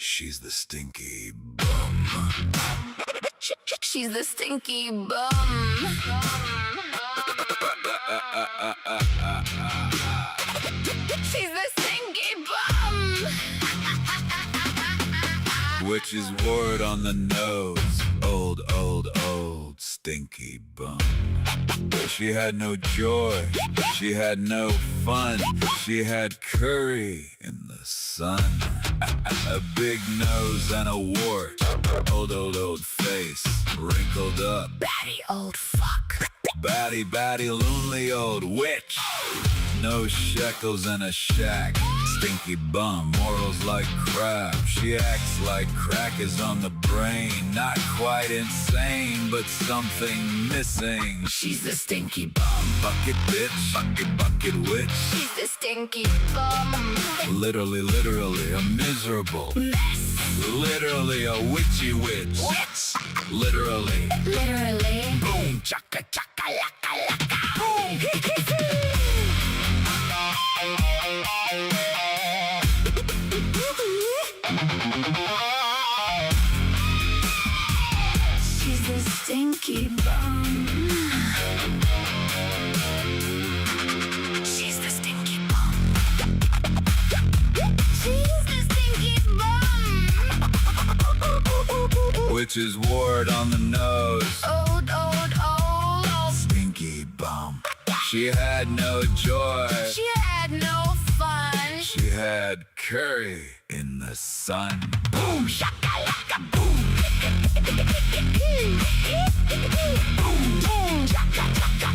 She's the stinky bum. She's the stinky bum. She's the stinky bum. Which is word on the nose. Old, old, old stinky bum. She had no joy, she had no fun. She had curry in the sun. A big nose and a wart. Old, old, old face, wrinkled up. Batty old fuck. Batty, batty, lonely old witch. No shekels in a shack. Stinky bum, morals like crap. She acts like crack is on the brain. Not quite insane, but something missing. She's the stinky bum. Bucket bitch, bucket, bucket witch. She's the stinky bum. Literally, literally a miserable Mess. Literally a witchy witch. Witch. Literally. Literally. Boom, chaka, chaka, laka, laka. Boom. She's the stinky bum. She's the stinky bum. She's the stinky bum. Which is wart on the nose. Old, old, old, old. Stinky bum. She had no joy. She had no fun. She had curry in the sun. Boom, shakalaka, boom. Boom, boom, chaka, chaka,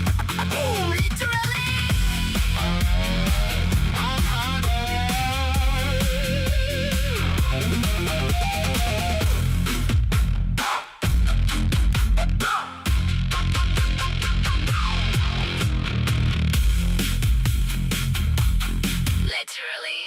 boom. Literally. Literally.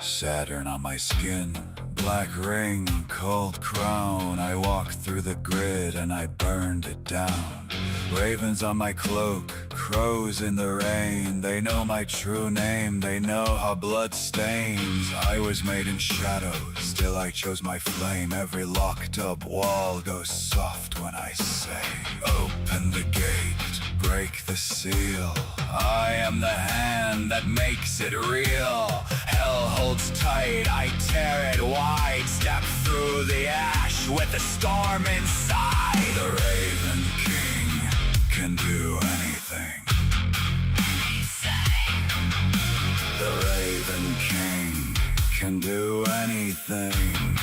Saturn on my skin, black ring, cold crown. I walked through the grid and I burned it down. Ravens on my cloak, crows in the rain. They know my true name, they know how blood stains. I was made in shadows, still I chose my flame. Every locked up wall goes soft when I say, open the gate, break the seal. I am the hand that makes it real. Hell holds tight, I tear it wide. Step through the ash with the storm inside. The Raven King can do anything. The Raven King can do anything.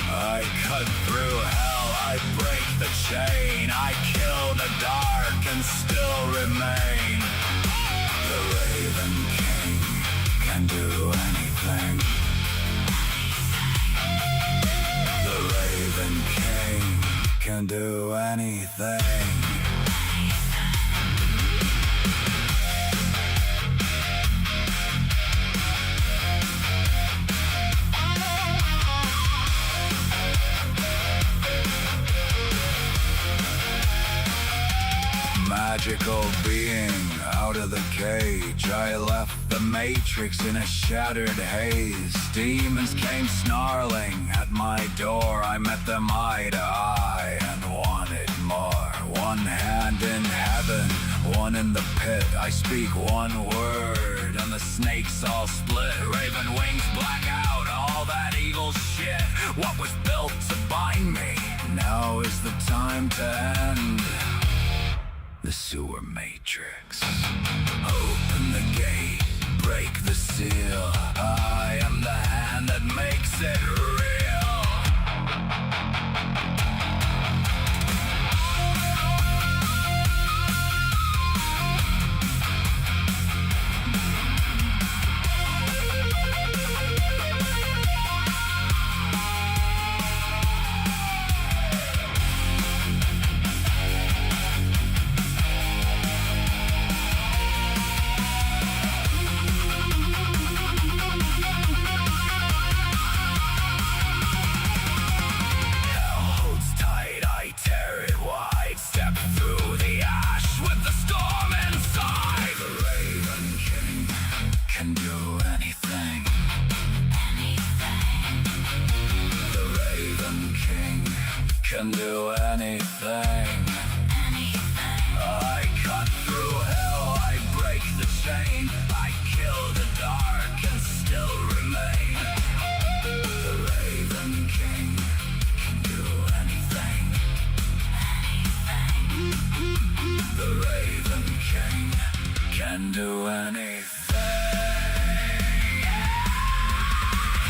I cut through hell, I break the chain. I kill the dark and still remain. The Raven King can do anything. The Raven King can do anything. Magical being out of the cage, I left the matrix in a shattered haze. Demons came snarling at my door. I met them eye to eye and wanted more. One hand in heaven, one in the pit. I speak one word and the snakes all split. Raven wings black out, all that evil shit. What was built to bind me, now is the time to end the sewer matrix. Open the gate, break the seal. I am the hand that makes it real. can do anything. I cut through hell, I break the chain, I kill the dark and still remain. The Raven King can do anything. The Raven King can do anything.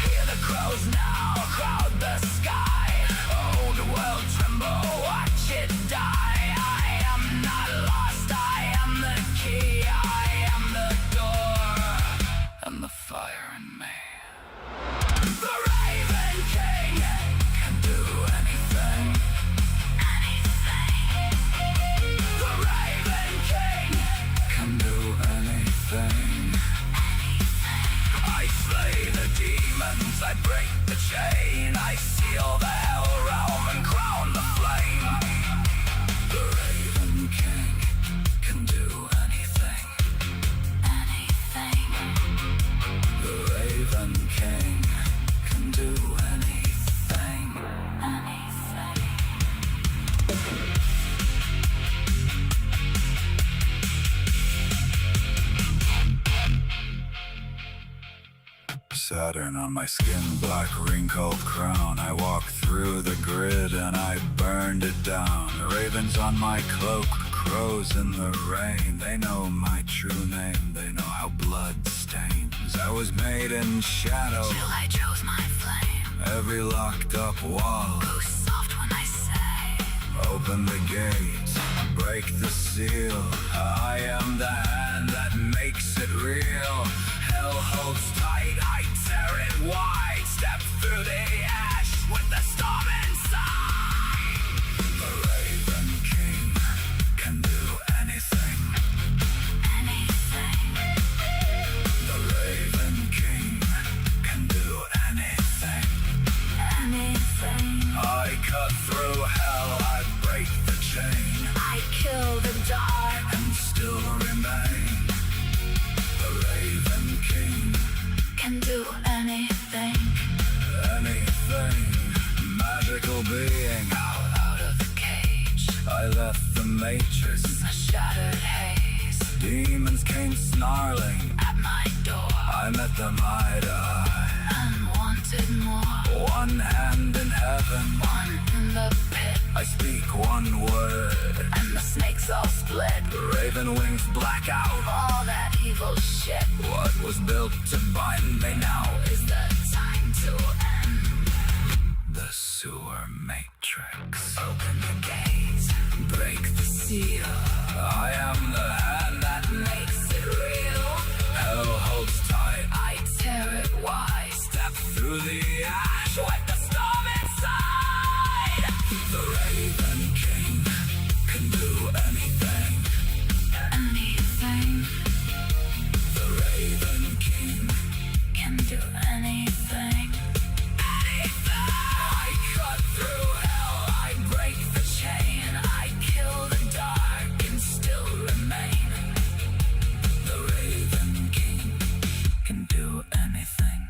Hear the crows now crowd the sky. Old world tremble, watch it die. I am not lost, I am the key, I am the door, and the fire in me. The Raven King can do anything. The Raven King can do anything. I slay the demons, I break the chain, I seal the hell realm and crown the flame. The Raven King can do anything. The Raven King can do anything. Saturn on my skin, black wrinkled crown. I walk through the grid and I burned it down. Ravens on my cloak, crows in the rain. They know my true name, they know how blood stains. I was made in shadow, Till I chose my flame. every locked up wall. Go soft when I say. Open the gate, break the seal. I am the hand that makes it real. Hell holds tight, I tear it wide. Step through the ash with the storm inside. The Raven King can do anything. The Raven King can do anything. I cut through hell, I break the chain, I kill the dark. and still remain. The Raven King, Can do anything. anything. Magical being, Out of the cage. I left the matrix. A shattered haze. Demons came snarling, At my door. I met them eye to eye. And wanted more. One hand in heaven, One in the pit. I speak one word. And the snakes all split. Raven wings black out. All that evil shit. What was built to bind me now Is the time to end. the sewer matrix. Open the gates. Break the seal. I am the hand that Makes it real. hell holds tight. I tear it wide. Step through the ash with the storm inside. The Raven King can do anything. The Raven King Can do anything. I cut through hell, I break the chain, I kill the dark and still remain. the Raven King can do anything.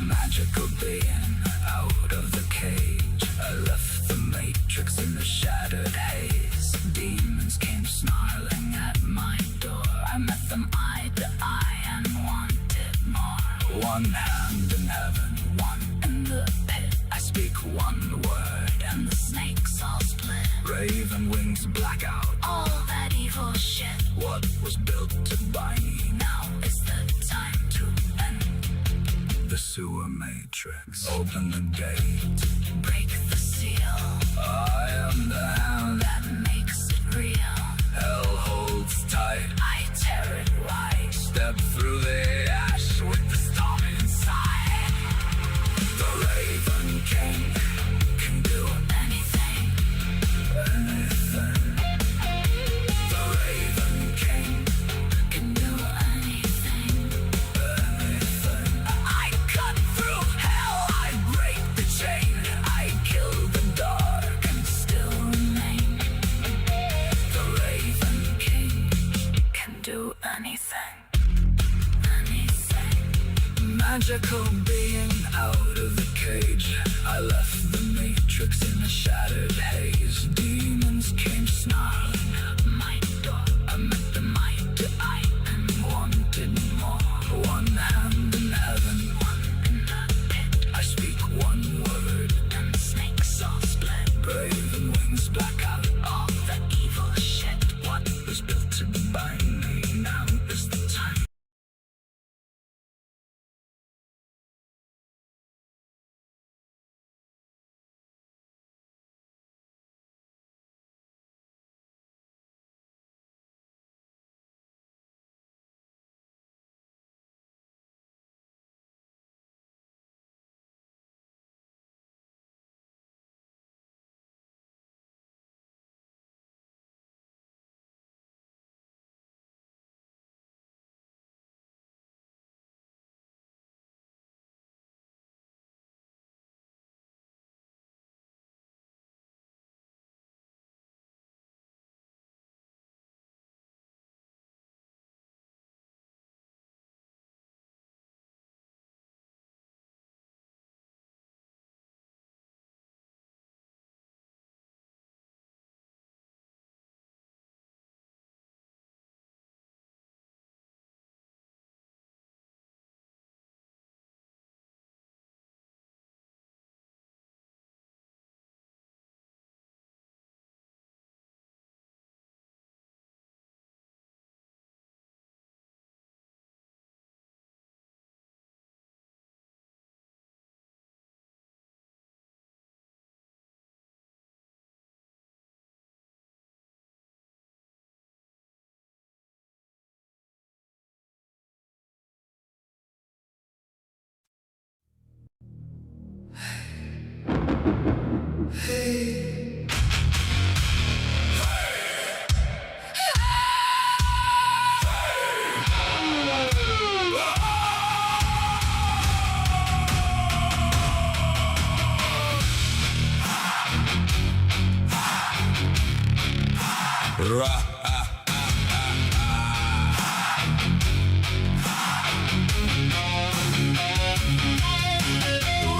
Magical being out of the cage, I left the matrix in the shattered haze. Demons came snarling at my door. I met them eye to eye and wanted more. One hand in heaven, One in the pit. I speak one word, And the snakes all split. Raven wings black out. All that evil shit. What was built to bind me Now is the time to end. the sewer matrix. Open the gate, Break the seal. I am the hand That makes it real. hell holds tight. I tear it right. Step through the ash with the storm inside. The Raven King can do Anything. anything. The Raven King Can do anything. anything. I cut through hell, I break the chain, I kill the dark and still remain. The Raven King Can do anything. magical being out of the cage.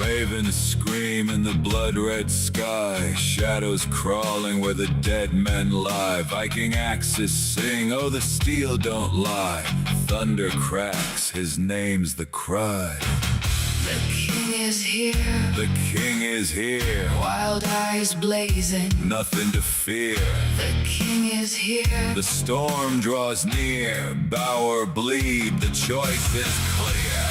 Ravens scream in the blood-red sky, shadows crawling where the dead men lie. Viking axes sing, oh the steel don't lie. Thunder cracks, his name's the cry. The king is here, The king is here, wild eyes blazing. nothing to fear. The king is here, The storm draws near, bow or bleed, the choice is clear.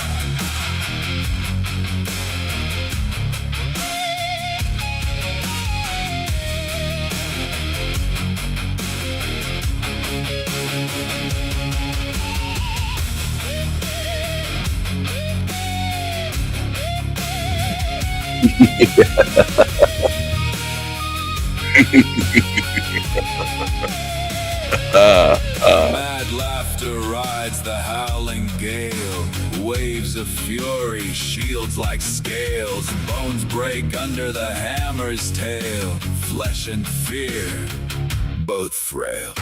Mad laughter rides the howling gale. Waves of fury, shields like scales. Bones break under the hammer's tail. Flesh and fear, both frail.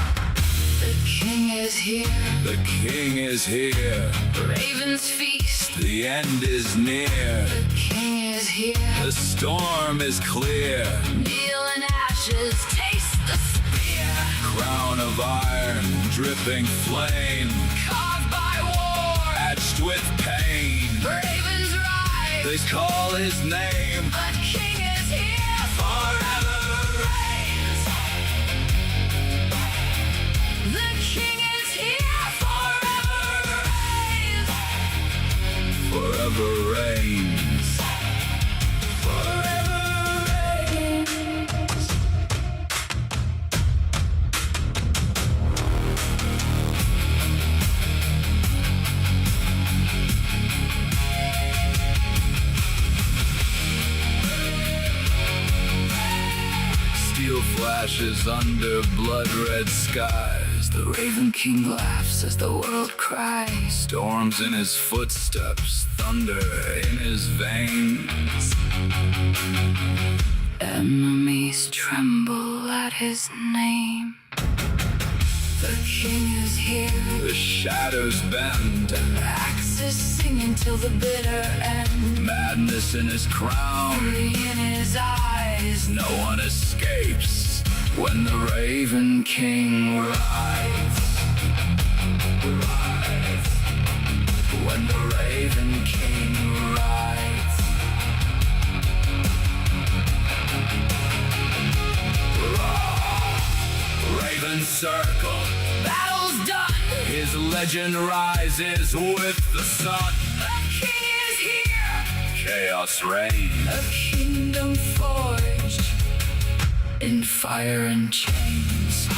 the king is here, The king is here, ravens feast. the end is near. The king is here, The storm is clear. kneel in ashes, taste the spear. Crown of iron, dripping flame, Carved by war, etched with pain. ravens rise. They call his name. The king is here, forever reigns. The king is here, forever reigns. Forever reigns. Forever reigns. Steel flashes under blood-red skies. The Raven King laughs as the world cries. Storms in his footsteps, thunder in his veins. Enemies tremble at his name. The king is here, The shadows bend, axes sing until the bitter end. madness in his crown. Fury in his eyes, No one escapes when the Raven King rides. Rides. When the Raven King rides. Raven circle, battle's done. his legend rises with the sun. The king is here, Chaos reigns. a kingdom forged in fire and chains.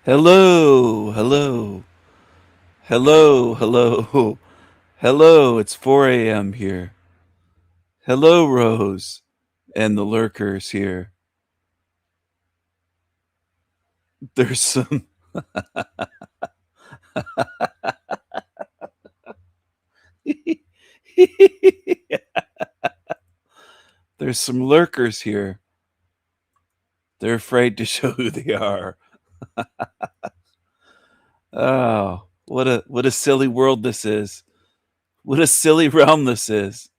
Hello, hello, hello, hello, hello, it's 4 a.m. here. Hello, Rose, and the lurkers here. There's some. There's some lurkers here. They're afraid to show who they are. Oh, what a silly world this is. What a silly realm this is.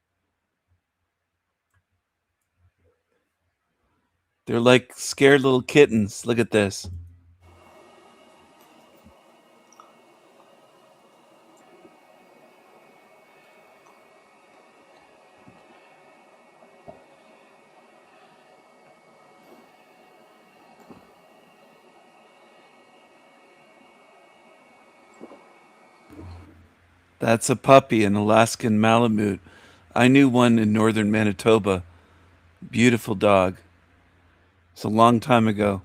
They're like scared little kittens. Look at this. That's a puppy, an Alaskan Malamute. I knew one in northern Manitoba. Beautiful dog. It's a long time ago.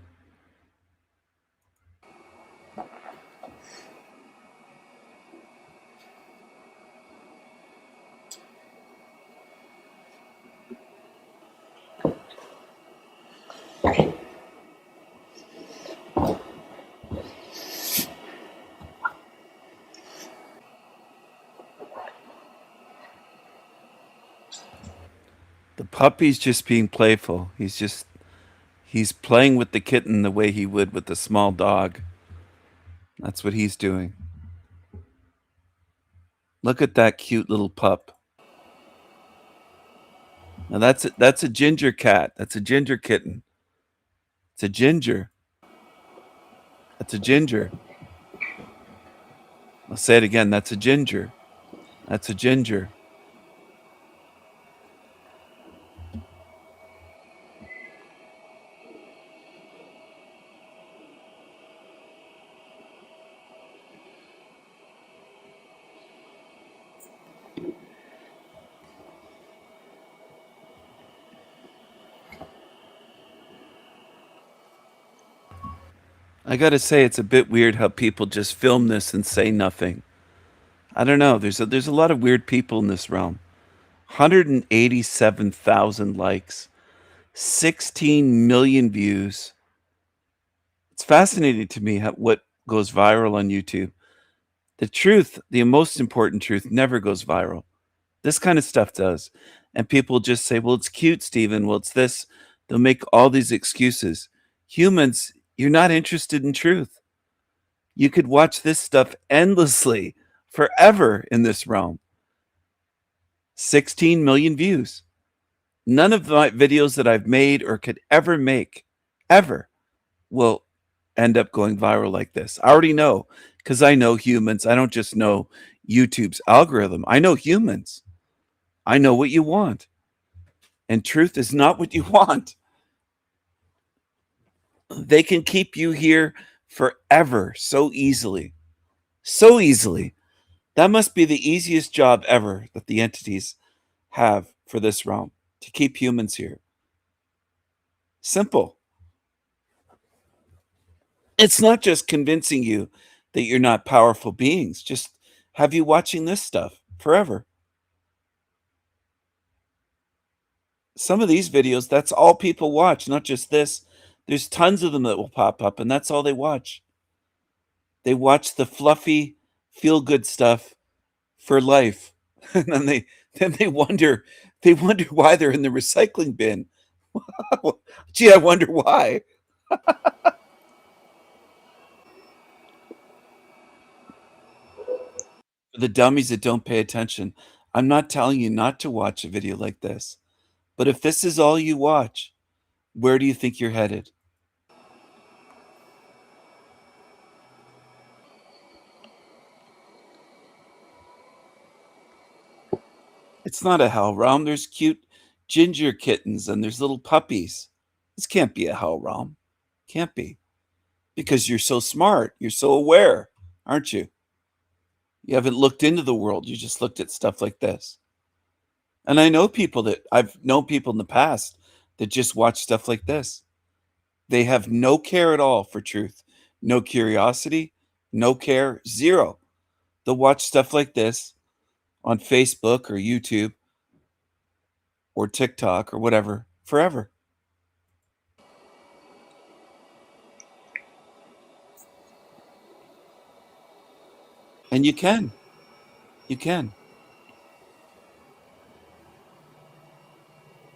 The puppy's just being playful. He's playing with the kitten the way he would with a small dog. That's what he's doing. Look at that cute little pup. Now that's a ginger cat. That's a ginger kitten. It's a ginger. That's a ginger. I'll say it again. That's a ginger. That's a ginger. I gotta say, it's a bit weird how people just film this and say nothing. I don't know. There's a lot of weird people in this realm. 187,000 likes, 16 million views. It's fascinating to me what goes viral on YouTube. The truth, the most important truth, never goes viral. This kind of stuff does. And people just say, well, it's cute, Steven. Well, it's this. They'll make all these excuses. Humans, you're not interested in truth. You could watch this stuff endlessly, forever in this realm. 16 million views. None of my videos that I've made or could ever make, ever, will end up going viral like this. I already know because I know humans. I don't just know YouTube's algorithm. I know humans. I know what you want. And truth is not what you want. They can keep you here forever so easily. So easily. That must be the easiest job ever that the entities have for this realm, to keep humans here. Simple. It's not just convincing you that you're not powerful beings, just have you watching this stuff forever. Some of these videos, that's all people watch, not just this. There's tons of them that will pop up, and that's all they watch. They watch the fluffy, feel good stuff for life. And then they wonder why they're in the recycling bin. Gee, I wonder why. For the dummies that don't pay attention, I'm not telling you not to watch a video like this. But if this is all you watch, where do you think you're headed? It's not a hell realm. There's cute ginger kittens and there's little puppies. This can't be a hell realm. Can't be. Because you're so smart. You're so aware, aren't you? You haven't looked into the world. You just looked at stuff like this. And I've known people in the past that just watch stuff like this. They have no care at all for truth, no curiosity, no care, zero. They'll watch stuff like this on Facebook or YouTube or TikTok or whatever forever. And you can. You can.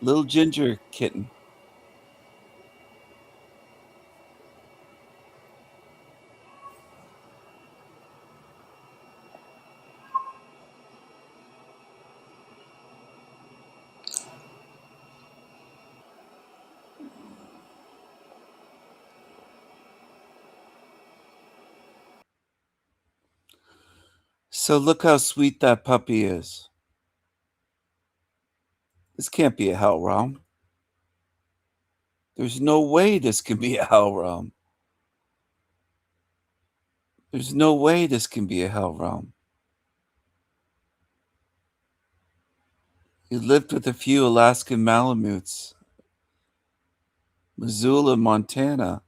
Little ginger kitten. So look how sweet that puppy is. This can't be a hell realm. There's no way this can be a hell realm. There's no way this can be a hell realm. He lived with a few Alaskan Malamutes. Missoula, Montana.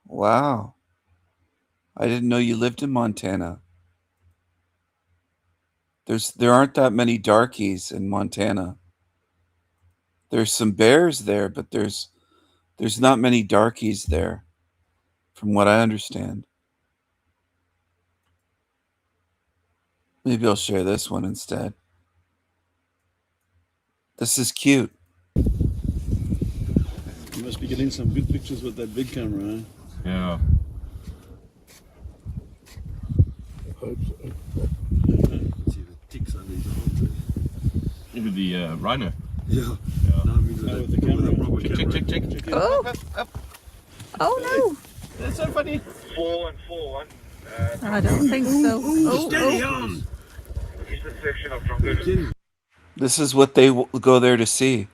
Wow. I didn't know you lived in Montana. There aren't that many darkies in Montana. There's some bears there, but there's not many darkies there, from what I understand. Maybe I'll share this one instead. This is cute. You must be getting some good pictures with that big camera, huh? Yeah. Hope so. See the ticks on these arms. Even the rhino. Yeah. Yeah. No, I mean with the camera. With a proper Check, camera. check, check, check. Oh. Oh That's so funny. 4 and 4 no, I don't think so. Oh, Steady oh. on! intersection of You're Drongo. kidding. This is what they go there to see.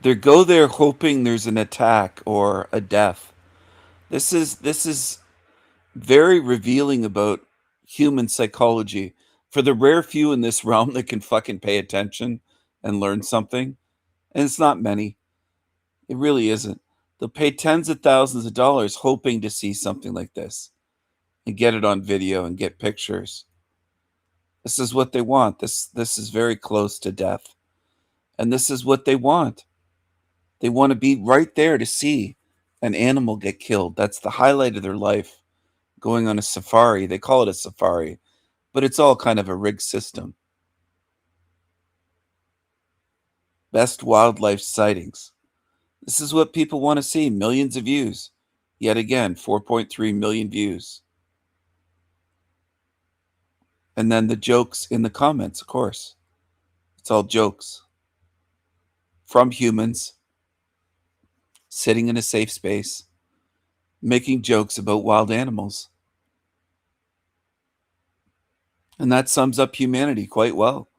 They go there hoping there's an attack or a death. This is very revealing about human psychology. For the rare few in this realm that can fucking pay attention and learn something, and it's not many. It really isn't. They'll pay tens of thousands of dollars hoping to see something like this and get it on video and get pictures. This is what they want. This is very close to death. And this is what they want. They want to be right there to see an animal get killed. That's the highlight of their life. Going on a safari. They call it a safari, but it's all kind of a rigged system. Best wildlife sightings. This is what people want to see. Millions of views. Yet again, 4.3 million views. And then the jokes in the comments, of course. It's all jokes from humans sitting in a safe space, making jokes about wild animals. And that sums up humanity quite well.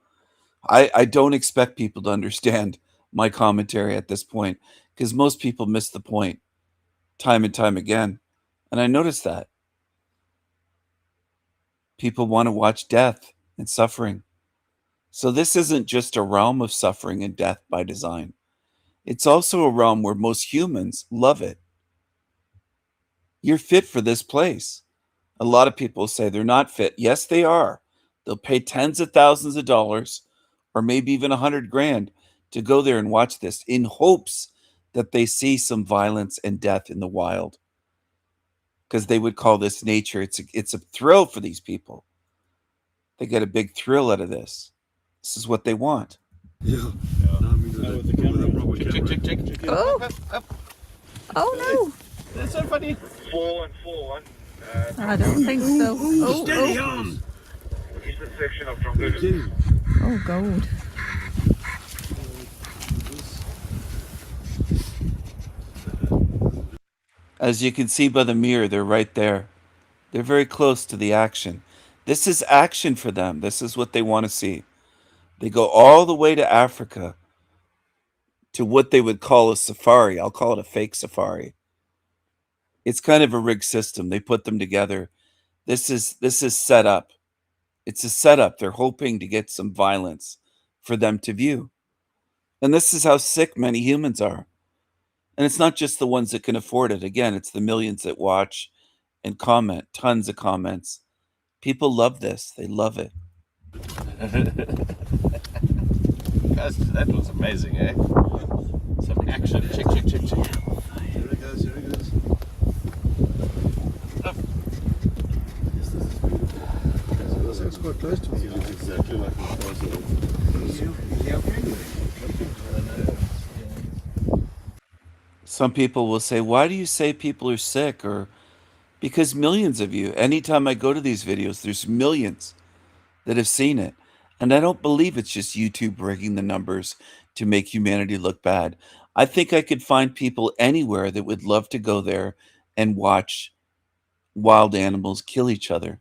I don't expect people to understand my commentary at this point because most people miss the point time and time again. And I noticed that. People want to watch death and suffering. So this isn't just a realm of suffering and death by design. It's also a realm where most humans love it. You're fit for this place. A lot of people say they're not fit. Yes, they are. They'll pay tens of thousands of dollars or maybe even 100 grand to go there and watch this in hopes that they see some violence and death in the wild. Because they would call this nature. It's a thrill for these people. They get a big thrill out of this. This is what they want. Yeah. No, I mean with the camera. With a proper Check, camera. check, check, check. Oh. Oh, no. That's so funny. 4 and 4 I don't think so. Oh, Steady oh. on! intersection of You're Drongo. kidding. Oh, gold. As you can see by the mirror, they're right there. They're very close to the action. This is action for them. This is what they want to see. They go all the way to Africa to what they would call a safari. I'll call it a fake safari. It's kind of a rigged system. They put them together. This is set up. It's a setup. They're hoping to get some violence for them to view. And this is how sick many humans are. And it's not just the ones that can afford it. Again, it's the millions that watch and comment. Tons of comments. People love this. They love it. That was amazing, eh? Some action. Check, check, check, check. Here it goes, here it goes. So that's quite close to me. Exactly like Some people will say, why do you say people are sick? Or because millions of you, anytime I go to these videos, there's millions that have seen it. And I don't believe it's just YouTube rigging the numbers to make humanity look bad. I think I could find people anywhere that would love to go there and watch wild animals kill each other.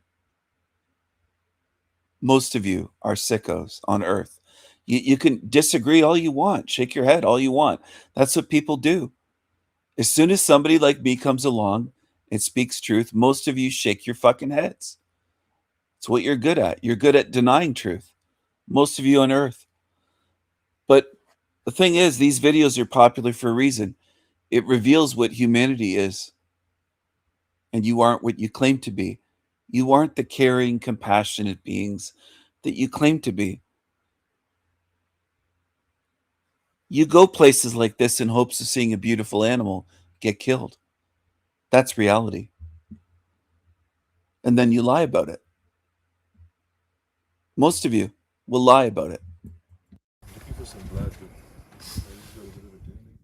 Most of you are sickos on Earth. You can disagree all you want, shake your head all you want. That's what people do. As soon as somebody like me comes along and speaks truth, most of you shake your fucking heads. It's what you're good at. You're good at denying truth. most of you on Earth. But the thing is, these videos are popular for a reason. It reveals what humanity is, and you aren't what you claim to be. You aren't the caring, compassionate beings that you claim to be. You go places like this in hopes of seeing a beautiful animal get killed. That's reality. And then you lie about it. Most of you will lie about it. Looking for some blood. But I just got a bit of a damage.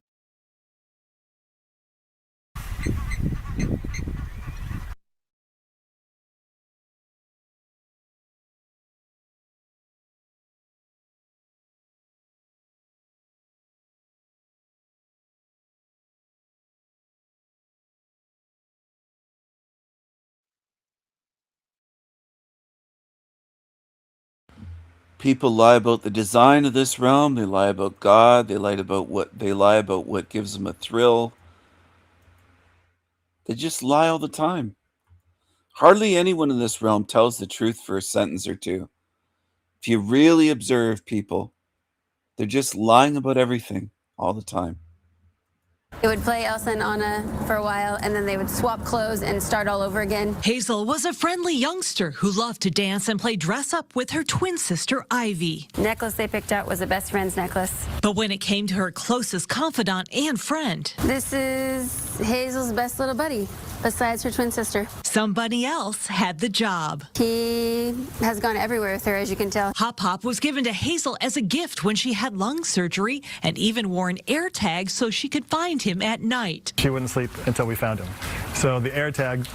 People lie about the design of this realm, they lie about God, they lie about what gives them a thrill. They just lie all the time. Hardly anyone in this realm tells the truth for a sentence or two. If you really observe people, they're just lying about everything all the time. They would play Elsa and Anna for a while, and then they would swap clothes and start all over again. Hazel was a friendly youngster who loved to dance and play dress up with her twin sister, Ivy. The necklace they picked out was a best friend's necklace. But when it came to her closest confidant and friend, This is Hazel's best little buddy, besides her twin sister. somebody else had the job. He has gone everywhere with her, as you can tell. Hop Hop was given to Hazel as a gift when she had lung surgery and even wore an air tag so she could find him at night. She wouldn't sleep until we found him. So the air tag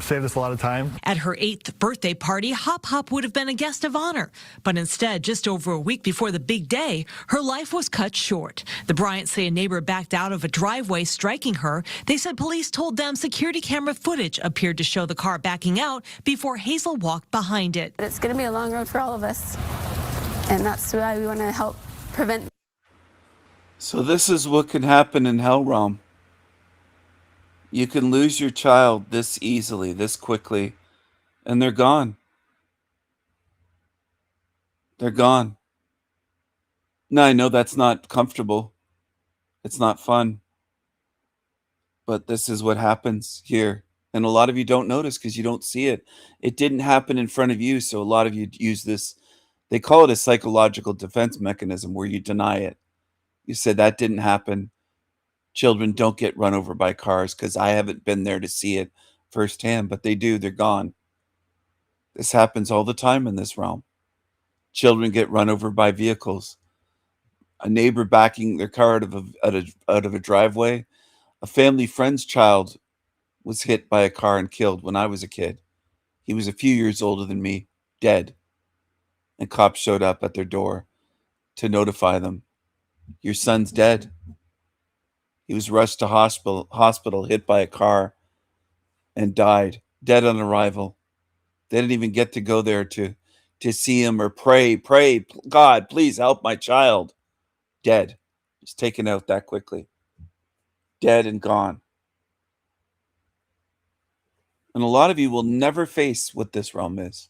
saved us a lot of time. At her 8th birthday party, Hop Hop would have been a guest of honor. But instead, just over a week before the big day, her life was cut short. The Bryants say a neighbor backed out of a driveway, striking her. They said police told them security camera footage appeared to show the car backing out before Hazel walked behind it. It's going to be a long road for all of us, and that's why we want to help prevent. So this is what can happen in Hell Realm. You can lose your child this easily, this quickly, and they're gone. They're gone. Now, I know that's not comfortable. It's not fun. But this is what happens here. And a lot of you don't notice because you don't see it. It didn't happen in front of you, so a lot of you use this. They call it a psychological defense mechanism where you deny it. You say that didn't happen. Children don't get run over by cars because I haven't been there to see it firsthand, but they do. They're gone. This happens all the time in this realm. Children get run over by vehicles. A neighbor backing their car out of a driveway. A family friend's child was hit by a car and killed when I was a kid. He was a few years older than me, dead. And cops showed up at their door to notify them. Your son's dead. He was rushed to hospital, hit by a car, and died, dead on arrival. They didn't even get to go there to see him or pray, God, please help my child. Dead. Just taken out that quickly. Dead and gone. And a lot of you will never face what this realm is.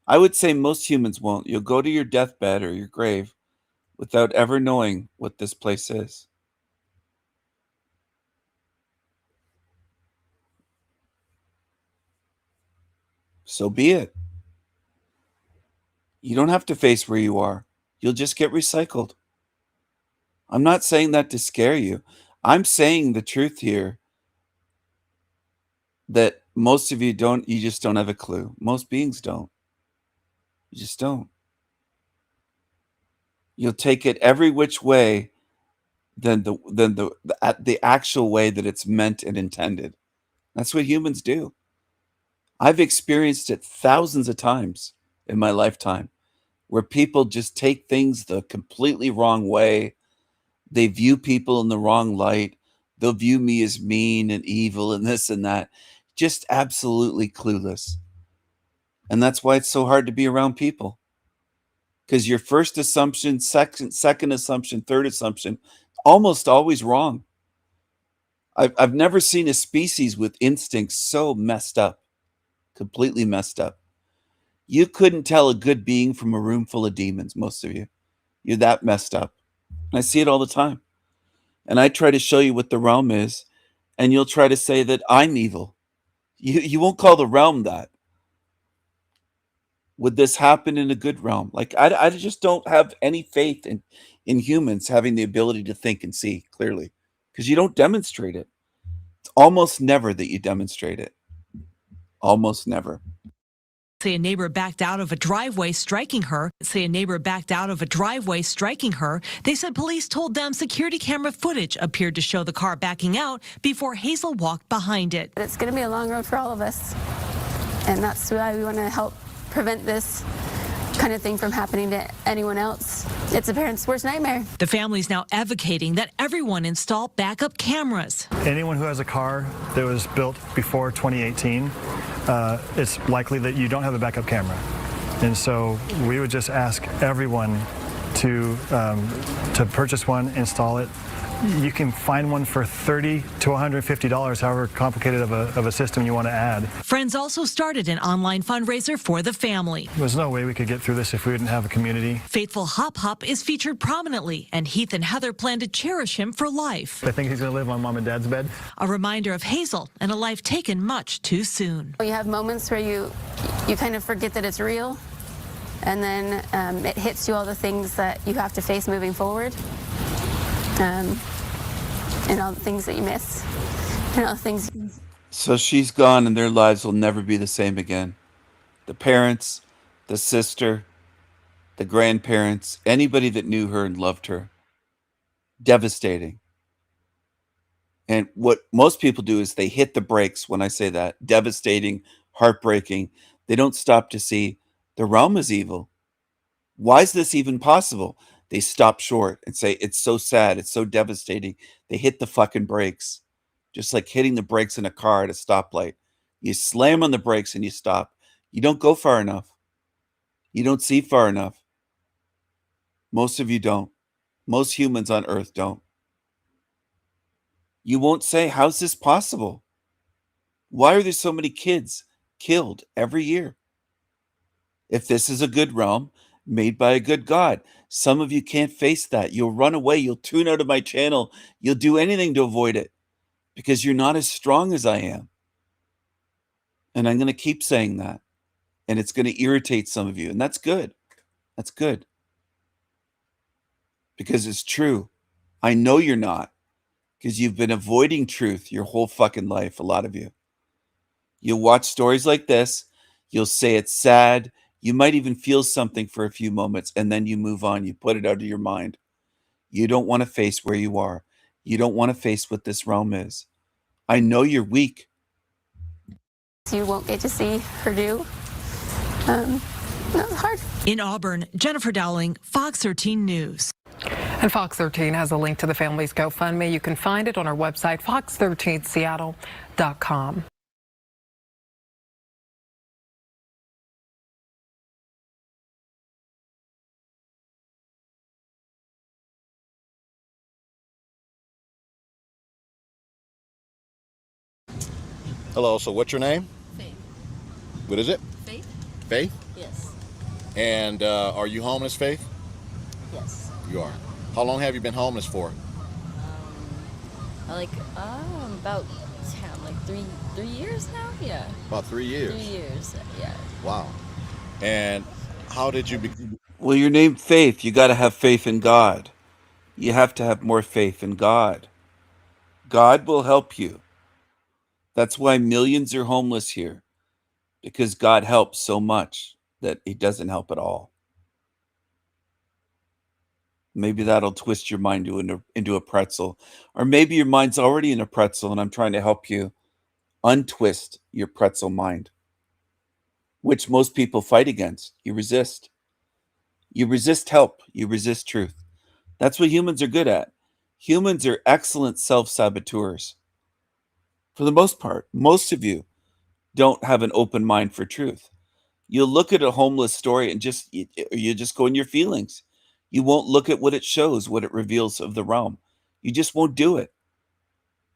I would say most humans won't. You'll go to your deathbed or your grave without ever knowing what this place is. So be it. You don't have to face where you are. You'll just get recycled. I'm not saying that to scare you. I'm saying the truth here that most of you just don't have a clue. Most beings don't. You just don't. You'll take it every which way than the actual way that it's meant and intended. That's what humans do. I've experienced it thousands of times in my lifetime where people just take things the completely wrong way. They view people in the wrong light. They'll view me as mean and evil and this and that. Just absolutely clueless. And that's why it's so hard to be around people. Because your first assumption, second assumption, third assumption, almost always wrong. I've never seen a species with instincts so messed up, completely messed up. You couldn't tell a good being from a room full of demons, most of you. You're that messed up. And I see it all the time. And I try to show you what the realm is, and you'll try to say that I'm evil. You won't call the realm that. Would this happen in a good realm? Like, I just don't have any faith in humans having the ability to think and see clearly, because you don't demonstrate it. It's almost never that you demonstrate it. Almost never. Say a neighbor backed out of a driveway, striking her. Say a neighbor backed out of a driveway, striking her. They said police told them security camera footage appeared to show the car backing out before Hazel walked behind it. It's going to be a long road for all of us. And that's why we want to help prevent this kind of thing from happening to anyone else. It's a parent's worst nightmare. The family's now advocating that everyone install backup cameras. Anyone who has a car that was built before 2018, it's likely that you don't have a backup camera. And so we would just ask everyone to purchase one, install it. You can find one for $30 to $150, however complicated of a system you want to add. Friends also started an online fundraiser for the family. There's no way we could get through this if we didn't have a community. Faithful Hop Hop is featured prominently, and Heath and Heather plan to cherish him for life. I think he's going to live on Mom and Dad's bed. A reminder of Hazel and a life taken much too soon. You have moments where you kind of forget that it's real, and then it hits you all the things that you have to face moving forward. And all the things that you miss, and all the things. So she's gone, and their lives will never be the same again. The parents, the sister, the grandparents, anybody that knew her and loved her. Devastating. And what most people do is they hit the brakes when I say that. Devastating, heartbreaking. They don't stop to see the realm is evil. Why is this even possible? They stop short and say, it's so sad. It's so devastating. They hit the fucking brakes. Just like hitting the brakes in a car at a stoplight. You slam on the brakes and you stop. You don't go far enough. You don't see far enough. Most of you don't. Most humans on earth don't. You won't say, how's this possible? Why are there so many kids killed every year? If this is a good realm, made by a good God. Some of you can't face that. You'll run away. You'll tune out of my channel. You'll do anything to avoid it because you're not as strong as I am. And I'm going to keep saying that. And it's going to irritate some of you. And that's good. That's good. Because it's true. I know you're not. Because you've been avoiding truth your whole fucking life, a lot of you. You'll watch stories like this. You'll say it's sad. You might even feel something for a few moments, and then you move on. You put it out of your mind. You don't want to face where you are. You don't want to face what this realm is. I know you're weak. You won't get to see her do. That's hard. In Auburn, Jennifer Dowling, Fox 13 News. And Fox 13 has a link to the family's GoFundMe. You can find it on our website, fox13seattle.com. Hello, so what's your name? Faith. What is it? Faith? Faith? Yes. And are you homeless, Faith? Yes. You are. How long have you been homeless for? About 3 years now? Yeah. About 3 years. 3 years, yeah. Wow. And how did you Well, your name Faith. You got to have faith in God. You have to have more faith in God. God will help you. That's why millions are homeless here. Because God helps so much that he doesn't help at all. Maybe that'll twist your mind into a pretzel. Or maybe your mind's already in a pretzel and I'm trying to help you untwist your pretzel mind. Which most people fight against. You resist. You resist help. You resist truth. That's what humans are good at. Humans are excellent self-saboteurs. For the most part, most of you don't have an open mind for truth. You'll look at a homeless story and you just go in your feelings. You won't look at what it shows, what it reveals of the realm. You just won't do it.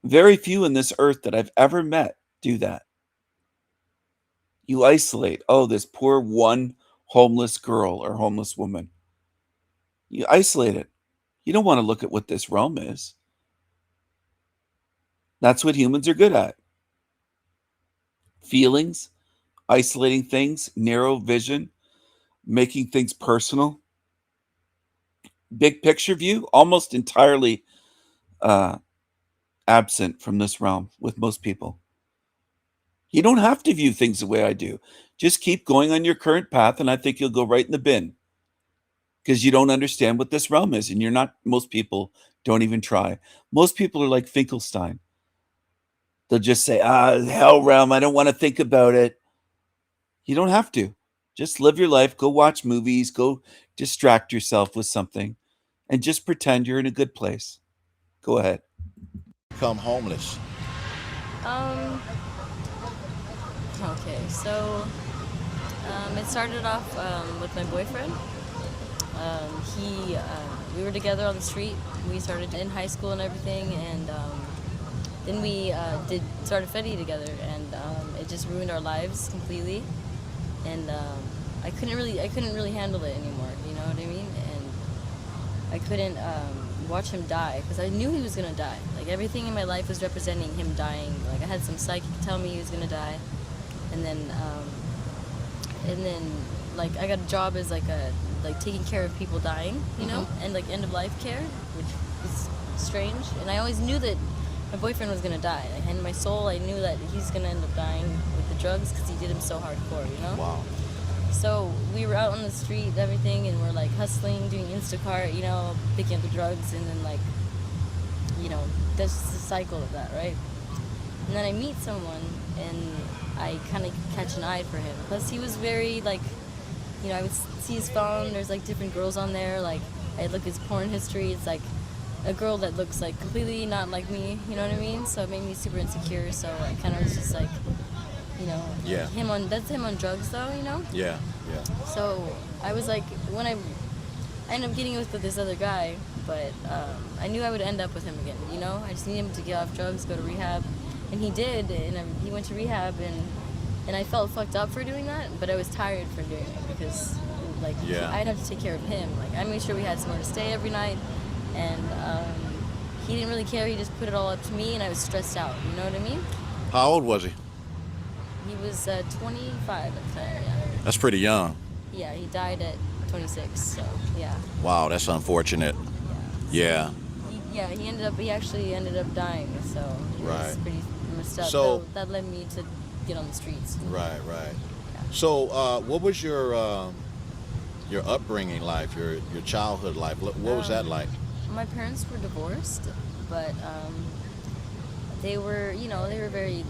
Very few in this earth that I've ever met do that. You isolate. Oh, this poor one homeless girl or homeless woman. You isolate it. You don't want to look at what this realm is. That's what humans are good at. Feelings, isolating things, narrow vision, making things personal. Big picture view, almost entirely absent from this realm with most people. You don't have to view things the way I do. Just keep going on your current path, and I think you'll go right in the bin because you don't understand what this realm is, and you're not. Most people don't even try. Most people are like Finkelstein. They'll just say, hell realm, I don't want to think about it. You don't have to. Just live your life, go watch movies, go distract yourself with something, and just pretend you're in a good place. Go ahead. Become homeless? Okay, so it started off with my boyfriend. We were together on the street. We started in high school and everything, and then we started Fetty together, and it just ruined our lives completely. And I couldn't really handle it anymore. You know what I mean? And I couldn't watch him die because I knew he was gonna die. Like everything in my life was representing him dying. Like I had some psychic tell me he was gonna die, and then like I got a job as like taking care of people dying, you know, and like end of life care, which is strange. And I always knew that my boyfriend was gonna die. Like, in my soul, I knew that he's gonna end up dying with the drugs because he did him so hardcore, you know. Wow. So we were out on the street and everything, and we're like hustling, doing Instacart, you know, picking up the drugs, and then like, you know, that's just the cycle of that, right? And then I meet someone, and I kind of catch an eye for him. Plus, he was very like, you know, I would see his phone. There's like different girls on there. Like I'd look at his porn history. It's like a girl that looks like completely not like me. You know what I mean? So it made me super insecure. So I kind of was just like, you know, yeah. That's him on drugs though, you know? Yeah, yeah. So I was like, when I ended up getting with this other guy, but I knew I would end up with him again, you know? I just needed him to get off drugs, go to rehab. And he did, and he went to rehab, and I felt fucked up for doing that, but I was tired for doing it because, like, I'd have to take care of him. Like, I made sure we had somewhere to stay every night, and he didn't really care. He just put it all up to me, and I was stressed out. You know what I mean? How old was he? He was 25 at the time, yeah. That's pretty young. Yeah, he died at 26, so, yeah. Wow, that's unfortunate. Yeah. He actually ended up dying, so it was pretty messed up. So that led me to get on the streets. Right. Yeah. So what was your upbringing like, your childhood life? What was that like? My parents were divorced, but they were, you know, they were very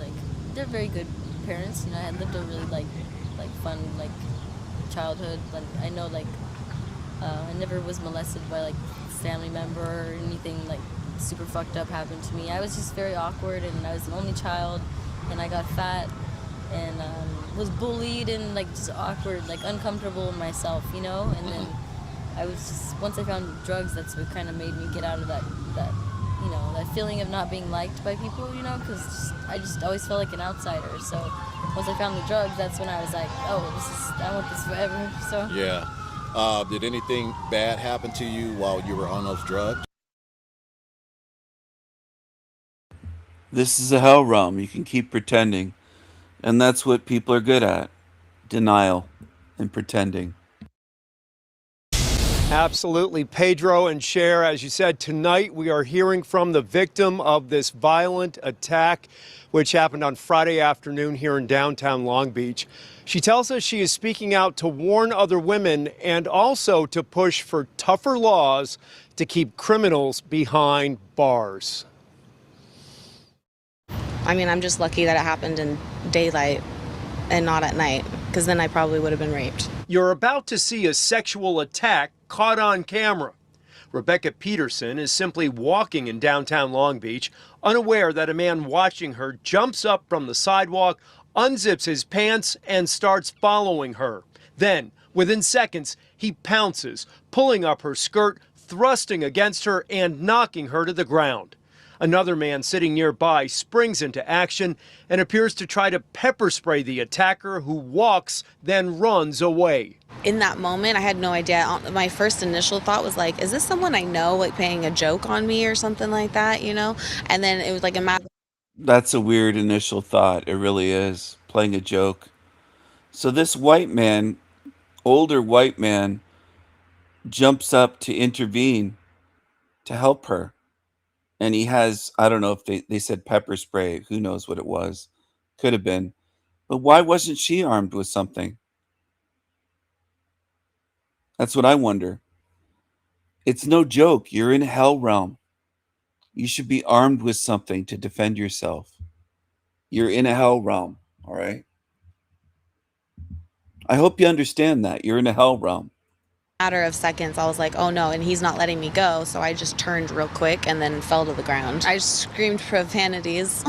they're very good parents. You know, I had lived a really like fun childhood. Like I know I never was molested by family member or anything super fucked up happened to me. I was just very awkward, and I was an only child, and I got fat and was bullied and just awkward, uncomfortable in myself, you know. And then I was just, once I found drugs, that's what kind of made me get out of that you know, that feeling of not being liked by people, you know, because I just always felt like an outsider. So once I found the drugs, that's when I was like, oh, I want this forever. So yeah. Did anything bad happen to you while you were on those drugs? This is a hell realm. You can keep pretending. And that's what people are good at. Denial and pretending. Absolutely. Pedro and Cher, as you said, tonight we are hearing from the victim of this violent attack, which happened on Friday afternoon here in downtown Long Beach. She tells us she is speaking out to warn other women and also to push for tougher laws to keep criminals behind bars. I mean, I'm just lucky that it happened in daylight and not at night, because then I probably would have been raped. You're about to see a sexual attack caught on camera. Rebecca Peterson is simply walking in downtown Long Beach, unaware that a man watching her jumps up from the sidewalk, unzips his pants, and starts following her. Then, within seconds, he pounces, pulling up her skirt, thrusting against her, and knocking her to the ground. Another man sitting nearby springs into action and appears to try to pepper spray the attacker, who walks, then runs away. In that moment, I had no idea. My first initial thought was like, is this someone I know, like playing a joke on me or something like that, you know? And then it was like a matter. That's a weird initial thought. It really is. Playing a joke. So this white man, older white man, jumps up to intervene to help her. And he has, I don't know if they said pepper spray. Who knows what it was? Could have been. But why wasn't she armed with something? That's what I wonder. It's no joke. You're in hell realm. You should be armed with something to defend yourself. You're in a hell realm, all right? I hope you understand that. You're in a hell realm. Matter of seconds, I was like, oh no, and he's not letting me go. So I just turned real quick and then fell to the ground. I screamed profanities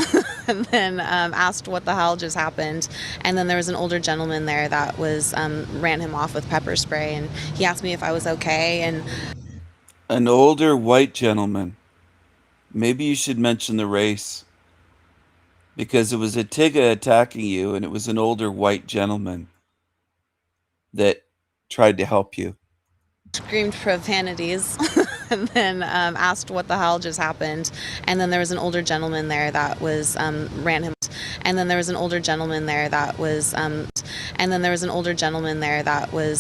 and then asked what the hell just happened. And then there was an older gentleman there that was ran him off with pepper spray, and he asked me if I was okay. And an older white gentleman. Maybe you should mention the race, because it was a Tigga attacking you, and it was an older white gentleman that tried to help you. Screamed profanities and then asked what the hell just happened. And then there was an older gentleman there that was ran him. And then there was an older gentleman there that was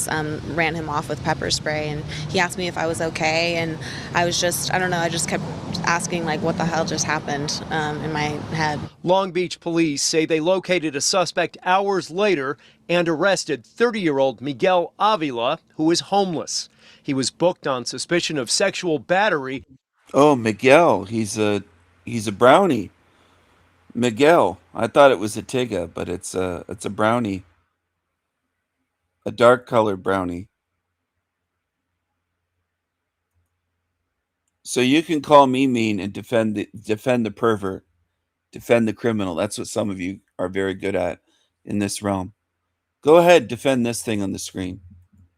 ran him off with pepper spray, and he asked me if I was okay, and I was just, I don't know, I just kept asking like what the hell just happened in my head. Long Beach police say they located a suspect hours later and arrested 30-year-old Miguel Avila, who is homeless. He was booked on suspicion of sexual battery. Oh, Miguel, he's a brownie. Miguel, I thought it was a Tigga, but it's a brownie, a dark colored brownie. So you can call me mean and defend the pervert, defend the criminal. That's what some of you are very good at in this realm. Go ahead, defend this thing on the screen.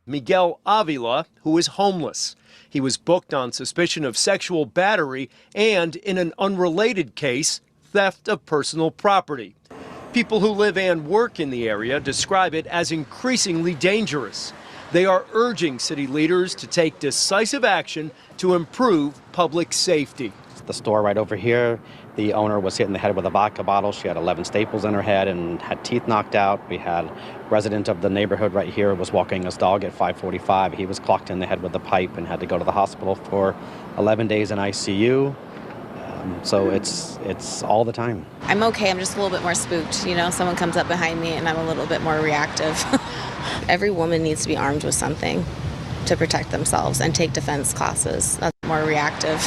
Miguel Avila, who is homeless. He was booked on suspicion of sexual battery and, in an unrelated case, theft of personal property. People who live and work in the area describe it as increasingly dangerous. They are urging city leaders to take decisive action to improve public safety. The store right over here, the owner was hit in the head with a vodka bottle. She had 11 staples in her head and had teeth knocked out. We had a resident of the neighborhood right here was walking his dog at 5:45. He was clocked in the head with a pipe and had to go to the hospital for 11 days in ICU. So it's all the time. I'm okay, I'm just a little bit more spooked, you know, someone comes up behind me and I'm a little bit more reactive. Every woman needs to be armed with something to protect themselves and take defense classes. That's more reactive.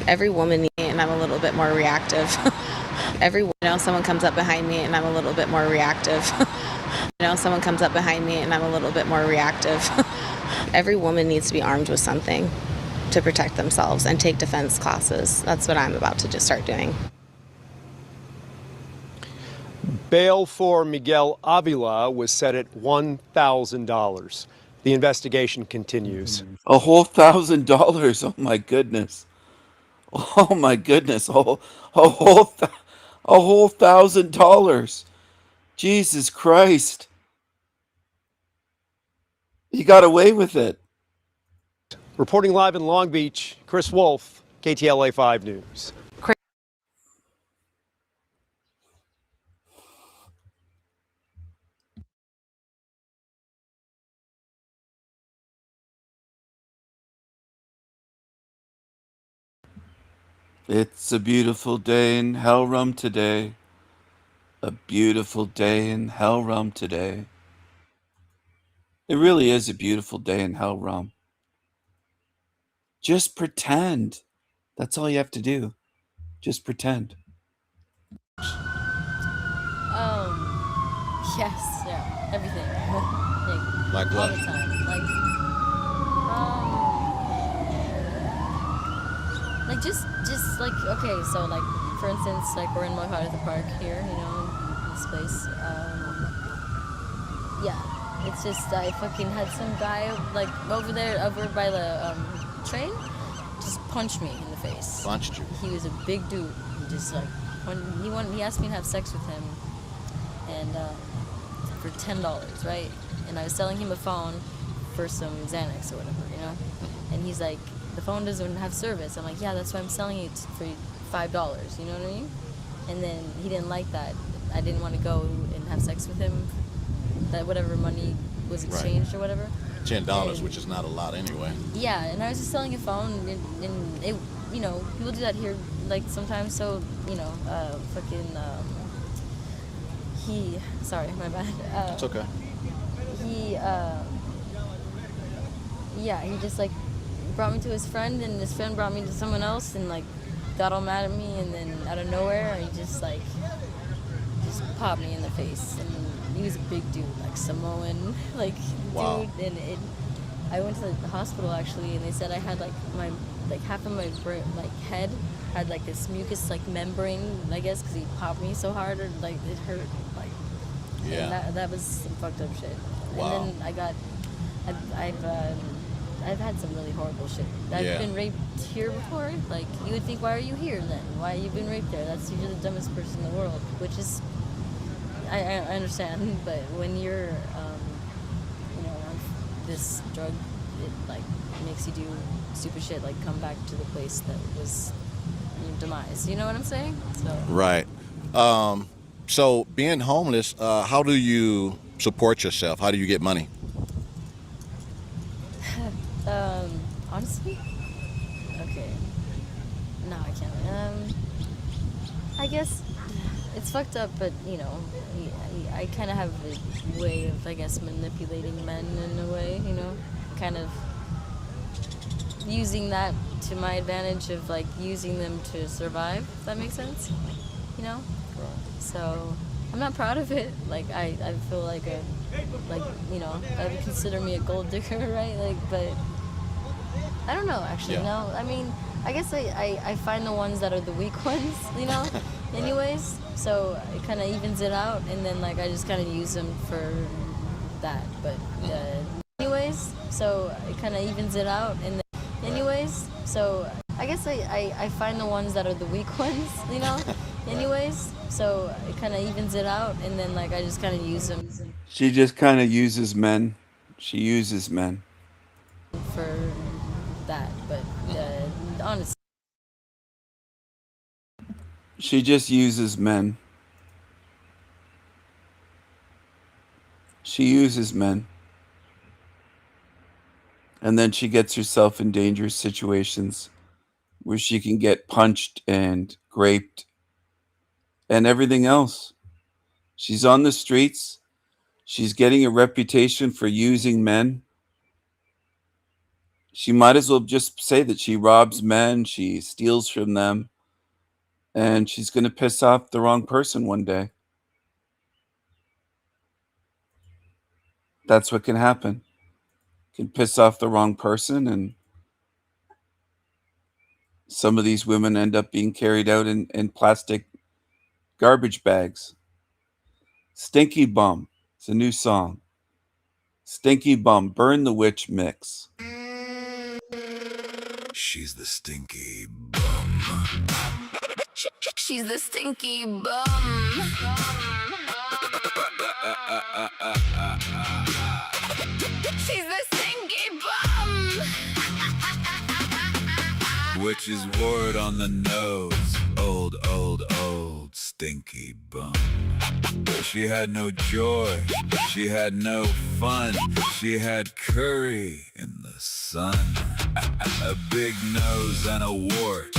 Every woman, and I'm a little bit more reactive. Someone comes up behind me and I'm a little bit more reactive. Someone comes up behind me and I'm a little bit more reactive. Every woman needs to be armed with something to protect themselves and take defense classes. That's what I'm about to just start doing. Bail for Miguel Avila was set at $1,000. The investigation continues. A whole $1,000. Oh my goodness. Oh my goodness. A whole $1,000. Jesus Christ. He got away with it. Reporting live in Long Beach, Chris Wolf, KTLA 5 News. It's a beautiful day in Hellrum today. A beautiful day in Hellrum today. It really is a beautiful day in Hellrum. Just pretend. That's all you have to do. Just pretend. Yes, yeah, everything. Like all what? the time. Like just like, okay, so like for instance, like we're in MacArthur Park here, you know, this place. Yeah, it's just I fucking had some guy like over there, over by the train, just punched me in the face. Punched you? He was a big dude. He just like, he asked me to have sex with him, and for $10, right? And I was selling him a phone for some Xanax or whatever, you know? And he's like, the phone doesn't have service. I'm like, yeah, that's why I'm selling it for $5, you know what I mean? And then he didn't like that. I didn't want to go and have sex with him, that whatever money was exchanged or whatever. $10, which is not a lot anyway. Yeah, and I was just selling a phone, and it, you know, people do that here, like, sometimes, so, you know, sorry, my bad. It's okay. He just, like, brought me to his friend, and his friend brought me to someone else, and, like, got all mad at me, and then out of nowhere, he just popped me in the face, and he was a big dude, like Samoan, like, dude, and I went to the hospital, actually, and they said I had, like, half of my brain, like, head had, like, this mucus, like, membrane, I guess, because he popped me so hard, or, like, it hurt, like, and that was some fucked up shit. Wow. And then I've had some really horrible shit. I've been raped here before. Like, you would think, why are you here then? Why have you been raped there? You're the dumbest person in the world. Which is, I understand, but when you're, you know, on this drug, it like makes you do stupid shit, like come back to the place that was your demise. You know what I'm saying? So. Right. So being homeless, how do you support yourself? How do you get money? Honestly? Okay. No, I can't. I guess it's fucked up, but, you know, I kind of have a way of, I guess, manipulating men in a way, you know? Kind of using that to my advantage of, like, using them to survive, if that makes sense? You know? So, I'm not proud of it. Like, I feel like you know, I would consider me a gold digger, right? Like, but I don't know, actually. No, I mean, I guess I find the ones that are the weak ones, you know, anyways. So it kind of evens it out, and then, like, I just kind of use them for that. But anyways, so it kind of evens it out, and then, anyways, so I guess I find the ones that are the weak ones, you know, anyways. So it kind of evens it out, and then, like, I just kind of use them. She just kind of uses men. She uses men. For that, but honestly. She just uses men. She uses men. And then she gets herself in dangerous situations where she can get punched and raped and everything else. She's on the streets. She's getting a reputation for using men. She might as well just say that she robs men, she steals from them, and she's going to piss off the wrong person one day. That's what can happen. Can piss off the wrong person, and some of these women end up being carried out in plastic garbage bags. Stinky Bum. It's a new song. Stinky Bum, Burn the Witch mix. She's the stinky bum. She's the stinky bum. She's the stinky bum. Witch's word on the nose. Old, old, old stinky bum. She had no joy. She had no fun. She had curry in the sun. A big nose and a wart.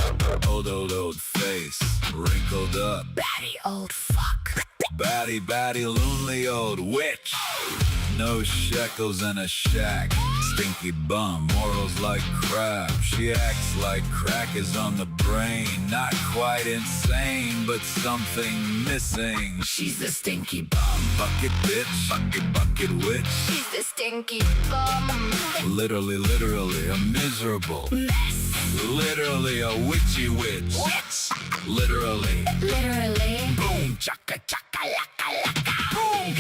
Old, old, old face. Wrinkled up. Batty old fuck. Batty, batty, lonely old witch. No shekels in a shack. Stinky bum, morals like crap. She acts like crack is on the brain. Not quite insane, but something missing. She's the stinky bum. Bucket bitch, bucket witch. She's the stinky bum. Literally, literally a miserable mess. Literally a witchy witch. Witch. Literally. Literally. Boom, chaka, chaka, laka, laka. Boom.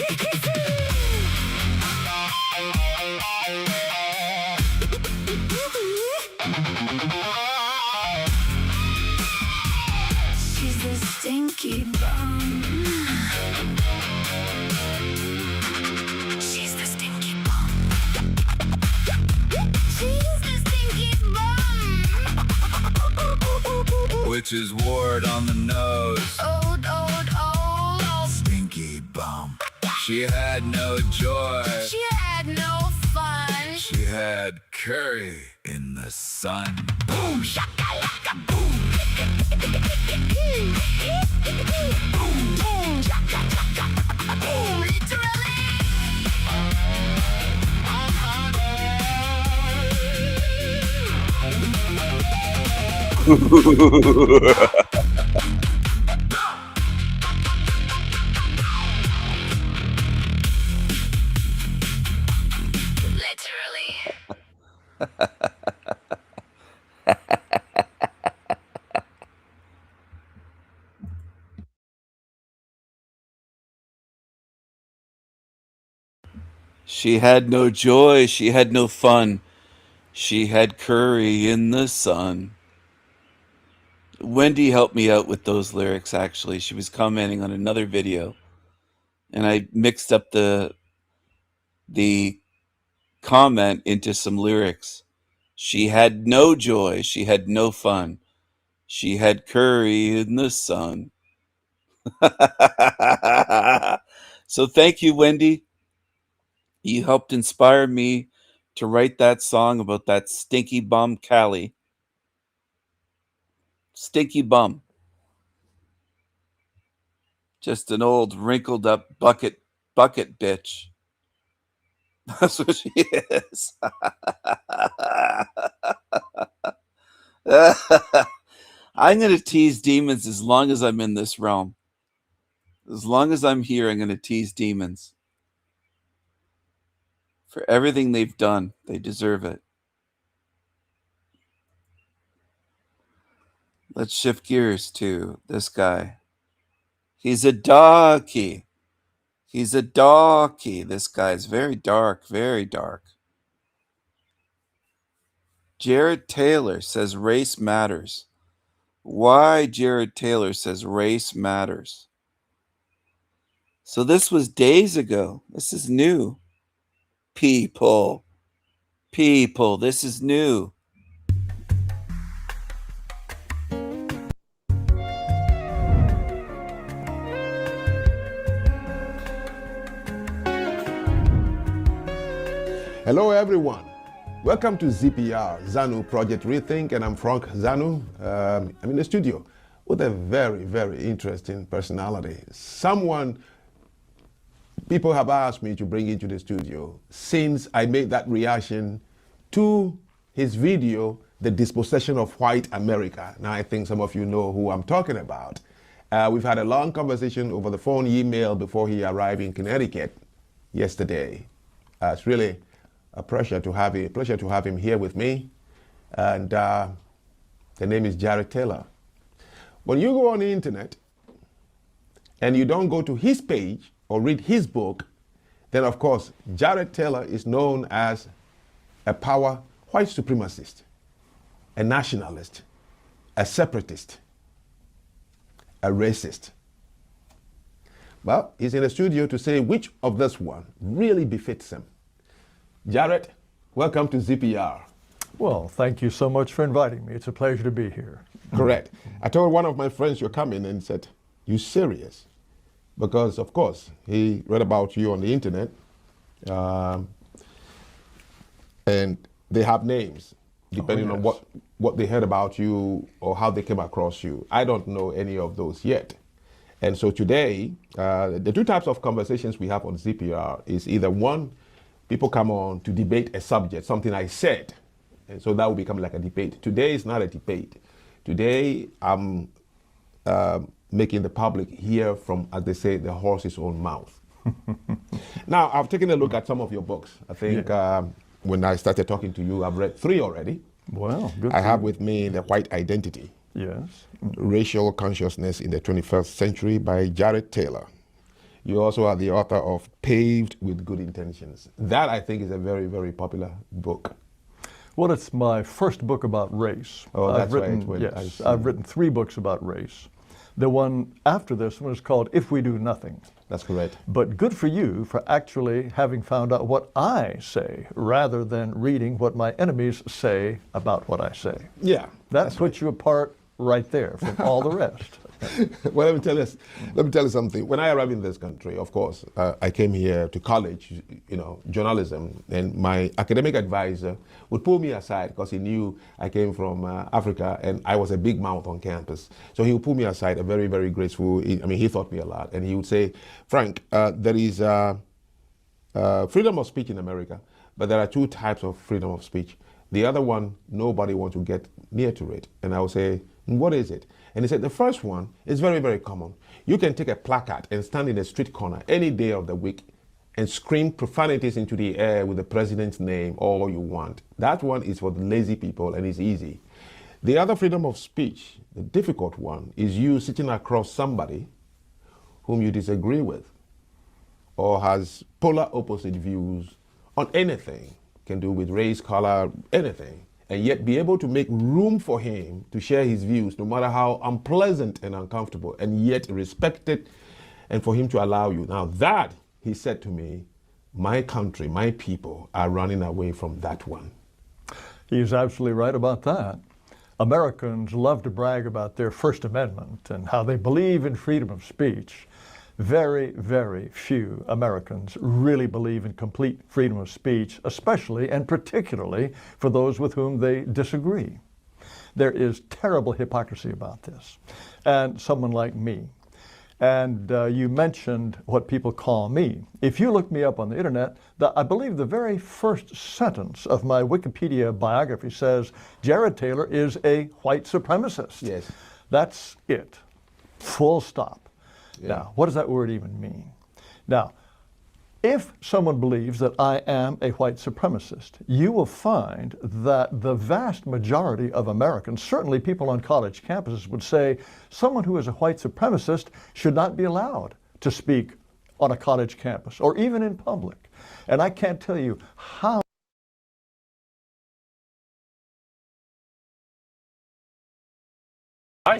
poked his wart on the nose. Old, Stinky bum. She had no joy. she had no fun. She had curry in the sun. Boom, shakalaka, boom. Boom, shakalaka, boom, She had no joy, she had no fun. She had curry in the sun. Wendy helped me out with those lyrics, actually. She was commenting on another video, and I mixed up the comment into some lyrics. She had no joy, she had no fun. She had curry in the sun. So thank you, Wendy. You helped inspire me to write that song about that stinky bum Callie. Stinky bum. Just an old wrinkled up bucket bitch. That's what she is. I'm going to tease demons as long as I'm in this realm. As long as I'm here, I'm going to tease demons. For everything they've done, they deserve it. Let's shift gears to this guy. He's a doggy. He's a doggy. This guy's very dark, very dark. Jared Taylor says race matters. Why Jared Taylor says race matters. So this was days ago. This is new. People, this is new. Hello everyone, welcome to ZPR, ZANU Project Rethink, and I'm Frank ZANU. I'm in the studio with a very, very interesting personality. Someone people have asked me to bring into the studio since I made that reaction to his video, The Dispossession of White America. Now I think some of you know who I'm talking about. We've had a long conversation over the phone, email before he arrived in Connecticut yesterday. It's really a pleasure to have him here with me, and the name is Jared Taylor. When you go on the internet and you don't go to his page or read his book, then of course Jared Taylor is known as a power white supremacist, a nationalist, a separatist, a racist. Well, he's in the studio to say which of this one really befits him. Jared, welcome to ZPR. Well, thank you so much for inviting me. It's a pleasure to be here. Correct. I told one of my friends you're coming and said, you serious? Because, of course, he read about you on the internet, and they have names, depending on what they heard about you or how they came across you. I don't know any of those yet. And so today, the two types of conversations we have on ZPR is either one, people come on to debate a subject, something I said, and so that will become like a debate. Today is not a debate. Today, I'm making the public hear from, as they say, the horse's own mouth. Now, I've taken a look at some of your books. I think when I started talking to you, I've read 3 already. Well, good. I have with me The White Identity. Yes. Racial Consciousness in the 21st Century by Jared Taylor. You also are the author of Paved with Good Intentions. That, I think, is a very, very popular book. Well, it's my first book about race. Oh, that's right. Yes, I've written 3 books about race. The one after this one is called If We Do Nothing. That's correct. But good for you for actually having found out what I say rather than reading what my enemies say about what I say. Yeah. That puts you apart right there from all the rest. Well, let me tell you something. When I arrived in this country, of course, I came here to college, journalism, and my academic advisor would pull me aside because he knew I came from Africa and I was a big mouth on campus. So he would pull me aside, a very, very graceful, he taught me a lot, and he would say, Frank, there is freedom of speech in America, but there are two types of freedom of speech. The other one, nobody wants to get near to it. And I would say, what is it? And he said, the first one is very, very common. You can take a placard and stand in a street corner any day of the week and scream profanities into the air with the president's name all you want. That one is for the lazy people and it's easy. The other freedom of speech, the difficult one, is you sitting across somebody whom you disagree with or has polar opposite views on anything, can do with race, color, anything, and yet be able to make room for him to share his views, no matter how unpleasant and uncomfortable, and yet respect it, and for him to allow you. Now that, he said to me, my country, my people are running away from that one. He's absolutely right about that. Americans love to brag about their First Amendment and how they believe in freedom of speech. Very, very few Americans really believe in complete freedom of speech, especially and particularly for those with whom they disagree. There is terrible hypocrisy about this. And someone like me, and you mentioned what people call me. If you look me up on the internet, I believe the very first sentence of my Wikipedia biography says, Jared Taylor is a white supremacist. Yes. That's it. Full stop. Yeah. Now, what does that word even mean? Now, if someone believes that I am a white supremacist, you will find that the vast majority of Americans, certainly people on college campuses, would say someone who is a white supremacist should not be allowed to speak on a college campus or even in public. And I can't tell you how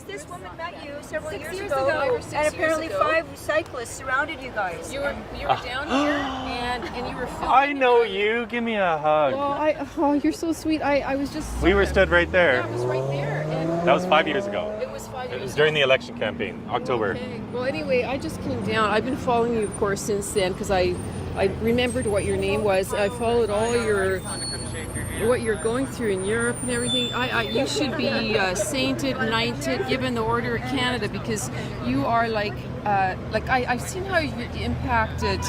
This woman met you several years ago, and apparently 5 cyclists surrounded you guys. You were down here, and you were filming. I know you. Give me a hug. Well, you're so sweet. I was just. We were stood right there. Yeah, I was right there. And that was 5 years ago. It was 5 years ago. It was during the election campaign, October. Okay. Well, anyway, I just came down. I've been following you, of course, since then, because I remembered what your name was. I followed all what you're going through in Europe and everything. You should be sainted, knighted, given the Order of Canada, because you are I've seen how you impacted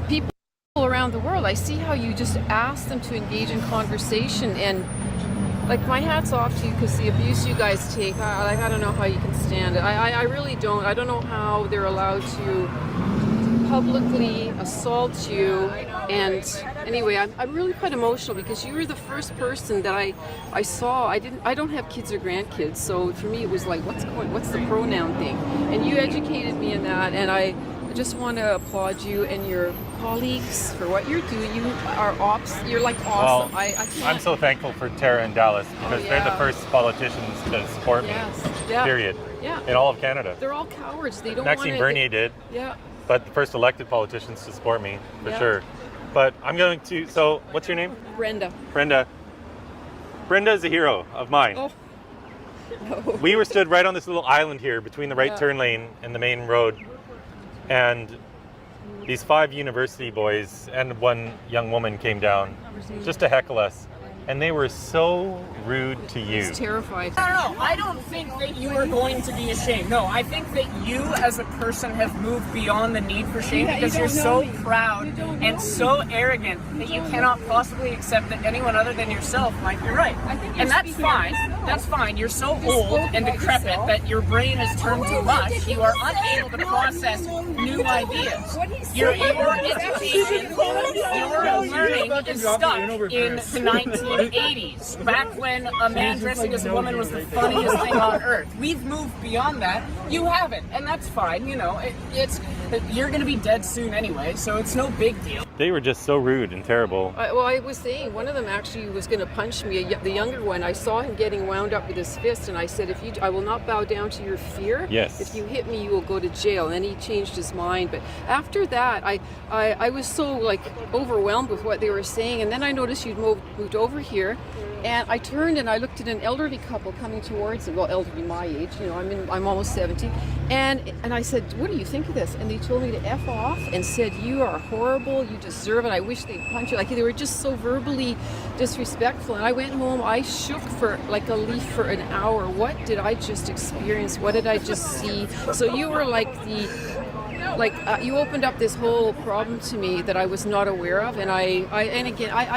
people around the world. I see how you just ask them to engage in conversation, and my hat's off to you, because the abuse you guys take, I don't know how you can stand it. I really don't. I don't know how they're allowed to publicly assault you. And anyway, I'm really quite emotional, because you were the first person that I saw. I don't have kids or grandkids, so for me it was like, what's the pronoun thing? And you educated me in that, and I just want to applaud you and your colleagues for what you're doing. You are you're like awesome. Well, I'm so thankful for Tara and Dallas, because they're the first politicians to support me. Yeah. Period. Yeah. In all of Canada. They're all cowards. They don't. Maxine Bernier did. Yeah. But the first elected politicians to support me, for sure. But I'm going to, so what's your name? Brenda. Brenda is a hero of mine. Oh. No. We were stood right on this little island here between the right turn lane and the main road. And these 5 university boys and 1 young woman came down just to heckle us. And they were so rude to you. I was terrified. No, I don't think that you are going to be ashamed. No, I think that you as a person have moved beyond the need for shame, because you're so proud and so arrogant that you cannot possibly accept that anyone other than yourself might be right. And that's fine. That's fine. You're so old and decrepit that your brain has turned to mush. You are unable to process new ideas. Your education, your learning is stuck in the 1980s, back when a man dressing as a woman was the funniest thing on earth. We've moved beyond that. You haven't, and that's fine. You're going to be dead soon anyway, so it's no big deal. They were just so rude and terrible. Well, I was saying one of them actually was going to punch me. The younger one, I saw him getting wound up with his fist, and I said, I will not bow down to your fear. Yes. If you hit me, you will go to jail. And then he changed his mind. But after that, I was so like overwhelmed with what they were saying. And then I noticed you'd moved over here, and I turned and I looked at an elderly couple coming towards it. Well, elderly my age, you know, I'm almost 70. And I said, what do you think of this? And they told me to F off and said, you are horrible, you deserve it, I wish they'd punch you. Like, they were just so verbally disrespectful. And I went home, I shook for like a leaf for an hour. What did I just experience? What did I just see? So you were like you opened up this whole problem to me that I was not aware of, and I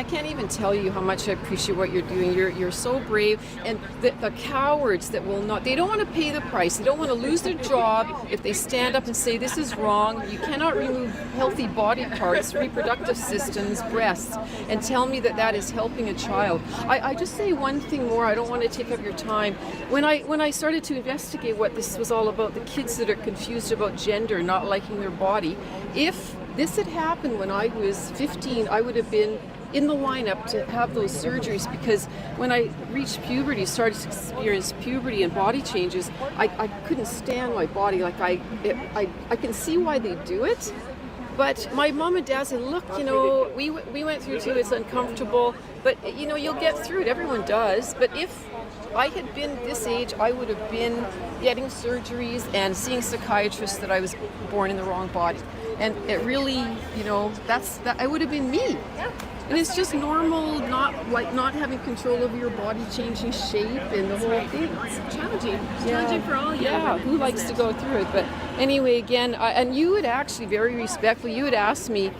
can't even tell you how much I appreciate what you're doing. You're so brave, and the cowards that will not, they don't want to pay the price. They don't want to lose their job if they stand up and say this is wrong. You cannot remove healthy body parts, reproductive systems, breasts, and tell me that that is helping a child. I just say one thing more. I don't want to take up your time. When I started to investigate what this was all about, the kids that are confused about gender, not liking their body. If this had happened when I was 15, I would have been in the lineup to have those surgeries, because when I reached puberty, started to experience puberty and body changes, I couldn't stand my body. Like I can see why they do it, but my mom and dad said, look, you know, we went through too, it's uncomfortable, but you know, you'll get through it, everyone does. But if I had been this age, I would have been getting surgeries and seeing psychiatrists that I was born in the wrong body. And it really, you know, that I would have been me. And it's just normal, not having control over your body, changing shape and the whole thing. It's challenging. It's challenging for all. Yeah, who likes to go through it? But anyway, again, and you would actually very respectfully, you would ask me,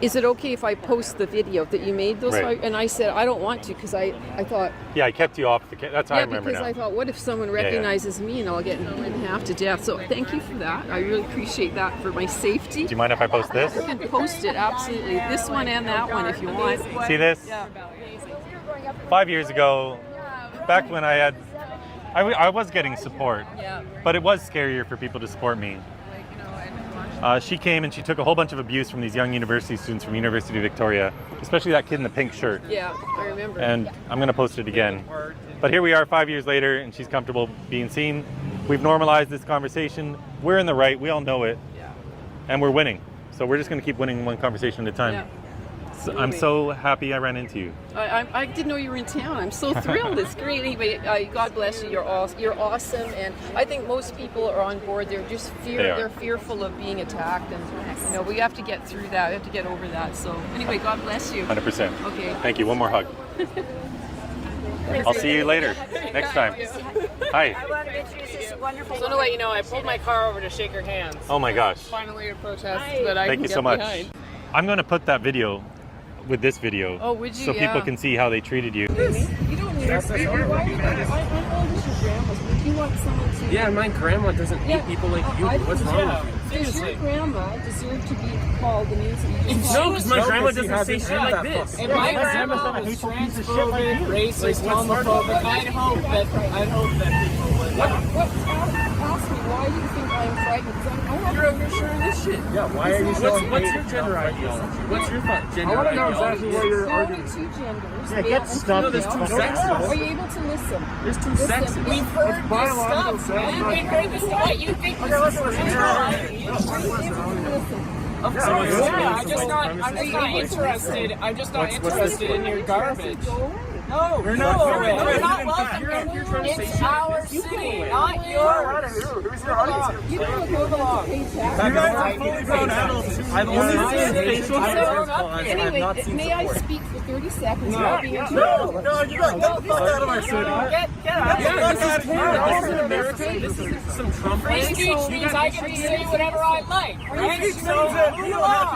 is it okay if I post the video that you made those? Right. And I said, I don't want to, because I thought... Yeah, I kept you off the camera. That's how I remember because now. I thought, what if someone recognizes me and I'll get beaten half to death? So thank you for that. I really appreciate that for my safety. Do you mind if I post this? You can post it, absolutely. This one and that one if you want. See this? Yeah. 5 years ago, back when I was getting support, but it was scarier for people to support me. She came and she took a whole bunch of abuse from these young university students from University of Victoria, especially that kid in the pink shirt. Yeah, I remember. And I'm going to post it again. But here we are 5 years later, and she's comfortable being seen. We've normalized this conversation. We're in the right. We all know it. Yeah. And we're winning. So we're just going to keep winning one conversation at a time. Yeah. So I'm so happy I ran into you. I didn't know you were in town. I'm so thrilled. It's great. Anyway, God bless you. You're awesome. And I think most people are on board. They're just they're fearful of being attacked. And you know, we have to get through that. We have to get over that. So anyway, God bless you. 100%. Okay. Thank you. One more hug. I'll see you later. Next time. Hi. I want to introduce this wonderful. So to let you know, I pulled my car over to shake her hands. Oh my gosh. Finally a protest that I Thank can you get so much. behind. I'm going to put that video with this video. Oh, would you? So people can see how they treated you. You don't need to. I'm old as your grandma's. Would you want someone to? Yeah, my grandma doesn't hate people like you. What's wrong with you? Does your grandma deserve to be called the names that you just No, because my grandma doesn't say shit like this. If my grandma was transphobic, racist, homophobic, I'd hope that people would. Ask me, why do you think I'm frightened? Because You're oversharing this shit. Yeah, why are you showing What's your gender ideology? What's your gender I want to know ideology? exactly where you're there are only arguing. two genders. Yeah, male get and stuff. No, there's two female. sexes. Are you able to listen? There's two Listen, sexes. We've heard It's biological sex. We've heard this. What you think Okay, listen. I'm just not interested in your garbage. No, You're not welcome. It's our city, not yours. Who's your audience? You don't know the pay tax. You guys are fully grown adults. I've only seen facial hair claws. Anyway, may I speak for 30 seconds? No, you got get the fuck out of our city. Get out. This is America. This is some Trump. Free speech means I get to say whatever I like, right? You don't have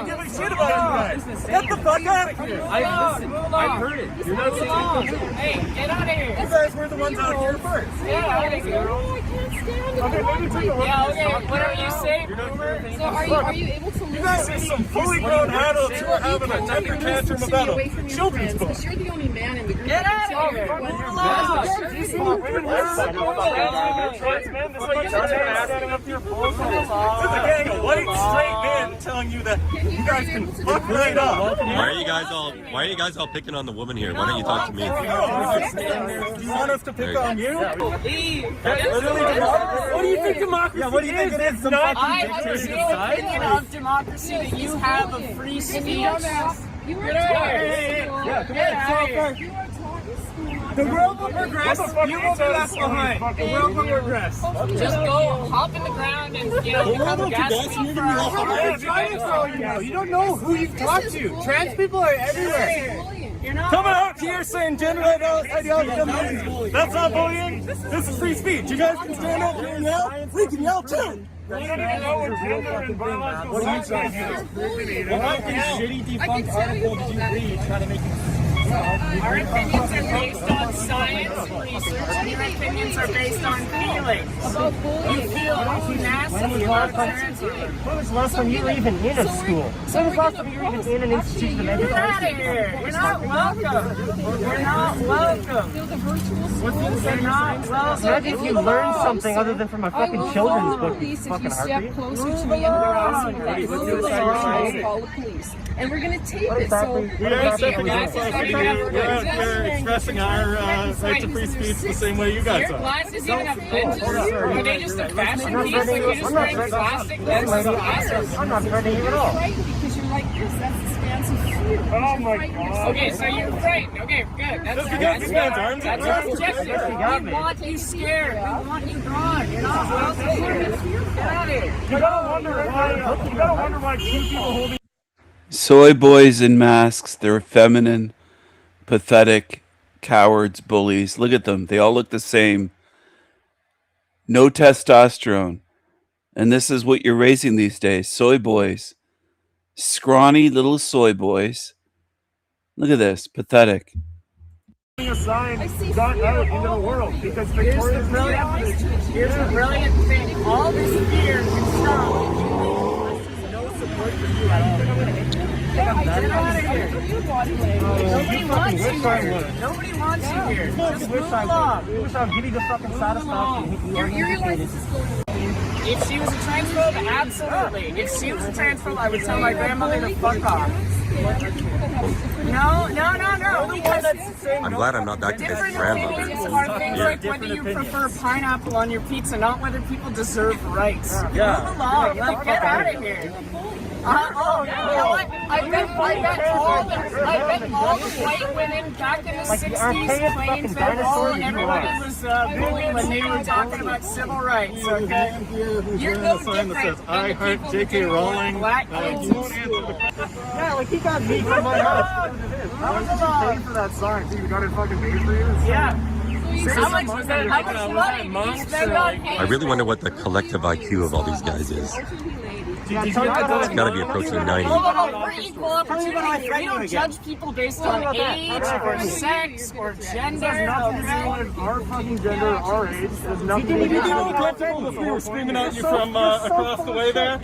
to give a shit about you guys. Get the fuck out of here. I've heard it. You're not saying Hey, get out of here. You guys were the ones out here first. Get out of here. I can't stand it. Okay, maybe take a look Yeah, at this. okay, whatever you say, boomer. So are you able to listen? You guys are some fully grown adults who are having a temper tantrum about a children's book. Because you're the only man in the group. Get out of here. This is a gang of white, straight man telling you that you guys can fuck right up. Why are you guys all picking on the woman here? Why don't you talk to me? Do you want us to pick on you? What do you think democracy is? What do you think it is? I have the same opinion of democracy that you have of free speech. Get out of here. The world will progress. You will be left behind. The world will progress. Just go hop in the ground and, become a gas leaker. You don't know who you've talked to. Trans people are everywhere. Coming out here saying gender ideology. That's not bullying. This is free speech. You guys can stand up and yell. We can yell too. You don't even know what gender and biological sex is. What shitty defunct article did you read trying to make you... Our opinions are based on science and research, and your opinions are based on feelings. You feel nasty about trans people. When was the last time you were even in a school? When was the last time you were even in an institution of education? Get out of here! You're not welcome! You're not welcome! You're not welcome! Imagine if you learned something other than from a fucking children's book, you fucking heartbeat. Call the police. And we're going to tape it, so... We're out here expressing our right to free speech the same way you guys Your are. glasses even have lenses? Are they just a fashion piece? Like you're just wearing plastic lenses glasses? I'm not threatening you at all. Because you're like this, that's the stance of freedom. Oh my God. Okay, so you're frightened. Okay, good. That's your objective. We want you scared. We want you gone. You're not welcome. Get out of here. You gotta wonder why two people holding... Soy boys in masks. They're feminine, pathetic, cowards, bullies. Look at them. They all look the same. No testosterone. And this is what you're raising these days. Soy boys. Scrawny little soy boys. Look at this. Pathetic. A sign got out into the world because Here's the brilliant thing. All this fear can stop. No support for you. Get out of here. Nobody wants you here. Nobody wants you here. Just move along. Give me the fucking satisfaction. If she was a transphobe, absolutely. If she was a transphobe, I would tell my grandmother to fuck off. No. Because I'm glad I'm not that guy's different grandmother. opinions are things like whether you prefer pineapple on your pizza, not whether people deserve rights. Move along. Like, get out of here. You know what? I bet all the white women back in the 60s claimed that everybody was bullied when they were talking about civil rights, okay? You're no different. I heart J.K. Rowling. Black kids. Yeah, like he got me from my house. How much did you pay for that sign? So you got it fucking made for you? Yeah. How much money did you spend on I really wonder what the collective IQ of all these guys is. It's got to be approaching 90. We're equal opportunity. We don't judge people based on age or sex or gender. Our fucking gender, our age, has nothing to do with it. Would you be more comfortable if we were screaming at you from across the way there?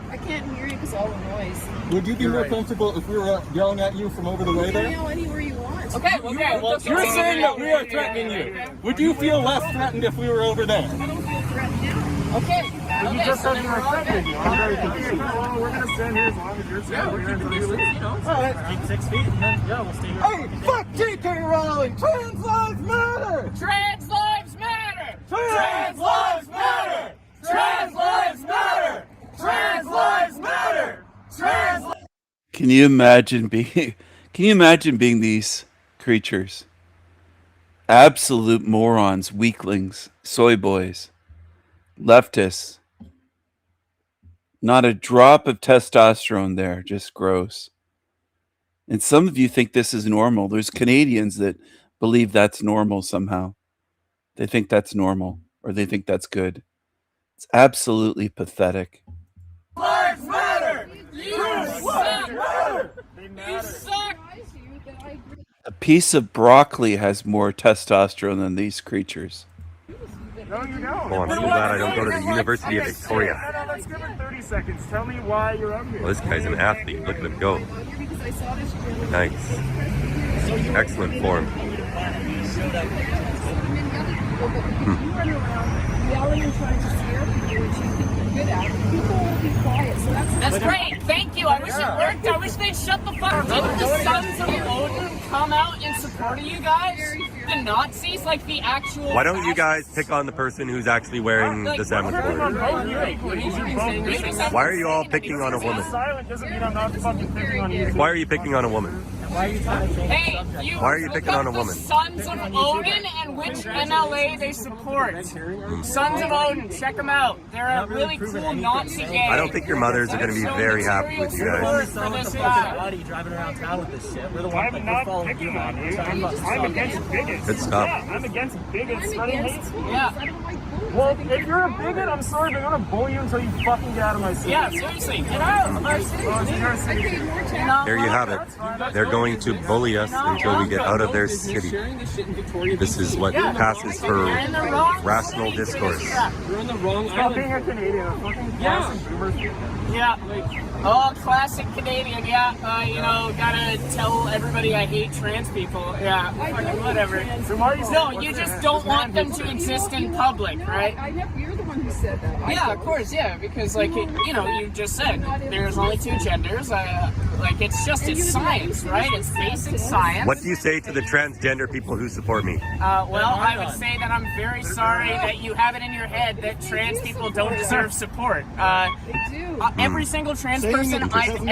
I can't hear you because of all the noise. Would you be more comfortable if we were yelling at you from over the way You can there? yell anywhere you want. Okay, well, You're saying that we are threatening you. Would you feel less threatened if we were over there? I don't feel threatened now. Okay. You just said you were threatening you. I'm very confused. Well, we're going to stand here as long as you're standing here until you leave. All right. Keep 6 feet and then, we'll stay here. Hey, fuck J.K. Rowling! Trans lives matter! Trans lives matter! Trans lives matter! Trans lives matter! Trans lives matter! Trans lives... Can you imagine being these creatures? Absolute morons, weaklings, soy boys, leftists. Not a drop of testosterone there, just gross. And some of you think this is normal. There's Canadians that believe that's normal somehow. They think that's normal, or they think that's good. It's absolutely pathetic. Lives matter! You suck! You suck! A piece of broccoli has more testosterone than these creatures. No, you don't. Oh, I'm so glad I don't go to the University of Victoria. Let's give it 30 seconds. Tell me why you're up here. Well, this guy's an athlete. Look at him go. Nice. Excellent form. yelling and trying to scare people, which you think you're good at. People will be quiet, so That's great. Thank you. I wish it worked. I wish they'd shut the fuck up. Didn't the Sons of Odin come out in support of you guys? The Nazis, like the actual. Why don't you guys pick on the person who's actually wearing the salmon cord? Why are you all picking on a woman? Why are you picking on a woman? Hey, Why are you picking on a woman? Sons of Odin and which MLA they support. Sons of Odin, check them out. They're a really cool Nazi gang. I don't think your mothers are going to be very happy with you guys. For this guy. driving around town with this shit. We're the ones that are following you on. I'm against bigots. Good stuff. Yeah, I'm against bigots spreading hate. Yeah. Well, if you're a bigot, I'm sorry, they're gonna bully you until you fucking get out of my city. Yeah, seriously, get out of our city. There you have it. They're going to bully us until we get out of their city. This is what passes for rational discourse. You're in the wrong island. Stop being a Canadian. A fucking classic boomer. Yeah. Oh, classic Canadian. Yeah. You know, gotta tell everybody I hate trans people. Yeah. Fucking whatever. No, you just don't want them to exist in public, right? You're the one who said that. Yeah, of course, yeah, because like you know, you just said there's only two genders. Like it's science, right? It's basic science. What do you say to the transgender people who support me? Well, I would say that I'm very sorry that you have it in your head that trans people don't deserve support. Every single trans person I've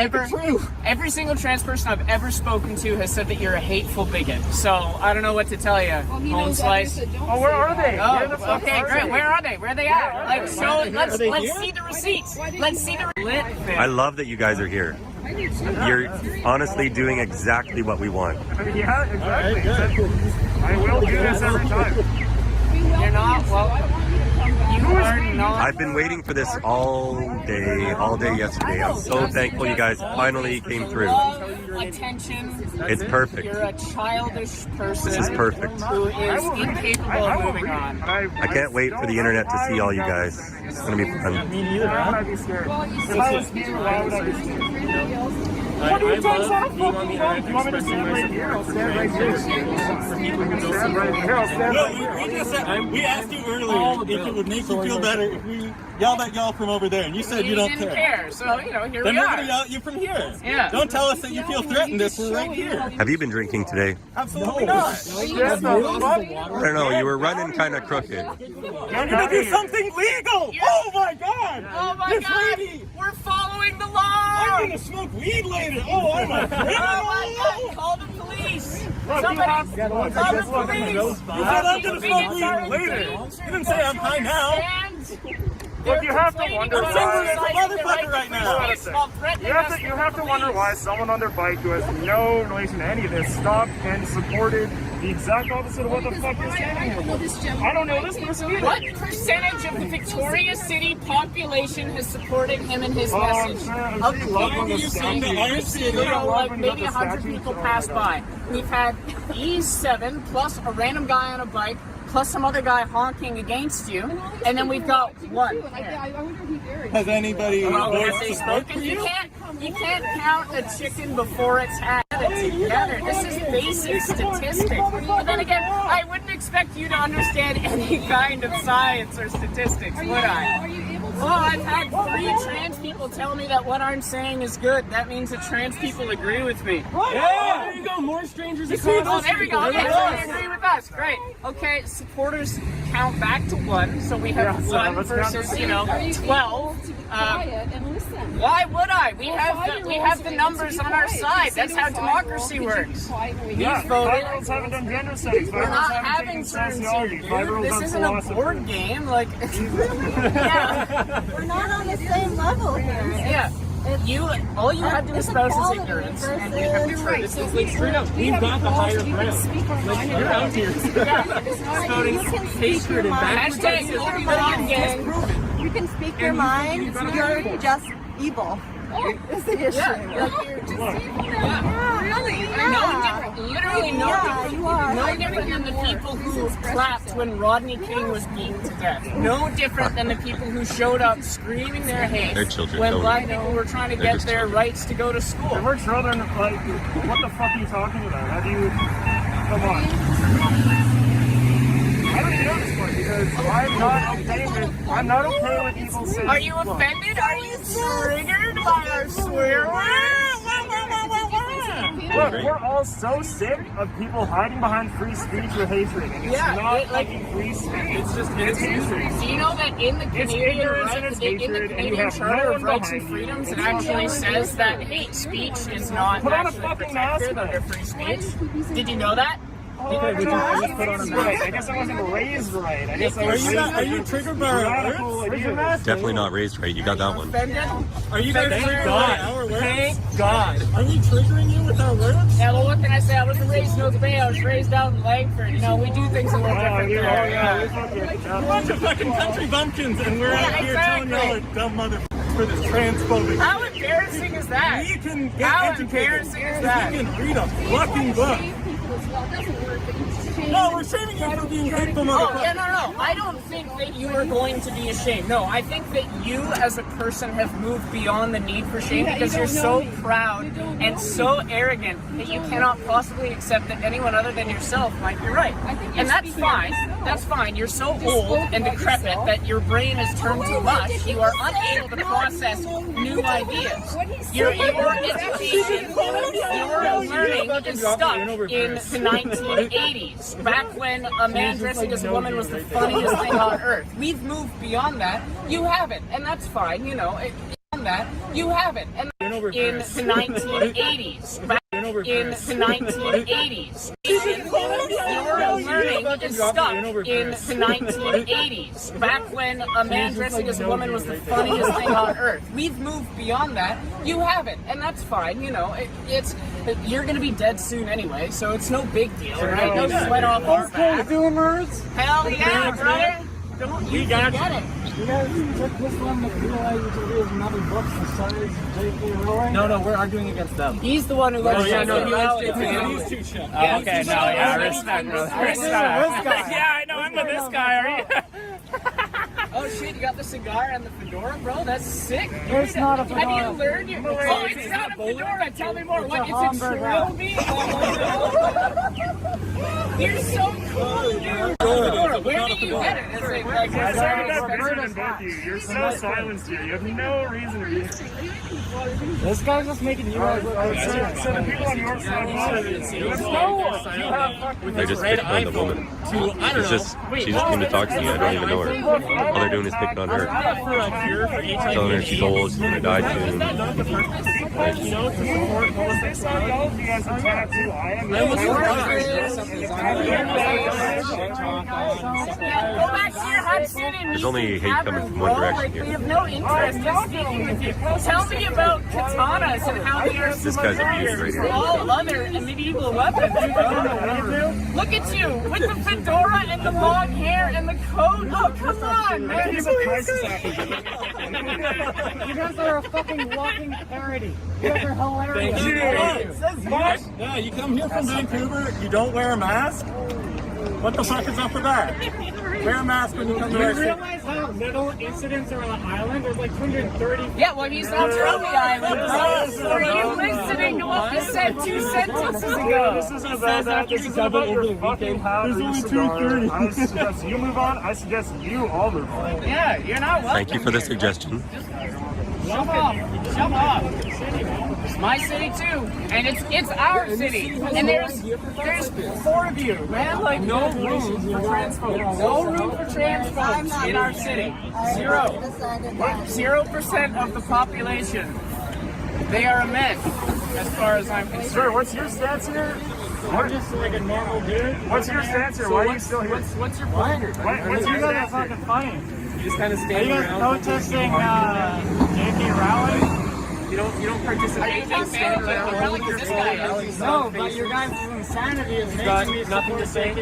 ever spoken to has said that you're a hateful bigot. So I don't know what to tell you. Home slice. Oh, where are they? Oh, okay, great. Where are they? Where are they at? Like, show. Let's see the receipts. Let's see the. I love that you guys are here. You're honestly doing exactly what we want. Yeah, exactly. I will do this every time. You're not welcome. You are not. I've been waiting for this all day yesterday. I'm so thankful you guys finally came through. Attention. It's perfect. You're a childish person. This is perfect. Who is incapable of moving on. I can't wait for the internet to see all you guys. It's going to be fun. Me neither. Why would I be scared? If I was you, why would I be scared? What do you think? You want me to stand right here? I'll stand right here. We asked you earlier if it would make you feel better if we yelled at y'all from over there, and you said you don't didn't care. So, you know, here then we we're are. going to yell at you from here. Yeah. Don't tell us that you feel threatened if we're right here. Have you been drinking today? Absolutely not. I don't know. You were running kind of crooked. You're going to do something legal. Oh my God. Oh my God. We're following the law. I'm going to smoke weed later. Oh, I'm a criminal. Oh my God. Call the police. Somebody call the police. You said I'm going to smoke weed later. You didn't say I'm high now. Look, you have to wonder I'm single as a motherfucker right now. You have to wonder why someone on their bike who has no relation to any of this stopped and supported the exact opposite of what the fuck you're saying. I don't know this person either. What percentage of the Victoria City population has supported him and his message? Of the people you see, maybe 100 people pass by. We've had these 7 plus a random guy on a bike, plus some other guy honking against you, and then we've got one. Has anybody voiced support for you? You can't count a chicken before it's had it together. This is basic statistics. But then again, I wouldn't expect you to understand any kind of science or statistics, would I? Well, I've had 3 trans people tell me that what I'm saying is good. That means that trans people agree with me. Yeah, there you go. More strangers across. Oh, there we go. Okay, so they agree with us. Great. Okay, supporters count back to 1, so we have 1 versus 12. Why would I? We have the numbers on our side. That's how democracy works. You voted. Haven't done gender studies. We're not having turns here. This isn't a board game. Like, we're not on the same level here. Yeah. All you have to espouse is ignorance, and we have to try. This is like straight up. We've got the higher ground. Like, you're out here. Spouting hatred and backwards. You can speak your mind. You're just evil. Is the issue? You're just evil. Really? Literally no different than the people who clapped when Rodney King was beaten to death. No different than the people who showed up screaming their hate when black people were trying to get their rights to go to school. We're children, like, what the fuck are you talking about? How do you... Come on. I Because I'm not okay with people saying. Are you offended? Are you triggered by our swear words? Look, we're all so sick of people hiding behind free speech with hatred, and it's not like free speech. It's just hatred. Do you know that in the Canadian Charter of Rights and Freedoms, it actually says that hate speech is not actually protected under free speech? Did you know that? Okay, would you just put on a mask? I guess I wasn't raised right. I guess I was Are you triggered by our words? Definitely not raised right. You got that one. Are you guys triggered by our words? Thank God. Are we triggering you with our words? Yeah, well, what can I say? I wasn't raised in Oak Bay. I was raised out in Langford. You know, we do things a little different there. We're a bunch of fucking country bumpkins, and we're out here telling y'all a dumb motherfucker for this transphobic. How embarrassing is that? We can get How educated. embarrassing is that? We can read a fucking book. No, we're shaming you for being hateful, motherfucker. Oh, yeah, no. I don't think that you are going to be ashamed. No, I think that you as a person have moved beyond the need for shame because you're so proud and so arrogant that you cannot possibly accept that anyone other than yourself might be right. And that's fine. That's fine. You're so old and decrepit that your brain has turned to mush. You are unable to process new ideas. Your education, your learning is stuck in the 1980s, back when a man dressing as a woman was the funniest thing on earth. We've moved beyond that. You haven't, and that's fine. You know, beyond that, you haven't. And in the 1980s, back in the 1980s, your learning is stuck in the 1980s, back when a man dressing as a woman was the funniest thing on earth. We've moved beyond that. You haven't, and that's fine. You know, you're gonna be dead soon anyway, so it's no big deal, right? No sweat off our back. Boomers. Hell yeah, brother. Don't you forget it. You guys took this one to realize to read another book the size of J.K. Rowling? No, we're arguing against them. He's the one who loves J.K. Rowling. He's too shut. Okay, no, yeah, respect, brother. Respect. Yeah, I know, I'm with this guy, are you? Oh shit, you got the cigar and the fedora, bro? That's sick. It's not a fedora. Have you learned your... Oh, it's not a fedora. Tell me more. What, is it Trilby? You're so cool, dude. Where did you get it? It's like I started that picture in both you. You're so silenced here. You have no reason to be. This guy's just making you guys look like so the people on your side. They just picked on the woman. She just came to talk to me. I don't even know her. All they're doing is picking on her. Telling her she's old, she's gonna die soon. There's only hate coming from one direction here. We have no interest in speaking with you. Tell me about katanas and how they are This guy's abused right here. all other medieval weapons. Look at you with the fedora and the long hair and the coat. Oh, come on, man. You guys are a fucking walking parody. You guys are hilarious. Thank you. Yeah, you come here from Vancouver, you don't wear a mask? What the fuck is up with that? Wear a mask when you come to our city. You realize how little incidents are on the island? There's like 230. Yeah, well, he's not from the island. Were you listening to what he said 2 sentences ago? This isn't about that. This is about your fucking house. There's only 230. I suggest you move on. I suggest you all move on. Yeah, you're not welcome. Thank you for the suggestion. Shove off. Shove off. It's my city too, and it's our city. And there's 4 of you, man. Like no room for trans folks. No room for trans folks in our city. 0% of the population. They are men, as far as I'm concerned. Sir, what's your stance here? I'm just like a normal dude. What's your stance here? Why are you still here? What's your point? What's your stance here? Fucking funny. You just kind of stand Are you guys protesting J.K. Rowling? You don't participate in standing around with this guy. No, but your guys' insanity is making me nothing to say.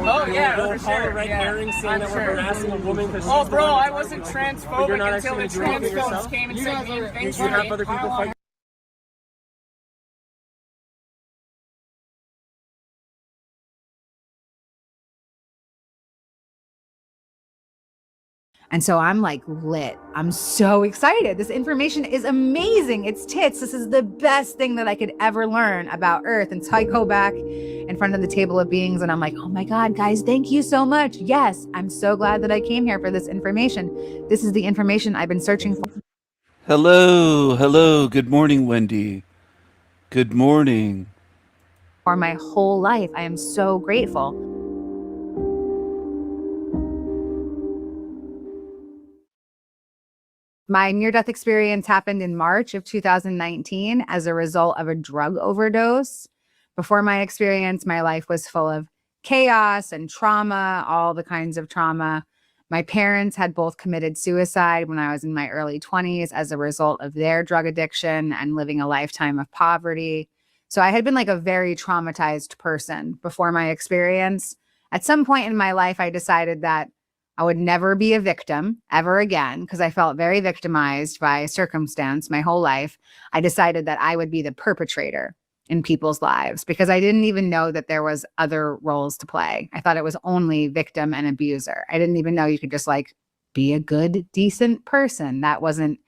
Oh yeah, for sure. Red herring saying that we're harassing a woman because oh bro, I wasn't transphobic until the trans folks came and said mean things to me. You have other people fight. And so I'm like lit. I'm so excited. This information is amazing. It's tits. This is the best thing that I could ever learn about Earth. And so I go back in front of the table of beings and I'm like, oh my God, guys, thank you so much. Yes, I'm so glad that I came here for this information. This is the information I've been searching for. Hello, hello. Good morning, Wendy. Good morning. For my whole life. I am so grateful. My near-death experience happened in March of 2019 as a result of a drug overdose. Before my experience, my life was full of chaos and trauma, all the kinds of trauma. My parents had both committed suicide when I was in my early 20s as a result of their drug addiction and living a lifetime of poverty. So I had been like a very traumatized person before my experience. At some point in my life, I decided that I would never be a victim ever again because I felt very victimized by circumstance my whole life. I decided that I would be the perpetrator in people's lives because I didn't even know that there was other roles to play. I thought it was only victim and abuser. I didn't even know you could just like be a good, decent person. That wasn't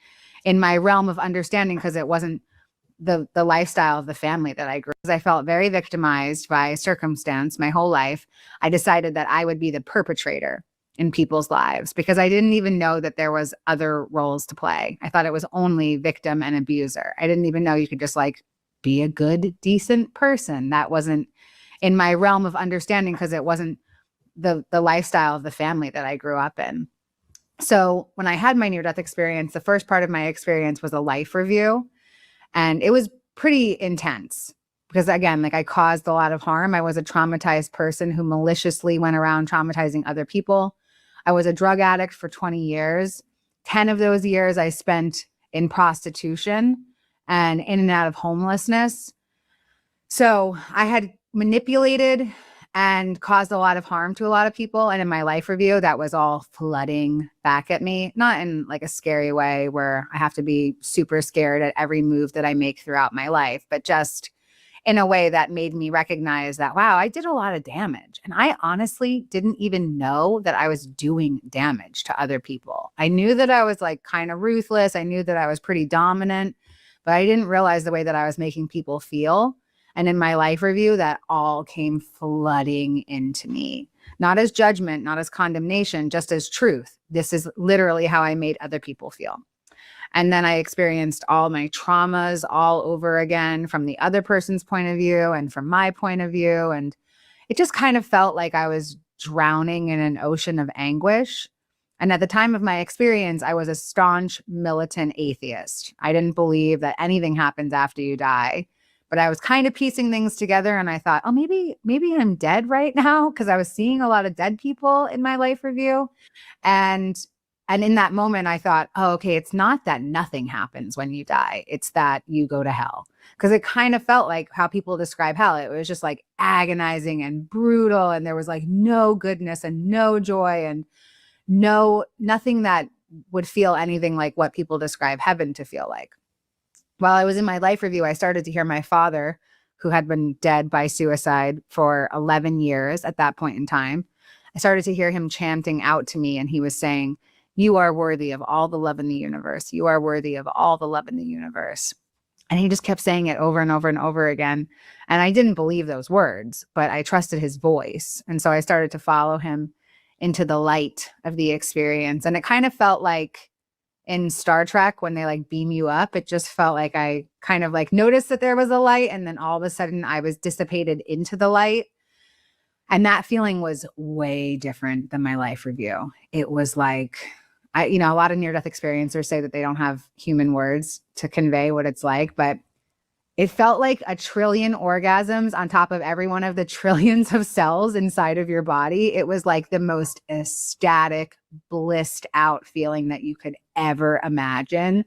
in my realm of understanding because it wasn't the lifestyle of the family that I grew up. I felt very victimized by circumstance my whole life. I decided that I would be the perpetrator in people's lives because I didn't even know that there was other roles to play. I thought it was only victim and abuser. I didn't even know you could just like be a good, decent person. That wasn't in my realm of understanding because it wasn't the lifestyle of the family that I grew up in. So when I had my near-death experience, the first part of my experience was a life review, and it was pretty intense because again, like I caused a lot of harm. I was a traumatized person who maliciously went around traumatizing other people. I was a drug addict for 20 years. 10 of those years I spent in prostitution and in and out of homelessness. So I had manipulated and caused a lot of harm to a lot of people. And in my life review, that was all flooding back at me, not in like a scary way where I have to be super scared at every move that I make throughout my life, but just in a way that made me recognize that, wow, I did a lot of damage. And I honestly didn't even know that I was doing damage to other people. I knew that I was like kind of ruthless. I knew that I was pretty dominant, but I didn't realize the way that I was making people feel. And in my life review, that all came flooding into me, not as judgment, not as condemnation, just as truth. This is literally how I made other people feel. And then I experienced all my traumas all over again from the other person's point of view and from my point of view. And it just kind of felt like I was drowning in an ocean of anguish. And at the time of my experience, I was a staunch militant atheist. I didn't believe that anything happens after you die. But I was kind of piecing things together and I thought, oh, maybe I'm dead right now because I was seeing a lot of dead people in my life review. And in that moment, I thought, oh, okay, it's not that nothing happens when you die. It's that you go to hell. Because it kind of felt like how people describe hell. It was just like agonizing and brutal. And there was like no goodness and no joy and nothing that would feel anything like what people describe heaven to feel like. While I was in my life review, I started to hear my father, who had been dead by suicide for 11 years at that point in time. I started to hear him chanting out to me, and he was saying, "You are worthy of all the love in the universe. You are worthy of all the love in the universe." And he just kept saying it over and over and over again. And I didn't believe those words, but I trusted his voice. And so I started to follow him into the light of the experience. And it kind of felt like in Star Trek when they like beam you up, it just felt like I kind of like noticed that there was a light. And then all of a sudden I was dissipated into the light. And that feeling was way different than my life review. It was like, a lot of near-death experiencers say that they don't have human words to convey what it's like, but it felt like a trillion orgasms on top of every one of the trillions of cells inside of your body. It was like the most ecstatic, blissed out feeling that you could ever imagine.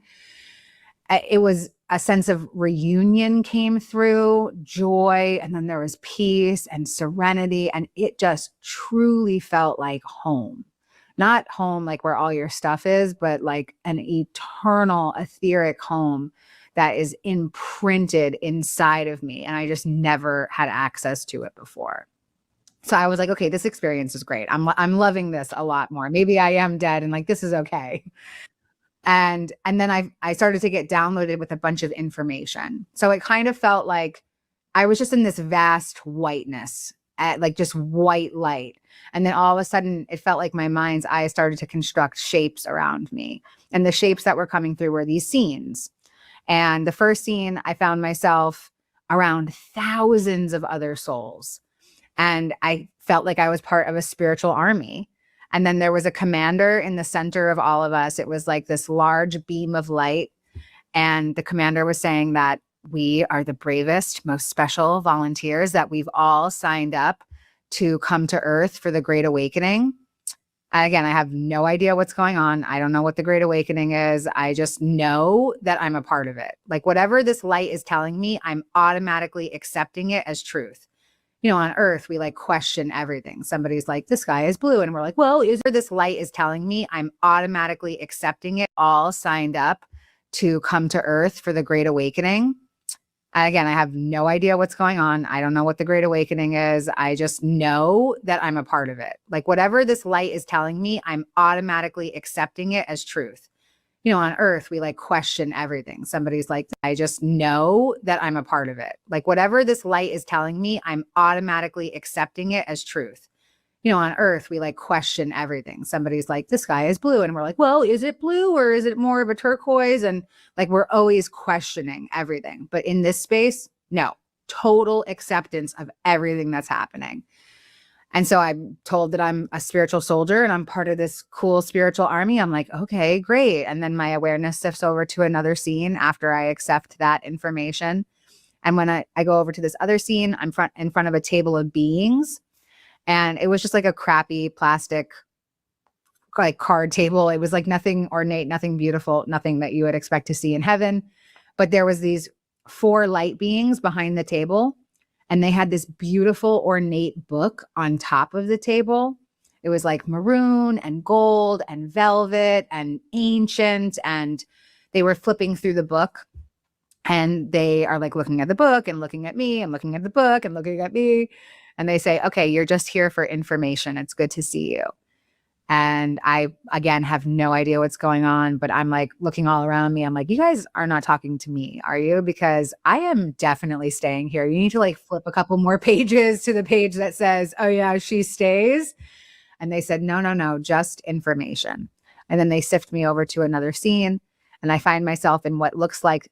It was a sense of reunion came through, joy, and then there was peace and serenity, and it just truly felt like home. Not home like where all your stuff is, but like an eternal, etheric home that is imprinted inside of me. And I just never had access to it before. So I was like, okay, this experience is great. I'm loving this a lot more. Maybe I am dead and like this is okay. And then I started to get downloaded with a bunch of information. So it kind of felt like I was just in this vast whiteness, at like just white light. And then all of a sudden it felt like my mind's eye started to construct shapes around me. And the shapes that were coming through were these scenes. And the first scene, I found myself around thousands of other souls. And I felt like I was part of a spiritual army. And then there was a commander in the center of all of us. It was like this large beam of light. And the commander was saying that we are the bravest, most special volunteers, that we've all signed up to come to Earth for the Great Awakening. Again, I have no idea what's going on. I don't know what the Great Awakening is. I just know that I'm a part of it. Like whatever this light is telling me, I'm automatically accepting it as truth. You know, on Earth, we like question everything. Somebody's like, the sky is blue. And we're like, well, is there this light is telling me, I'm automatically accepting it, all signed up to come to Earth for the Great Awakening. Again, I have no idea what's going on. I don't know what the Great Awakening is. I just know that I'm a part of it. Like whatever this light is telling me, I'm automatically accepting it as truth. You know, on Earth, we like question everything. Somebody's like, I just know that I'm a part of it. Like whatever this light is telling me, I'm automatically accepting it as truth. You know, on Earth, we like question everything. Somebody's like, the sky is blue. And we're like, well, is it blue or is it more of a turquoise? And like, we're always questioning everything. But in this space, no, total acceptance of everything that's happening. And so I'm told that I'm a spiritual soldier and I'm part of this cool spiritual army. I'm like, okay, great. And then my awareness shifts over to another scene after I accept that information. And when I go over to this other scene, I'm in front of a table of beings. And it was just like a crappy plastic like card table. It was like nothing ornate, nothing beautiful, nothing that you would expect to see in heaven. But there was these 4 light beings behind the table. And they had this beautiful ornate book on top of the table. It was like maroon and gold and velvet and ancient. And they were flipping through the book. And they are like looking at the book and looking at me and looking at the book and looking at me. And they say, okay, you're just here for information. It's good to see you. And I, again, have no idea what's going on, but I'm like looking all around me. I'm like, you guys are not talking to me, are you? Because I am definitely staying here. You need to like flip a couple more pages to the page that says, oh yeah, she stays. And they said, no, no, no, just information. And then they sift me over to another scene. And I find myself in what looks like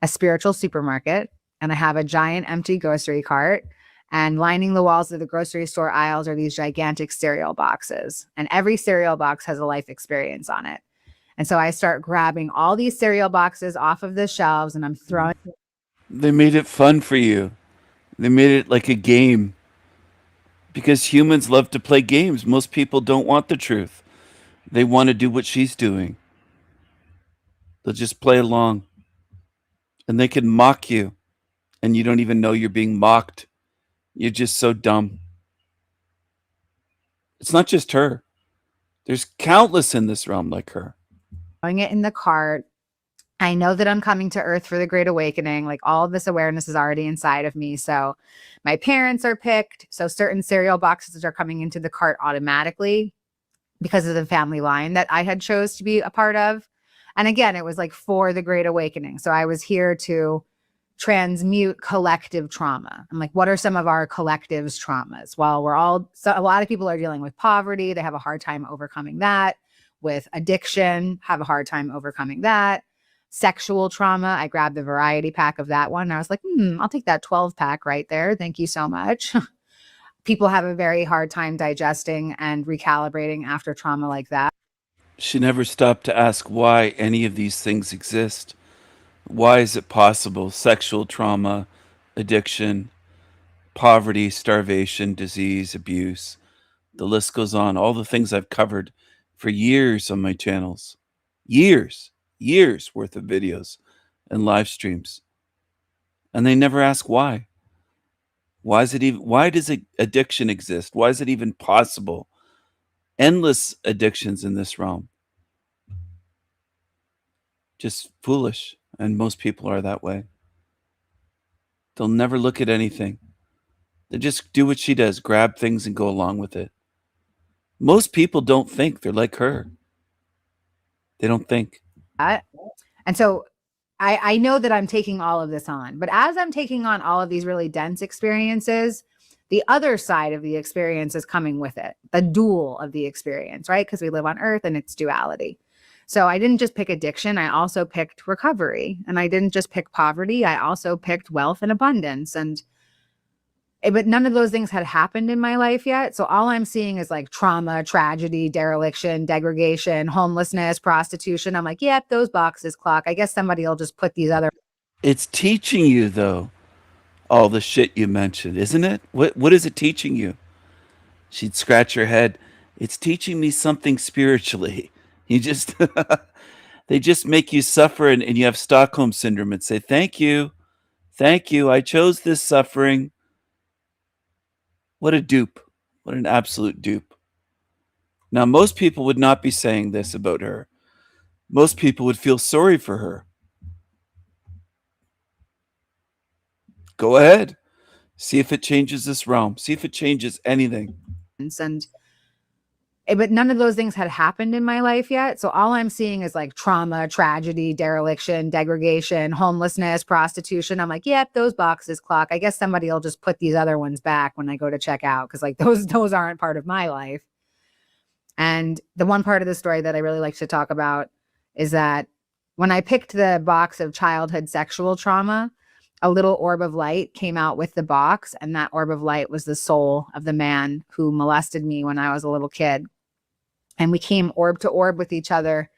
a spiritual supermarket. And I have a giant empty grocery cart. And lining the walls of the grocery store aisles are these gigantic cereal boxes. And every cereal box has a life experience on it. And so I start grabbing all these cereal boxes off of the shelves and I'm throwing. They made it fun for you. They made it like a game. Because humans love to play games. Most people don't want the truth. They want to do what she's doing. They'll just play along. And they can mock you. And you don't even know you're being mocked. You're just so dumb. It's not just her. There's countless in this realm like her. Throwing it in the cart. I know that I'm coming to Earth for the Great Awakening. Like all of this awareness is already inside of me. So my parents are picked. So certain cereal boxes are coming into the cart automatically because of the family line that I had chose to be a part of. And again, it was like for the Great Awakening. So I was here to transmute collective trauma. I'm like, what are some of our collective's traumas? Well, a lot of people are dealing with poverty. They have a hard time overcoming that. With addiction, have a hard time overcoming that. Sexual trauma, I grabbed the variety pack of that one. And I was like, I'll take that 12 pack right there. Thank you so much. People have a very hard time digesting and recalibrating after trauma like that. She never stopped to ask why any of these things exist. Why is it possible? Sexual trauma, addiction, poverty, starvation, disease, abuse. The list goes on. All the things I've covered for years on my channels. Years worth of videos and live streams. And they never ask why. Why does addiction exist? Why is it even possible? Endless addictions in this realm. Just foolish. And most people are that way. They'll never look at anything. They just do what she does, grab things and go along with it. Most people don't think. They're like her. They don't think. And so I know that I'm taking all of this on, but as I'm taking on all of these really dense experiences, the other side of the experience is coming with it, the dual of the experience, right? Because we live on earth and it's duality. So I didn't just pick addiction, I also picked recovery. And I didn't just pick poverty, I also picked wealth and abundance. But none of those things had happened in my life yet. So all I'm seeing is like trauma, tragedy, dereliction, degradation, homelessness, prostitution. I'm like, yep, those boxes clock. I guess somebody will just put these other. It's teaching you, though, all the shit you mentioned, isn't it? What is it teaching you? She'd scratch her head. It's teaching me something spiritually. You just, they just make you suffer and you have Stockholm syndrome and say, thank you. Thank you. I chose this suffering. What a dupe. What an absolute dupe. Now, most people would not be saying this about her. Most people would feel sorry for her. Go ahead. See if it changes this realm. See if it changes anything. But none of those things had happened in my life yet. So all I'm seeing is like trauma, tragedy, dereliction, degradation, homelessness, prostitution. I'm like, yep, those boxes clock. I guess somebody will just put these other ones back when I go to check out because like those aren't part of my life. And the one part of the story that I really like to talk about is that when I picked the box of childhood sexual trauma, a little orb of light came out with the box. And that orb of light was the soul of the man who molested me when I was a little kid. And we came orb to orb with each other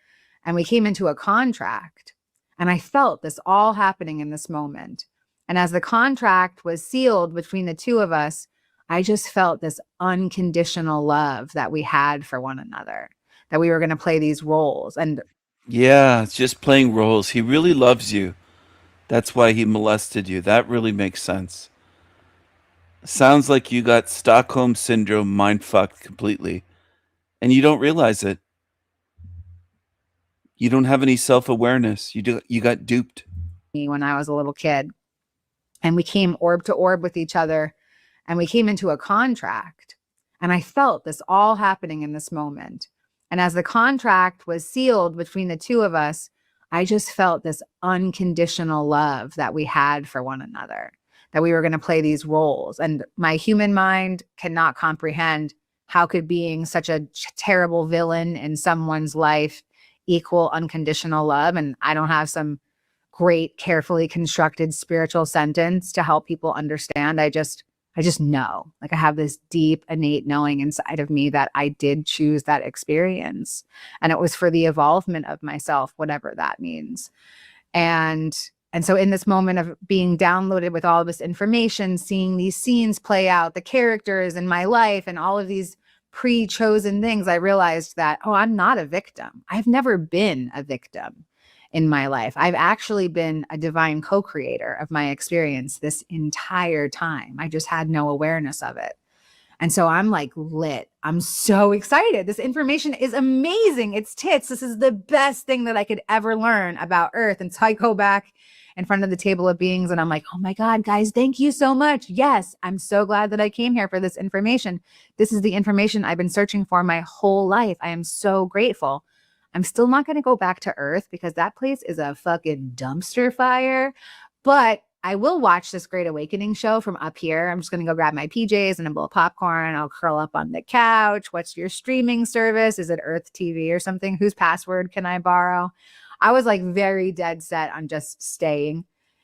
and we came into a contract. And I felt this all happening in this moment. And as the contract was sealed between the two of us, I just felt this unconditional love that we had for one another, that we were going to play these roles. And yeah, it's just playing roles. He really loves you. That's why he molested you. That really makes sense. Sounds like you got Stockholm syndrome mind fucked completely. And you don't realize it. You don't have any self-awareness. You got duped. When I was a little kid, and we came orb to orb with each other and we came into a contract. And I felt this all happening in this moment. And as the contract was sealed between the two of us, I just felt this unconditional love that we had for one another, that we were going to play these roles. And my human mind cannot comprehend how could being such a terrible villain in someone's life equal unconditional love. And I don't have some great, carefully constructed spiritual sentence to help people understand. I just know, like I have this deep, innate knowing inside of me that I did choose that experience. And it was for the evolvement of myself, whatever that means. And so in this moment of being downloaded with all of this information, seeing these scenes play out, the characters in my life and all of these pre-chosen things, I realized that, oh, I'm not a victim. I've never been a victim in my life. I've actually been a divine co-creator of my experience this entire time. I just had no awareness of it. And so I'm like lit. I'm so excited. This information is amazing. It's tits. This is the best thing that I could ever learn about Earth. And so I go back in front of the table of beings and I'm like, oh my God, guys, thank you so much. Yes, I'm so glad that I came here for this information. This is the information I've been searching for my whole life. I am so grateful. I'm still not going to go back to Earth because that place is a fucking dumpster fire. But I will watch this Great Awakening show from up here. I'm just going to go grab my PJs and a bowl of popcorn. I'll curl up on the couch. What's your streaming service? Is it Earth TV or something? Whose password can I borrow? I was like very dead set on just staying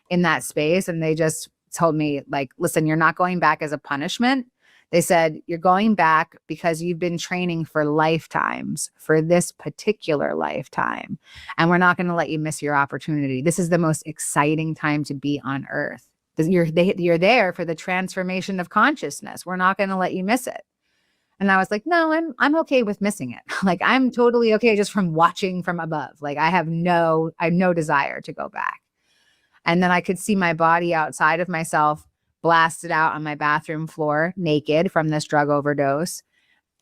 in that space. And they just told me like, listen, you're not going back as a punishment. They said, you're going back because you've been training for lifetimes, for this particular lifetime. And we're not going to let you miss your opportunity. This is the most exciting time to be on Earth. You're there for the transformation of consciousness. We're not going to let you miss it. And I was like, no, I'm okay with missing it. Like, I'm totally okay just from watching from above. Like, I have no desire to go back. And then I could see my body outside of myself blasted out on my bathroom floor naked from this drug overdose.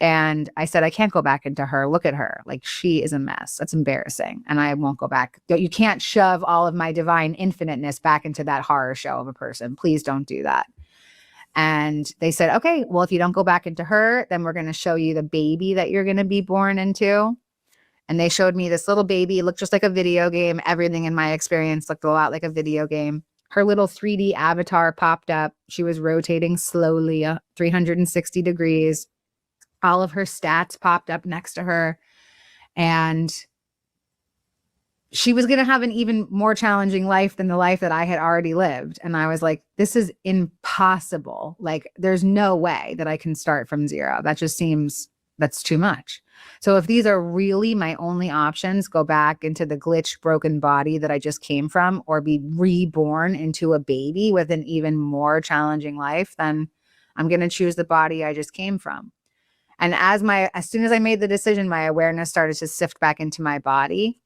And I said, I can't go back into her. Look at her. Like, she is a mess. That's embarrassing. And I won't go back. You can't shove all of my divine infiniteness back into that horror show of a person. Please don't do that. And they said, okay, well, if you don't go back into her, then we're going to show you the baby that you're going to be born into. And they showed me this little baby. It looked just like a video game. Everything in my experience looked a lot like a video game. Her little 3D avatar popped up. She was rotating slowly, 360 degrees. All of her stats popped up next to her. And she was going to have an even more challenging life than the life that I had already lived. And I was like, this is impossible. Like, there's no way that I can start from zero. That just seems, that's too much. So if these are really my only options, go back into the glitched, broken body that I just came from, or be reborn into a baby with an even more challenging life, then I'm going to choose the body I just came from. And as soon as I made the decision, my awareness started to sift back into my body.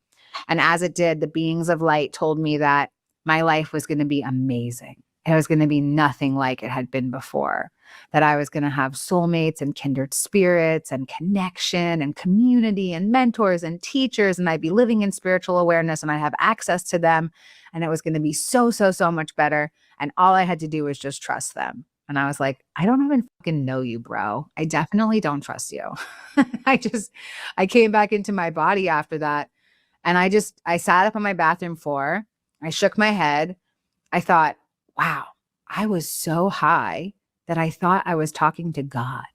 And as it did, the beings of light told me that my life was going to be amazing. It was going to be nothing like it had been before, that I was going to have soulmates and kindred spirits and connection and community and mentors and teachers. And I'd be living in spiritual awareness and I have access to them. And it was going to be so, so, so much better. And all I had to do was just trust them. And I was like, I don't even fucking know you, bro. I definitely don't trust you. I came back into my body after that. And I sat up on my bathroom floor. I shook my head. I thought, wow, I was so high that I thought I was talking to God.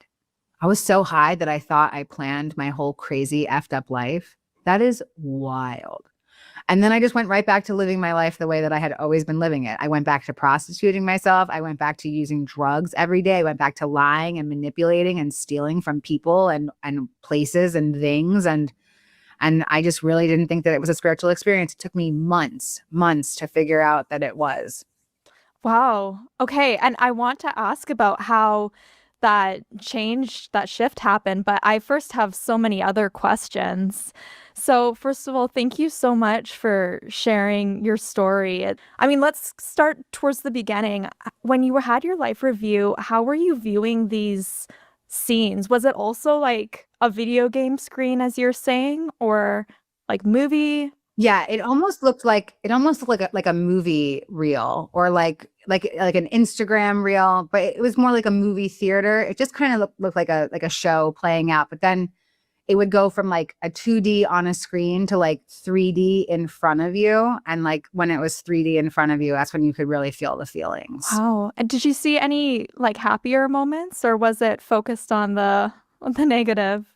I was so high that I thought I planned my whole crazy effed up life. That is wild. And then I just went right back to living my life the way that I had always been living it. I went back to prostituting myself. I went back to using drugs every day. I went back to lying and manipulating and stealing from people and places and things. And I just really didn't think that it was a spiritual experience. It took me months to figure out that it was. Wow. Okay. And I want to ask about how that change, that shift happened, but I first have so many other questions. So first of all, thank you so much for sharing your story. I mean, let's start towards the beginning. When you had your life review, how were you viewing these scenes? Was it also like a video game screen, as you're saying, or like movie? Yeah, it almost looked like a movie reel, or like an Instagram reel, but it was more like a movie theater. It just kind of looked like a show playing out, but then it would go from like a 2D on a screen to like 3D in front of you. And like when it was 3D in front of you, that's when you could really feel the feelings. Wow. And did you see any like happier moments, or was it focused on the negative?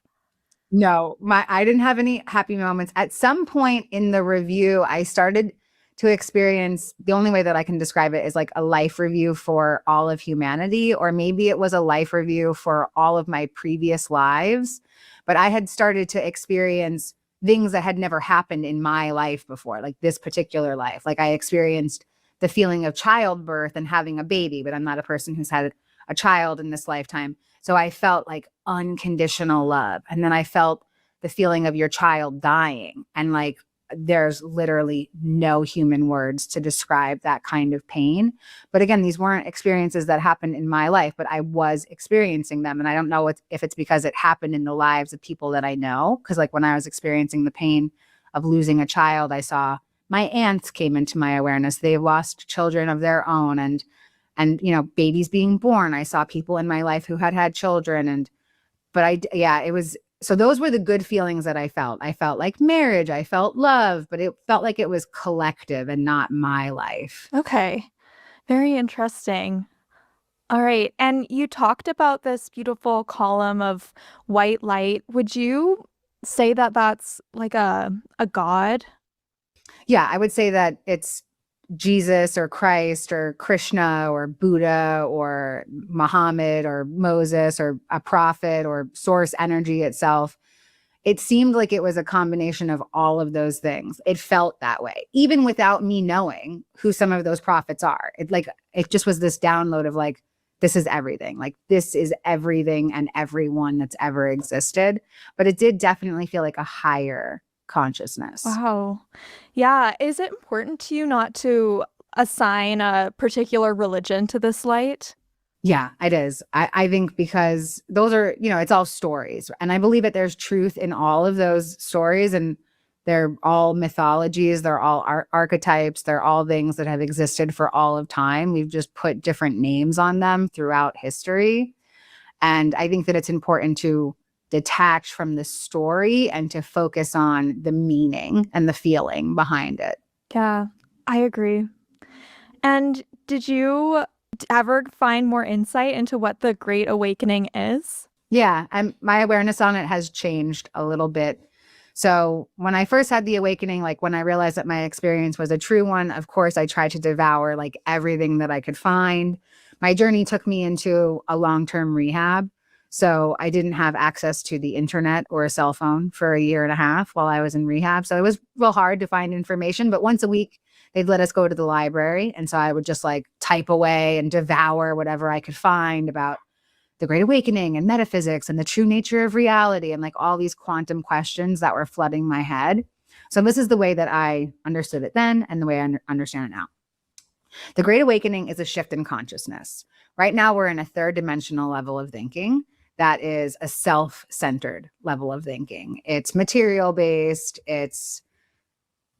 No, I didn't have any happy moments. At some point in the review, I started to experience, the only way that I can describe it is like a life review for all of humanity, or maybe it was a life review for all of my previous lives. But I had started to experience things that had never happened in my life before, like this particular life. Like I experienced the feeling of childbirth and having a baby, but I'm not a person who's had a child in this lifetime. So I felt like unconditional love. And then I felt the feeling of your child dying. And like, there's literally no human words to describe that kind of pain. But again, these weren't experiences that happened in my life, but I was experiencing them. And I don't know if it's because it happened in the lives of people that I know. Because like when I was experiencing the pain of losing a child, I saw my aunts came into my awareness. They've lost children of their own. And you know, babies being born. I saw people in my life who had children. It was, so those were the good feelings that I felt. I felt like marriage, I felt love, but it felt like it was collective and not my life. Okay. Very interesting. All right. And you talked about this beautiful column of white light. Would you say that that's like a god? Yeah, I would say that it's Jesus or Christ or Krishna or Buddha or Muhammad or Moses or a prophet or source energy itself. It seemed like it was a combination of all of those things. It felt that way, even without me knowing who some of those prophets are. It just was this download of like, this is everything. Like this is everything and everyone that's ever existed. But it did definitely feel like a higher consciousness. Wow. Yeah. Is it important to you not to assign a particular religion to this light? Yeah, it is. I think because those are, it's all stories. And I believe that there's truth in all of those stories. And They're all mythologies. They're all archetypes. They're all things that have existed for all of time. We've just put different names on them throughout history. And I think that it's important to detach from the story and to focus on the meaning and the feeling behind it. Yeah, I agree. And did you ever find more insight into what the Great Awakening is? Yeah, my awareness on it has changed a little bit. So when I first had the awakening, like when I realized that my experience was a true one, of course, I tried to devour like everything that I could find. My journey took me into a long-term rehab. So I didn't have access to the internet or a cell phone for a year and a half while I was in rehab. So it was real hard to find information, but once a week they'd let us go to the library. And so I would just like type away and devour whatever I could find about the Great Awakening and metaphysics and the true nature of reality and like all these quantum questions that were flooding my head. So this is the way that I understood it then and the way I understand it now. The Great Awakening is a shift in consciousness. Right now, we're in a third dimensional level of thinking that is a self-centered level of thinking. It's material-based. It's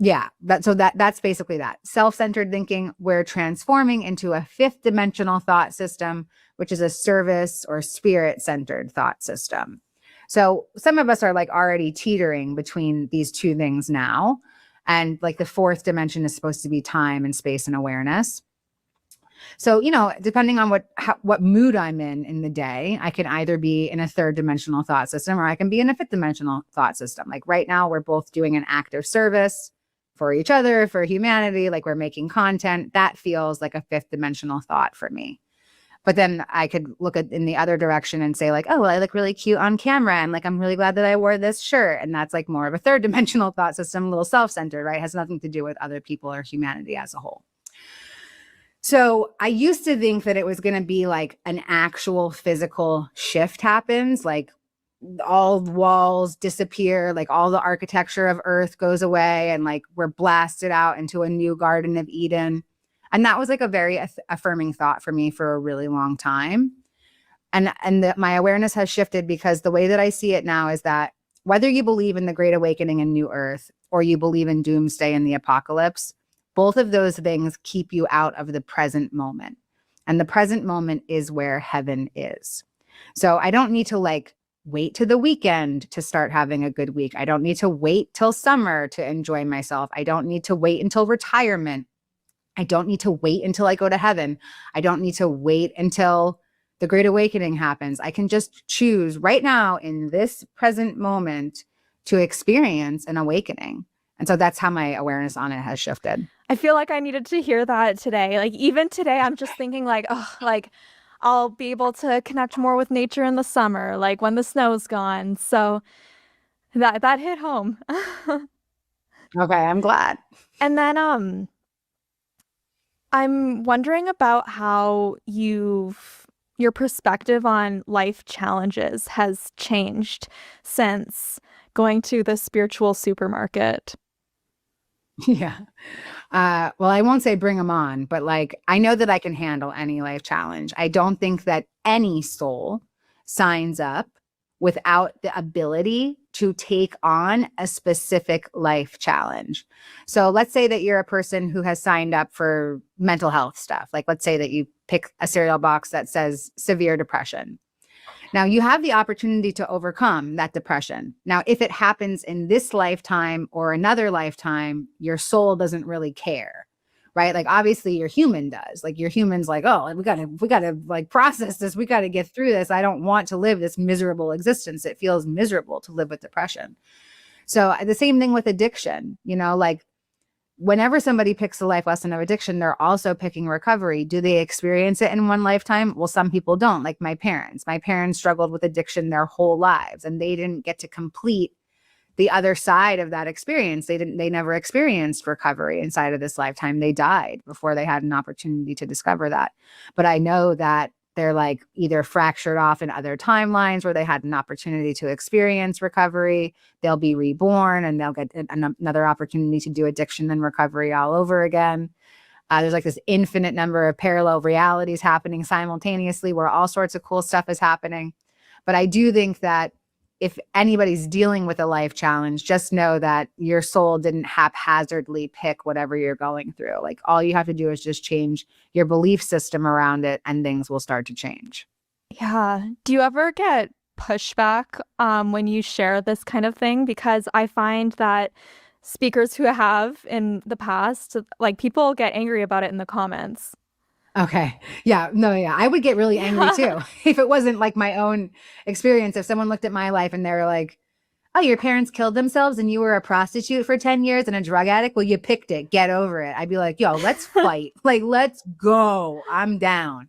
that's basically that. Self-centered thinking, we're transforming into a fifth dimensional thought system, which is a service or spirit-centered thought system. So some of us are like already teetering between these two things now. And like the fourth dimension is supposed to be time and space and awareness. So, depending on what mood I'm in the day, I can either be in a third dimensional thought system or I can be in a fifth dimensional thought system. Like right now, we're both doing an act of service for each other, for humanity, like we're making content. That feels like a fifth dimensional thought for me. But then I could look in the other direction and say like, oh, well, I look really cute on camera. And like, I'm really glad that I wore this shirt. And that's like more of a third dimensional thought system, a little self-centered, right? It has nothing to do with other people or humanity as a whole. So I used to think that it was going to be like an actual physical shift happens, like all walls disappear, like all the architecture of Earth goes away and like we're blasted out into a new Garden of Eden. And that was like a very affirming thought for me for a really long time. And my awareness has shifted because the way that I see it now is that whether you believe in the Great Awakening and New Earth or you believe in doomsday and the apocalypse, both of those things keep you out of the present moment. And the present moment is where heaven is. So I don't need to like wait to the weekend to start having a good week. I don't need to wait till summer to enjoy myself. I don't need to wait until retirement. I don't need to wait until I go to heaven. I don't need to wait until the Great Awakening happens. I can just choose right now in this present moment to experience an awakening. And so that's how my awareness on it has shifted. I feel like I needed to hear that today. Like even today, I'm just thinking like, oh, like I'll be able to connect more with nature in the summer, like when the snow's gone. So that hit home. Okay, I'm glad. And then I'm wondering about how your perspective on life challenges has changed since going to the spiritual supermarket. Yeah. Well, I won't say bring them on, but like, I know that I can handle any life challenge. I don't think that any soul signs up without the ability to take on a specific life challenge. So let's say that you're a person who has signed up for mental health stuff. Like, let's say that you pick a cereal box that says severe depression. Now, you have the opportunity to overcome that depression. Now, if it happens in this lifetime or another lifetime, your soul doesn't really care, right? Like, obviously, your human does. Like, your human's like, oh, we gotta like process this. We gotta get through this. I don't want to live this miserable existence. It feels miserable to live with depression. So the same thing with addiction, like whenever somebody picks the life lesson of addiction, they're also picking recovery. Do they experience it in one lifetime? Well, some people don't, like my parents. My parents struggled with addiction their whole lives, and they didn't get to complete the other side of that experience. They never experienced recovery inside of this lifetime. They died before they had an opportunity to discover that. But I know that they're like either fractured off in other timelines where they had an opportunity to experience recovery. They'll be reborn and they'll get another opportunity to do addiction and recovery all over again. There's like this infinite number of parallel realities happening simultaneously where all sorts of cool stuff is happening. But I do think that if anybody's dealing with a life challenge, just know that your soul didn't haphazardly pick whatever you're going through. Like all you have to do is just change your belief system around it and things will start to change. Yeah. Do you ever get pushback when you share this kind of thing? Because I find that speakers who have in the past, like people get angry about it in the comments. Okay. Yeah. No, yeah. I would get really angry too if it wasn't like my own experience. If someone looked at my life and they were like, oh, your parents killed themselves and you were a prostitute for 10 years and a drug addict. Well, you picked it. Get over it. I'd be like, yo, let's fight. Like, let's go. I'm down.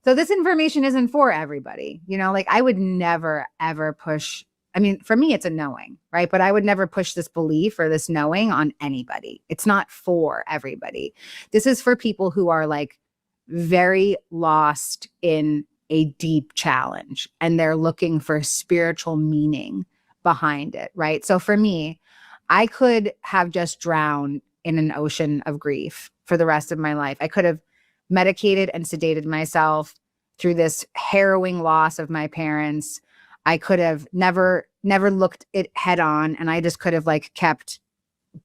So this information isn't for everybody. You know, like I would never, ever push. I mean, for me, it's a knowing, right? But I would never push this belief or this knowing on anybody. It's not for everybody. This is for people who are like very lost in a deep challenge and they're looking for spiritual meaning behind it, right? So for me, I could have just drowned in an ocean of grief for the rest of my life. I could have medicated and sedated myself through this harrowing loss of my parents. I could have never looked it head on, and I just could have like kept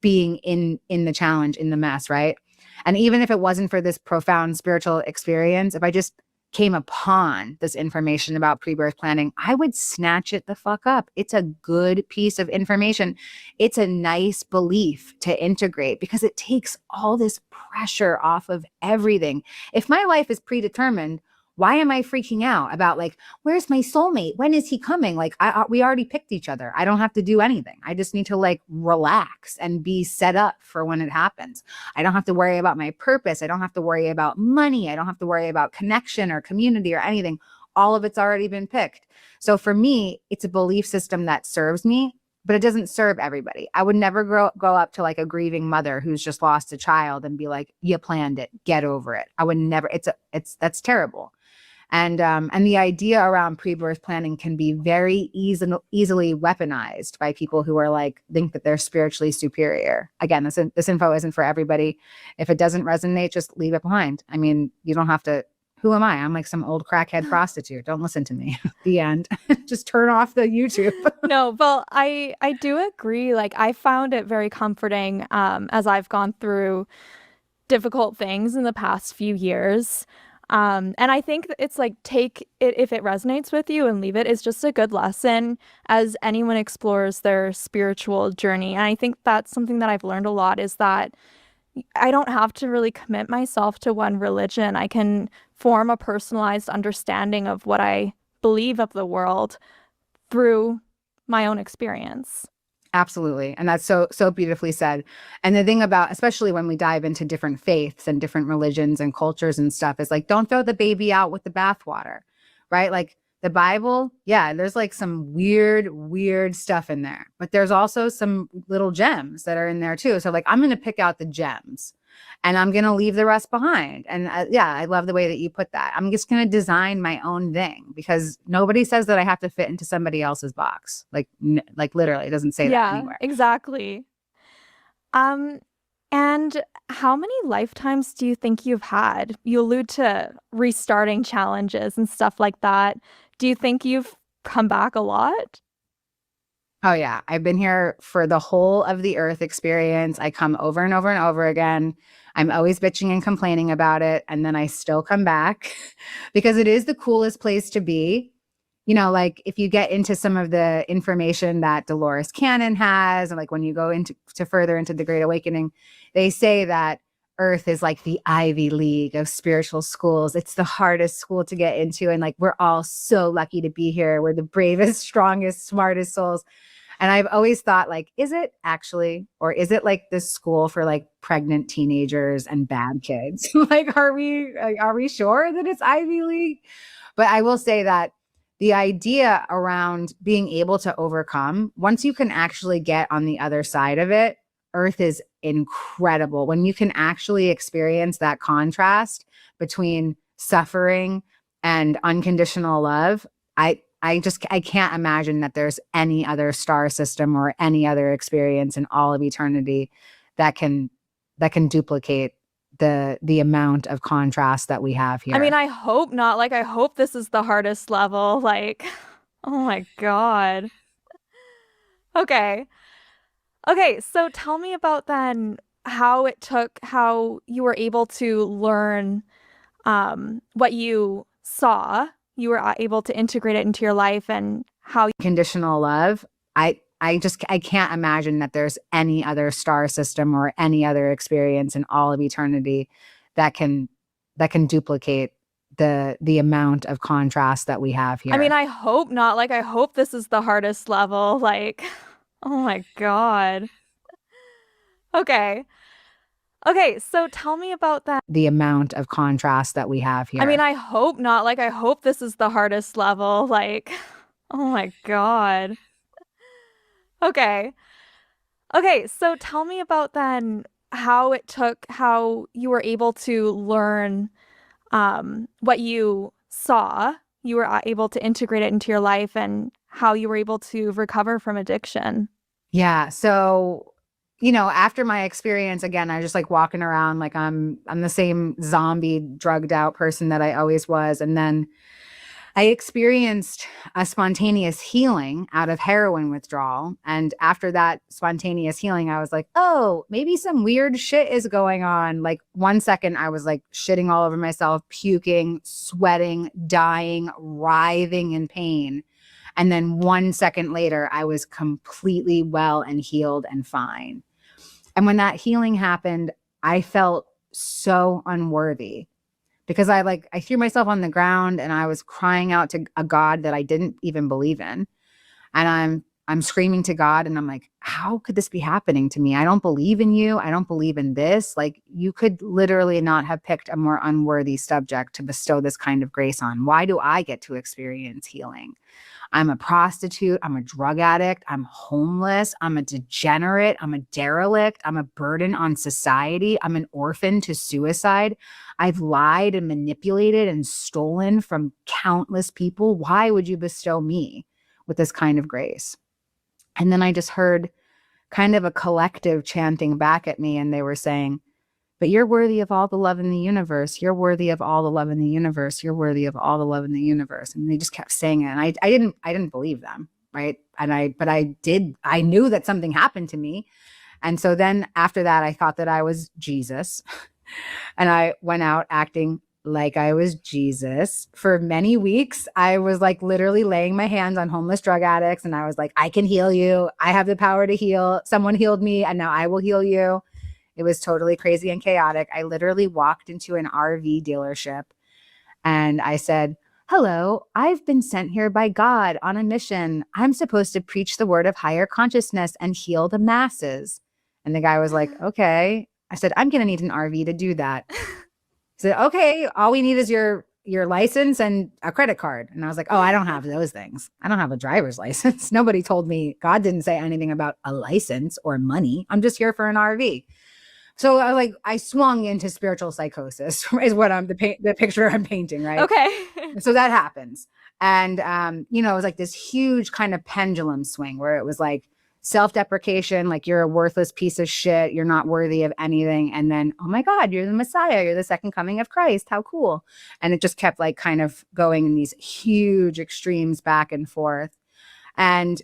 being in the challenge, in the mess, right? And even if it wasn't for this profound spiritual experience, if I just came upon this information about pre-birth planning, I would snatch it the fuck up. It's a good piece of information. It's a nice belief to integrate because it takes all this pressure off of everything. If my life is predetermined, why am I freaking out about like, where's my soulmate? When is he coming? Like we already picked each other. I don't have to do anything. I just need to like relax and be set up for when it happens. I don't have to worry about my purpose. I don't have to worry about money. I don't have to worry about connection or community or anything. All of it's already been picked. So for me, it's a belief system that serves me, but it doesn't serve everybody. I would never go up to like a grieving mother who's just lost a child and be like, you planned it, get over it. I would never, that's terrible. And the idea around pre-birth planning can be very easily weaponized by people who are like, think that they're spiritually superior. Again, this info isn't for everybody. If it doesn't resonate, just leave it behind. I mean, you don't have to, who am I? I'm like some old crackhead prostitute. Don't listen to me. The end. Just turn off the YouTube. No, well, I do agree. Like I found it very comforting as I've gone through difficult things in the past few years. And I think it's like, take it if it resonates with you and leave it is just a good lesson as anyone explores their spiritual journey. And I think that's something that I've learned a lot is that I don't have to really commit myself to one religion. I can form a personalized understanding of what I believe of the world through my own experience. Absolutely. And that's so beautifully said. And the thing about, especially when we dive into different faiths and different religions and cultures and stuff, is like, don't throw the baby out with the bathwater, right? Like the Bible, yeah, there's like some weird stuff in there, but there's also some little gems that are in there too. So like, I'm going to pick out the gems and I'm going to leave the rest behind. And yeah, I love the way that you put that. I'm just going to design my own thing because nobody says that I have to fit into somebody else's box. Like literally, it doesn't say that anywhere. Exactly. And how many lifetimes do you think you've had? You allude to restarting challenges and stuff like that. Do you think you've come back a lot? Oh yeah, I've been here for the whole of the earth experience. I come over and over and over again. I'm always bitching and complaining about it. And then I still come back because it is the coolest place to be. You know, like if you get into some of the information that Dolores Cannon has, and like when you go into further into the Great Awakening, they say that Earth is like the Ivy League of spiritual schools. It's the hardest school to get into. And like, we're all so lucky to be here. We're the bravest, strongest, smartest souls. And I've always thought like, is it actually, or is it like this school for like pregnant teenagers and bad kids? Like, are we sure that it's Ivy League? But I will say that the idea around being able to overcome, once you can actually get on the other side of it, Earth is incredible. When you can actually experience that contrast between suffering and unconditional love, I can't imagine that there's any other star system or any other experience in all of eternity that can duplicate the amount of contrast that we have here. I mean, I hope not. Like, I hope this is the hardest level. Like, oh my God. Okay. Okay, so tell me about then how you were able to learn what you saw. You were able to integrate it into your life and how Conditional love. I can't imagine that there's any other star system or any other experience in all of eternity that can duplicate the amount of contrast that we have here. I mean, I hope not. Like, I hope this is the hardest level. Like, oh my God. Okay. Okay, so tell me about that. The amount of contrast that we have here. I mean, I hope not. Like, I hope this is the hardest level. Like, oh my God. Okay. Okay, so tell me about then how you were able to learn what you saw. You were able to integrate it into your life and how you were able to recover from addiction. Yeah. So, after my experience, again, I just like walking around like I'm the same zombie drugged out person that I always was. And then I experienced a spontaneous healing out of heroin withdrawal. And after that spontaneous healing, I was like, oh, maybe some weird shit is going on. Like 1 second, I was like shitting all over myself, puking, sweating, dying, writhing in pain. And then 1 second later, I was completely well and healed and fine. And when that healing happened, I felt so unworthy because I threw myself on the ground and I was crying out to a God that I didn't even believe in. And I'm screaming to God and I'm like, how could this be happening to me? I don't believe in you. I don't believe in this. Like, you could literally not have picked a more unworthy subject to bestow this kind of grace on. Why do I get to experience healing? I'm a prostitute. I'm a drug addict. I'm homeless. I'm a degenerate. I'm a derelict. I'm a burden on society. I'm an orphan to suicide. I've lied and manipulated and stolen from countless people. Why would you bestow me with this kind of grace? And then I just heard kind of a collective chanting back at me, and they were saying, but you're worthy of all the love in the universe. You're worthy of all the love in the universe. You're worthy of all the love in the universe. And they just kept saying it. And I didn't believe them. Right. But I knew that something happened to me. And so then after that, I thought that I was Jesus. And I went out acting like I was Jesus. For many weeks, I was like literally laying my hands on homeless drug addicts. And I was like, I can heal you. I have the power to heal. Someone healed me and now I will heal you. It was totally crazy and chaotic. I literally walked into an RV dealership and I said, hello, I've been sent here by God on a mission. I'm supposed to preach the word of higher consciousness and heal the masses. And the guy was like, okay. I said, I'm going to need an RV to do that. He said, okay, all we need is your license and a credit card. And I was like, oh, I don't have those things. I don't have a driver's license. Nobody told me, God didn't say anything about a license or money. I'm just here for an RV. So I swung into spiritual psychosis is what the picture I'm painting, right? Okay. So that happens. And, it was like this huge kind of pendulum swing where it was like self-deprecation, like you're a worthless piece of shit. You're not worthy of anything. And then, oh my God, you're the Messiah. You're the second coming of Christ. How cool. And it just kept like kind of going in these huge extremes back and forth. And,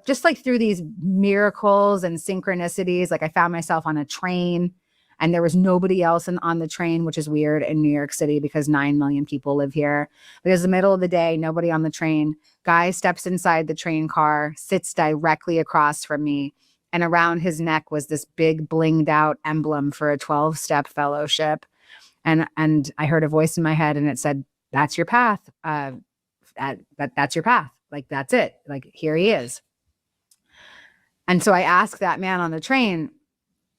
just like through these miracles and synchronicities, like I found myself on a train and there was nobody else on the train, which is weird in New York City because 9 million people live here. But it was the middle of the day, nobody on the train. Guy steps inside the train car, sits directly across from me. And around his neck was this big blinged out emblem for a 12-step fellowship. And I heard a voice in my head and it said, that's your path. That's your path. Like, that's it. Like, here he is. And so I asked that man on the train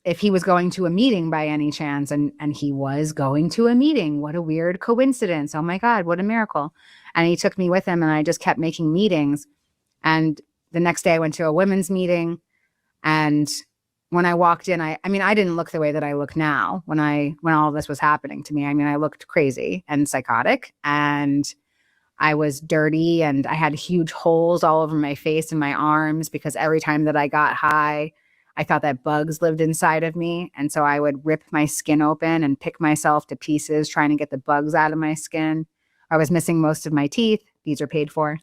if he was going to a meeting by any chance. And he was going to a meeting. What a weird coincidence. Oh my God, what a miracle. And he took me with him and I just kept making meetings. And the next day I went to a women's meeting. And when I walked in, I didn't look the way that I look now when all this was happening to me. I mean, I looked crazy and psychotic and I was dirty and I had huge holes all over my face and my arms because every time that I got high, I thought that bugs lived inside of me. And so I would rip my skin open and pick myself to pieces trying to get the bugs out of my skin. I was missing most of my teeth. These are paid for.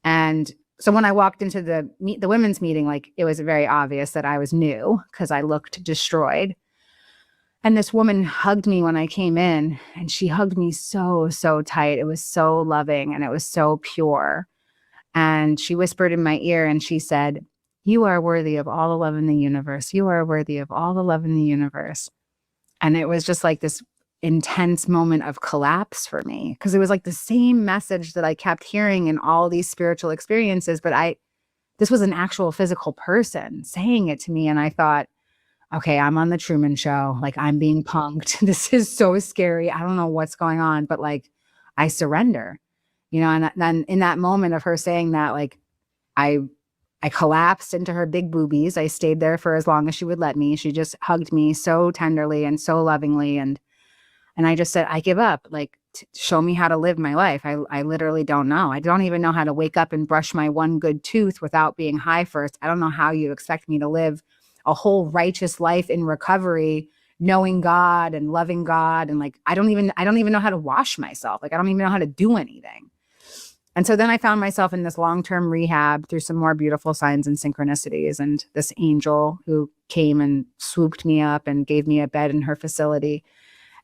And So when I walked into the women's meeting, like it was very obvious that I was new because I looked destroyed. And this woman hugged me when I came in, and she hugged me so, so tight. It was so loving and it was so pure. And she whispered in my ear and she said, "You are worthy of all the love in the universe. You are worthy of all the love in the universe." And it was just like this intense moment of collapse for me because it was like the same message that I kept hearing in all these spiritual experiences, but this was an actual physical person saying it to me. And I thought, okay, I'm on the Truman Show. Like, I'm being punked. This is so scary. I don't know what's going on, but like, I surrender, and then in that moment of her saying that, like, I collapsed into her big boobies. I stayed there for as long as she would let me. She just hugged me so tenderly and so lovingly. And I just said, I give up. Like, show me how to live my life. I literally don't know. I don't even know how to wake up and brush my one good tooth without being high first. I don't know how you expect me to live a whole righteous life in recovery, knowing God and loving God. And like, I don't even know how to wash myself. Like, I don't even know how to do anything. And so then I found myself in this long-term rehab through some more beautiful signs and synchronicities. And this angel who came and swooped me up and gave me a bed in her facility.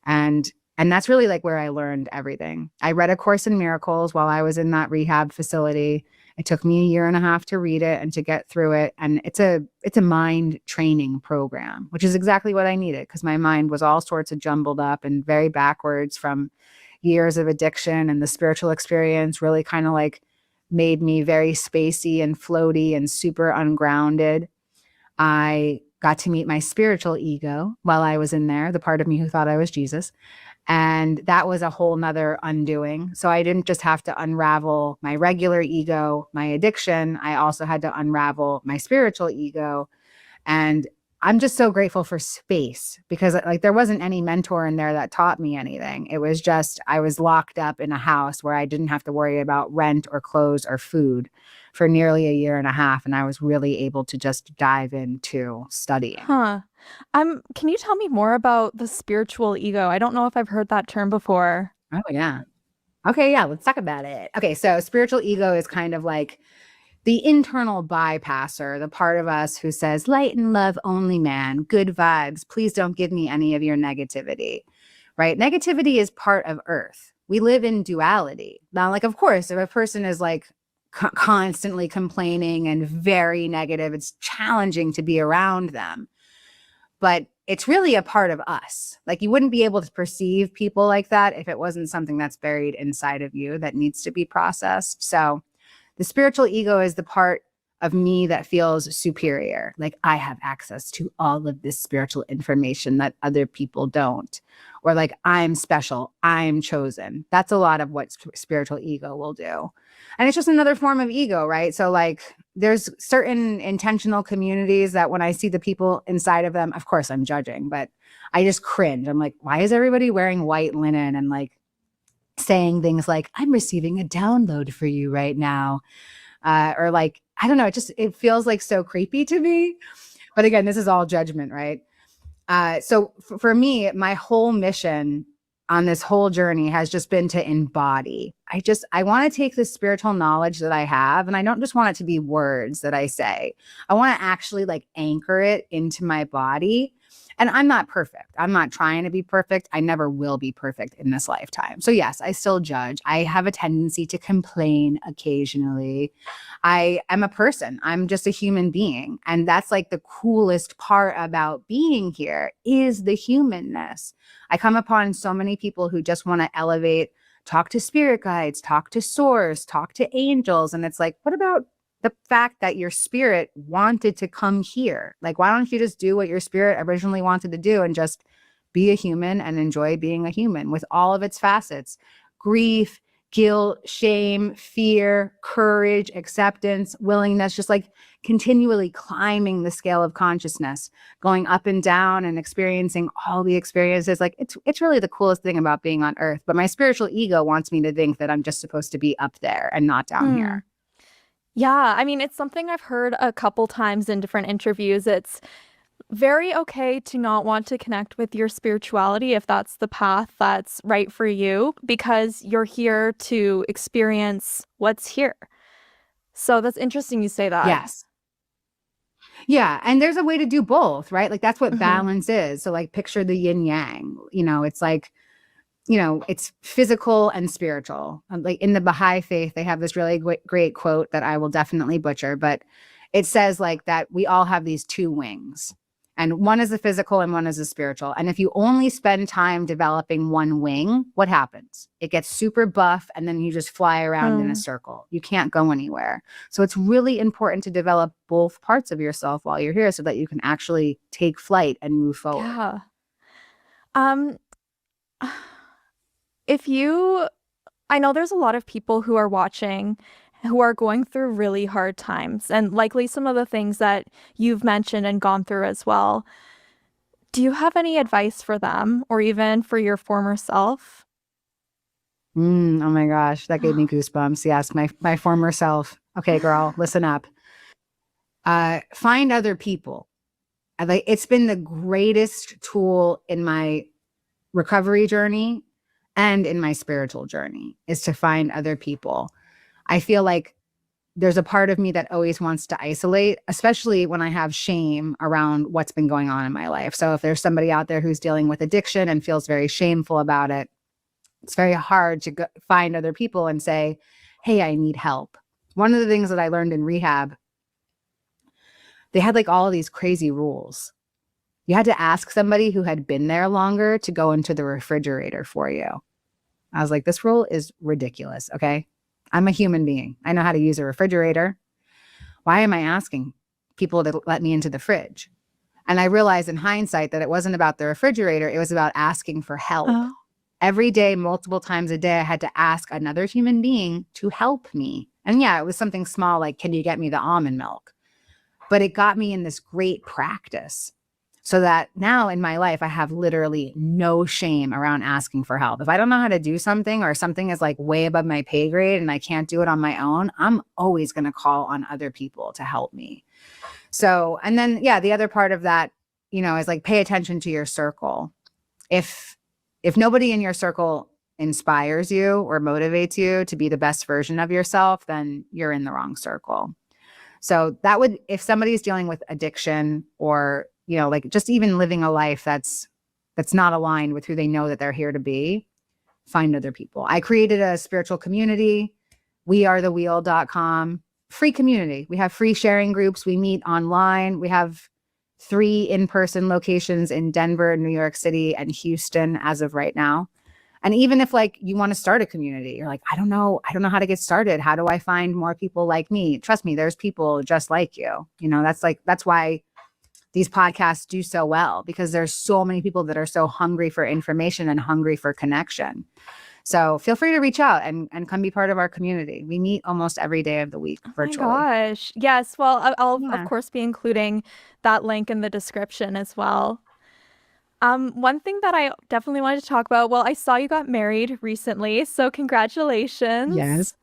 And that's really like where I learned everything. I read A Course in Miracles while I was in that rehab facility. It took me 1.5 years to read it and to get through it. And it's a mind training program, which is exactly what I needed because my mind was all sorts of jumbled up and very backwards from years of addiction. And the spiritual experience really kind of like made me very spacey and floaty and super ungrounded. I got to meet my spiritual ego while I was in there, the part of me who thought I was Jesus. And that was a whole nother undoing. So I didn't just have to unravel my regular ego, my addiction. I also had to unravel my spiritual ego. And I'm just so grateful for space because like there wasn't any mentor in there that taught me anything. It was just, I was locked up in a house where I didn't have to worry about rent or clothes or food for nearly 1.5 years. And I was really able to just dive into studying. Huh. Can you tell me more about the spiritual ego? I don't know if I've heard that term before. Oh, yeah. Okay, yeah, let's talk about it. Okay, so spiritual ego is kind of like the internal bypasser, the part of us who says, light and love only, man, good vibes. Please don't give me any of your negativity, right? Negativity is part of Earth. We live in duality. Now, like, of course, if a person is like constantly complaining and very negative, it's challenging to be around them. But it's really a part of us. Like, you wouldn't be able to perceive people like that if it wasn't something that's buried inside of you that needs to be processed. So the spiritual ego is the part of me that feels superior. Like, I have access to all of this spiritual information that other people don't. Or like, I'm special, I'm chosen. That's a lot of what spiritual ego will do. And it's just another form of ego, right? So like, there's certain intentional communities that when I see the people inside of them, of course I'm judging, but I just cringe. I'm like, why is everybody wearing white linen and like saying things like, I'm receiving a download for you right now? Or like, I don't know, it feels like so creepy to me. But again, this is all judgment, right? So for me, my whole mission on this whole journey has just been to embody. I want to take this spiritual knowledge that I have, and I don't just want it to be words that I say. I want to actually like anchor it into my body. And I'm not perfect. I'm not trying to be perfect. I never will be perfect in this lifetime. So yes, I still judge. I have a tendency to complain occasionally. I am a person. I'm just a human being. And that's like the coolest part about being here is the humanness. I come upon so many people who just want to elevate, talk to spirit guides, talk to source, talk to angels. And it's like, what about the fact that your spirit wanted to come here? Like, why don't you just do what your spirit originally wanted to do and just be a human and enjoy being a human with all of its facets? Grief, guilt, shame, fear, courage, acceptance, willingness, just like continually climbing the scale of consciousness, going up and down and experiencing all the experiences. Like, it's really the coolest thing about being on Earth. But my spiritual ego wants me to think that I'm just supposed to be up there and not down here. Yeah, I mean, it's something I've heard a couple times in different interviews. It's very okay to not want to connect with your spirituality if that's the path that's right for you, because you're here to experience what's here. So that's interesting you say that. Yes. Yeah. And there's a way to do both, right? Like that's what balance is. So like picture the yin yang, it's like, it's physical and spiritual. Like in the Baha'i faith, they have this really great quote that I will definitely butcher, but it says like that we all have these two wings, and one is the physical and one is the spiritual. And if you only spend time developing one wing, what happens? It gets super buff and then you just fly around in a circle. You can't go anywhere. So it's really important to develop both parts of yourself while you're here so that you can actually take flight and move forward. Yeah. I know there's a lot of people who are watching who are going through really hard times, and likely some of the things that you've mentioned and gone through as well. Do you have any advice for them or even for your former self? Oh my gosh, that gave me goosebumps. Yes, my former self. Okay, girl, listen up. Find other people. It's been the greatest tool in my recovery journey and in my spiritual journey is to find other people. I feel like there's a part of me that always wants to isolate, especially when I have shame around what's been going on in my life. So if there's somebody out there who's dealing with addiction and feels very shameful about it, it's very hard to find other people and say, hey, I need help. One of the things that I learned in rehab, they had like all of these crazy rules. You had to ask somebody who had been there longer to go into the refrigerator for you. I was like, this rule is ridiculous. Okay. I'm a human being. I know how to use a refrigerator. Why am I asking people to let me into the fridge? And I realized in hindsight that it wasn't about the refrigerator. It was about asking for help. Oh. Every day, multiple times a day, I had to ask another human being to help me. And yeah, it was something small like, can you get me the almond milk? But it got me in this great practice. So that now in my life, I have literally no shame around asking for help. If I don't know how to do something or something is like way above my pay grade and I can't do it on my own, I'm always going to call on other people to help me. So, and then, yeah, the other part of that, is like pay attention to your circle. If nobody in your circle inspires you or motivates you to be the best version of yourself, then you're in the wrong circle. So that would, if somebody's dealing with addiction or like just even living a life that's not aligned with who they know that they're here to be, find other people. I created a spiritual community, wearethewheel.com, free community. We have free sharing groups. We meet online. We have 3 in-person locations in Denver, New York City, and Houston as of right now. And even if like you want to start a community, you're like, I don't know how to get started. How do I find more people like me? Trust me, there's people just like you. That's why these podcasts do so well, because there's so many people that are so hungry for information and hungry for connection. So feel free to reach out and come be part of our community. We meet almost every day of the week virtually. Oh my gosh. Yes. Well, I'll of course be including that link in the description as well. One thing that I definitely wanted to talk about, well, I saw you got married recently, so congratulations. Yes.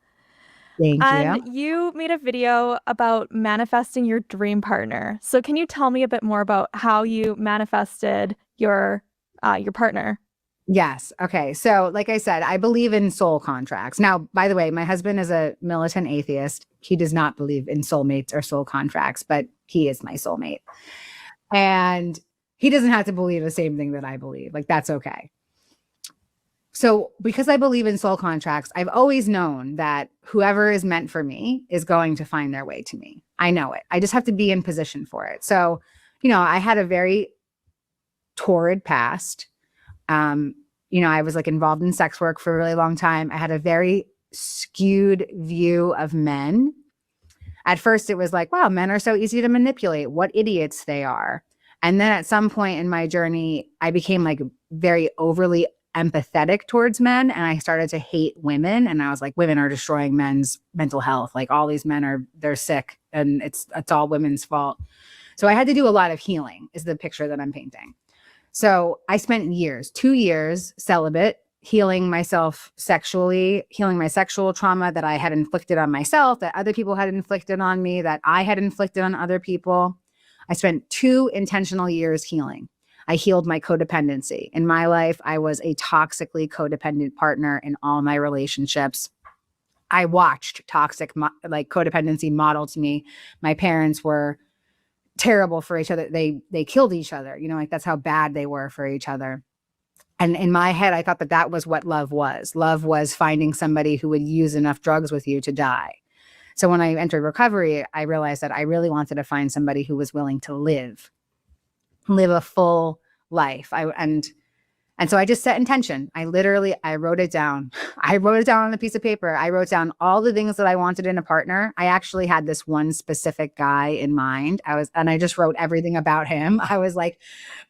Thank And you. you made a video about manifesting your dream partner. So can you tell me a bit more about how you manifested your partner? Yes. Okay. So like I said, I believe in soul contracts. Now, by the way, my husband is a militant atheist. He does not believe in soulmates or soul contracts, but he is my soulmate. And he doesn't have to believe the same thing that I believe. Like, that's okay. So because I believe in soul contracts, I've always known that whoever is meant for me is going to find their way to me. I know it. I just have to be in position for it. So, I had a very torrid past. I was like involved in sex work for a really long time. I had a very skewed view of men. At first it was like, wow, men are so easy to manipulate. What idiots they are. And then at some point in my journey, I became like very overly empathetic towards men. And I started to hate women. And I was like, women are destroying men's mental health. Like all these men they're sick and it's all women's fault. So I had to do a lot of healing is the picture that I'm painting. So I spent 2 years celibate, healing myself sexually, healing my sexual trauma that I had inflicted on myself, that other people had inflicted on me, that I had inflicted on other people. I spent 2 intentional years healing. I healed my codependency. In my life, I was a toxically codependent partner in all my relationships. I watched toxic, like codependency model to me. My parents were terrible for each other. They killed each other, you know, like that's how bad they were for each other. And in my head, I thought that that was what love was. Love was finding somebody who would use enough drugs with you to die. So when I entered recovery, I realized that I really wanted to find somebody who was willing to live a full life. And so I just set intention. I wrote it down. I wrote it down on a piece of paper. I wrote down all the things that I wanted in a partner. I actually had this one specific guy in mind. And I just wrote everything about him. I was like,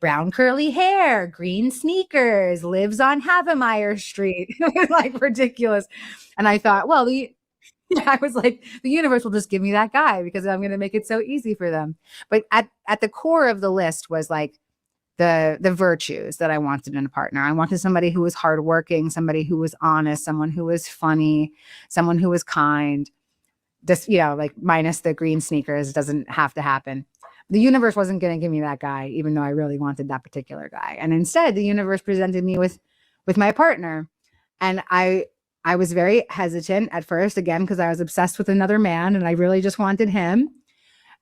brown curly hair, green sneakers, lives on Havemeyer Street. It was like ridiculous. And I thought, well, I was like, the universe will just give me that guy because I'm going to make it so easy for them. But at the core of the list was like, the virtues that I wanted in a partner. I wanted somebody who was hardworking, somebody who was honest, someone who was funny, someone who was kind. Just, you know, like minus the green sneakers, doesn't have to happen. The universe wasn't going to give me that guy, even though I really wanted that particular guy. And instead, the universe presented me with my partner. And I was very hesitant at first, again, because I was obsessed with another man and I really just wanted him.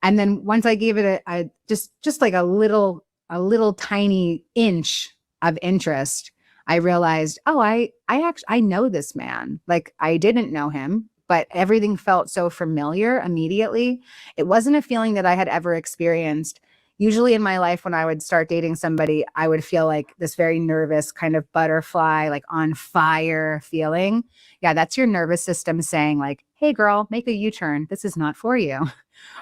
And then once I gave it just like a little tiny inch of interest, I realized, oh, I know this man. Like I didn't know him, but everything felt so familiar immediately. It wasn't a feeling that I had ever experienced. Usually in my life, when I would start dating somebody, I would feel like this very nervous kind of butterfly, like on fire feeling. Yeah, that's your nervous system saying like, hey girl, make a U-turn. This is not for you.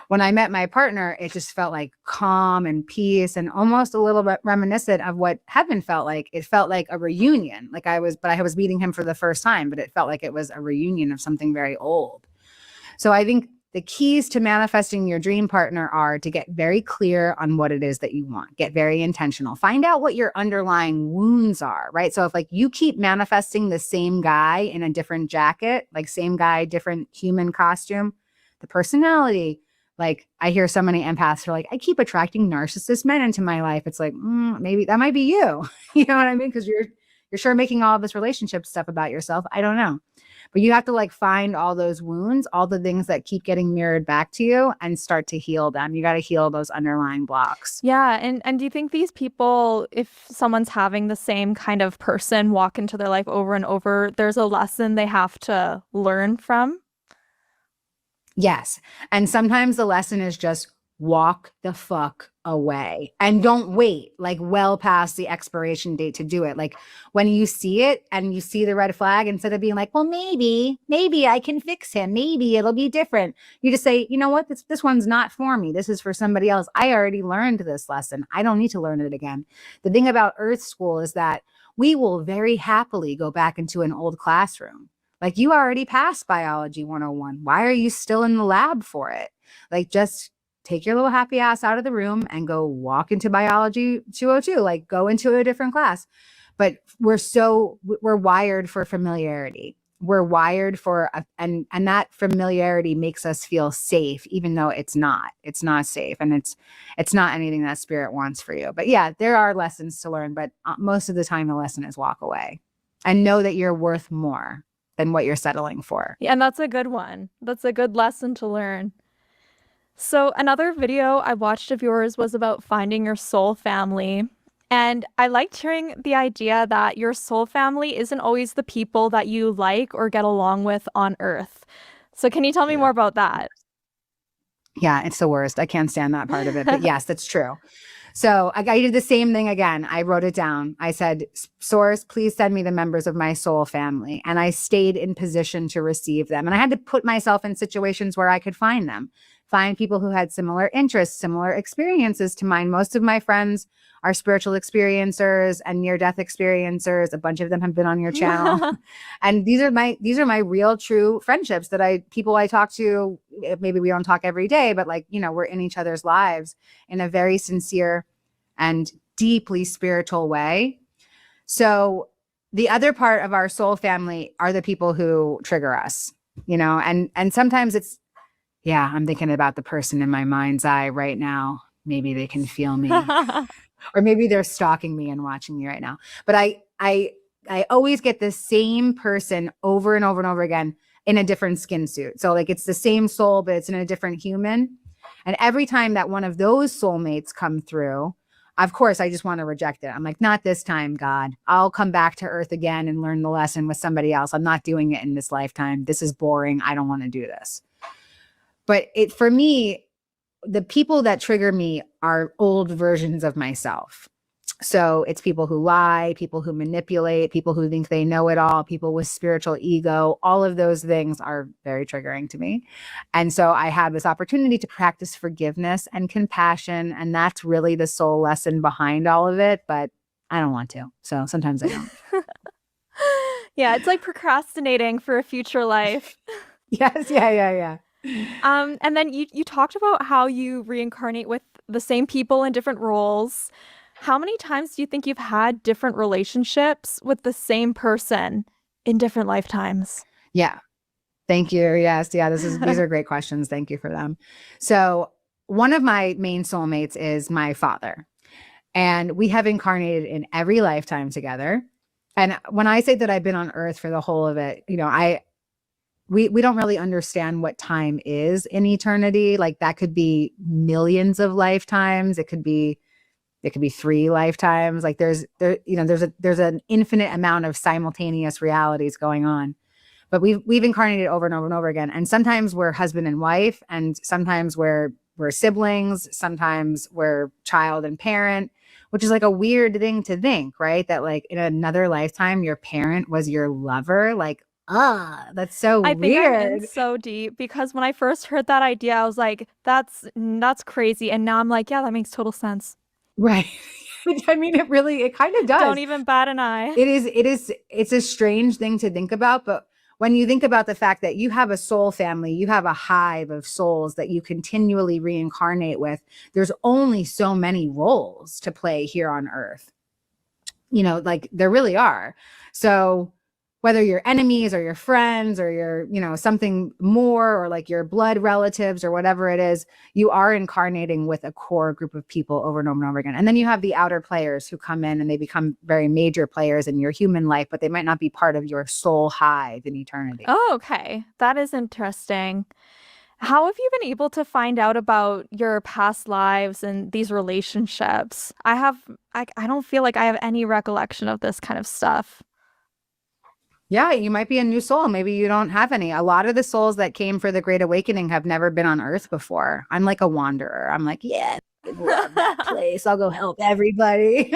When I met my partner, it just felt like calm and peace and almost a little bit reminiscent of what heaven felt like. It felt like a reunion. I was meeting him for the first time, but it felt like it was a reunion of something very old. So I think the keys to manifesting your dream partner are to get very clear on what it is that you want. Get very intentional. Find out what your underlying wounds are, right? So if like you keep manifesting the same guy in a different jacket, like same guy, different human costume, the personality, like I hear so many empaths are like, I keep attracting narcissist men into my life. It's like, maybe that might be you. You know what I mean? Because you're sure making all this relationship stuff about yourself. I don't know. But you have to like find all those wounds, all the things that keep getting mirrored back to you and start to heal them. You got to heal those underlying blocks. Yeah. And do you think these people, if someone's having the same kind of person walk into their life over and over, there's a lesson they have to learn from? Yes. And sometimes the lesson is just walk the fuck away and don't wait like well past the expiration date to do it. Like when you see it and you see the red flag, instead of being like, well, maybe I can fix him. Maybe it'll be different. You just say, you know what? This one's not for me. This is for somebody else. I already learned this lesson. I don't need to learn it again. The thing about Earth School is that we will very happily go back into an old classroom. Like you already passed biology 101. Why are you still in the lab for it? Like just take your little happy ass out of the room and go walk into biology 202, like go into a different class. But we're wired for familiarity. We're wired for, and that familiarity makes us feel safe, even though it's not safe. And it's not anything that spirit wants for you. But yeah, there are lessons to learn, but most of the time the lesson is walk away and know that you're worth more than what you're settling for. Yeah, and that's a good one. That's a good lesson to learn. So another video I watched of yours was about finding your soul family. And I liked hearing the idea that your soul family isn't always the people that you like or get along with on Earth. So can you tell me more about that? Yeah, it's the worst. I can't stand that part of it. But yes, that's true. So I did the same thing again. I wrote it down. I said, Source, please send me the members of my soul family. And I stayed in position to receive them. And I had to put myself in situations where I could find them. Find people who had similar interests, similar experiences to mine. Most of my friends are spiritual experiencers and near-death experiencers. A bunch of them have been on your channel. And these are my real true friendships that people I talk to. Maybe we don't talk every day, but like, you know, we're in each other's lives in a very sincere and deeply spiritual way. So the other part of our soul family are the people who trigger us, you know, and sometimes it's, yeah, I'm thinking about the person in my mind's eye right now. Maybe they can feel me. Or maybe they're stalking me and watching me right now. But I always get the same person over and over and over again. in a different skin suit. So like it's the same soul, but it's in a different human. And every time that one of those soulmates come through, of course, I just want to reject it. I'm like, not this time, God. I'll come back to earth again and learn the lesson with somebody else. I'm not doing it in this lifetime. This is boring. I don't want to do this. But for me, the people that trigger me are old versions of myself. So it's people who lie, people who manipulate, people who think they know it all, people with spiritual ego. All of those things are very triggering to me. And so I had this opportunity to practice forgiveness and compassion. And that's really the soul lesson behind all of it. But I don't want to. So sometimes I don't. Yeah, it's like procrastinating for a future life. Yes. Yeah. And then you talked about how you reincarnate with the same people in different roles. How many times do you think you've had different relationships with the same person in different lifetimes? Yeah. Thank you. Yes. Yeah. These are great questions. Thank you for them. So one of my main soulmates is my father, and we have incarnated in every lifetime together. And when I say that I've been on earth for the whole of it, we don't really understand what time is in eternity. Like that could be millions of lifetimes. It could be 3 lifetimes. Like there's an infinite amount of simultaneous realities going on. But we've incarnated over and over and over again. And sometimes we're husband and wife, and sometimes we're siblings, sometimes we're child and parent, which is like a weird thing to think, right? That like in another lifetime, your parent was your lover. Like, that's so weird. I think I'm in so deep, because when I first heard that idea, I was like, that's crazy. And now I'm like, yeah, that makes total sense. Right. I mean, it kind of does. Don't even bat an eye. It's a strange thing to think about, but when you think about the fact that you have a soul family, you have a hive of souls that you continually reincarnate with, there's only so many roles to play here on earth. Like there really are. So whether you're enemies or your friends or you're, something more, or like your blood relatives or whatever it is, you are incarnating with a core group of people over and over and over again. And then you have the outer players who come in and they become very major players in your human life, but they might not be part of your soul hive in eternity. Oh, okay. That is interesting. How have you been able to find out about your past lives and these relationships? I don't feel like I have any recollection of this kind of stuff. Yeah, you might be a new soul. Maybe you don't have any. A lot of the souls that came for the Great Awakening have never been on Earth before. I'm like a wanderer. I'm like, yeah, I love that place. I'll go help everybody.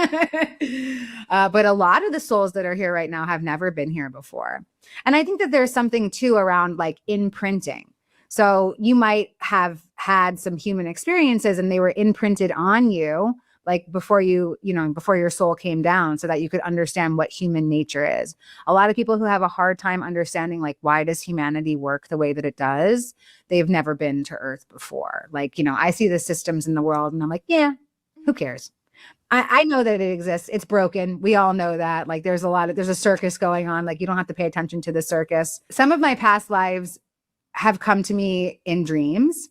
But a lot of the souls that are here right now have never been here before. And I think that there's something too around like imprinting. So you might have had some human experiences and they were imprinted on you, like before before your soul came down, so that you could understand what human nature is. A lot of people who have a hard time understanding, like, why does humanity work the way that it does? They've never been to Earth before. Like, I see the systems in the world and I'm like, yeah, who cares? I know that it exists. It's broken. We all know that. Like there's a circus going on. Like you don't have to pay attention to the circus. Some of my past lives have come to me in dreams.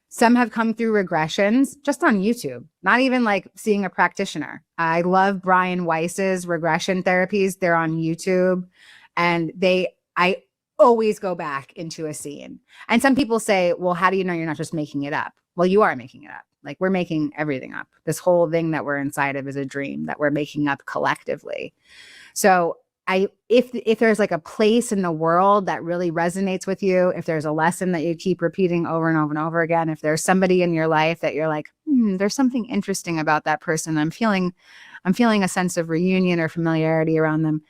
Some have come through regressions just on YouTube, not even like seeing a practitioner. I love Brian Weiss's regression therapies. They're on YouTube, and I always go back into a scene. And some people say, well, how do you know you're not just making it up? Well, you are making it up. Like we're making everything up. This whole thing that we're inside of is a dream that we're making up collectively. So if there's like a place in the world that really resonates with you, if there's a lesson that you keep repeating over and over and over again, if there's somebody in your life that you're like, there's something interesting about that person, I'm feeling a sense of reunion or familiarity around them.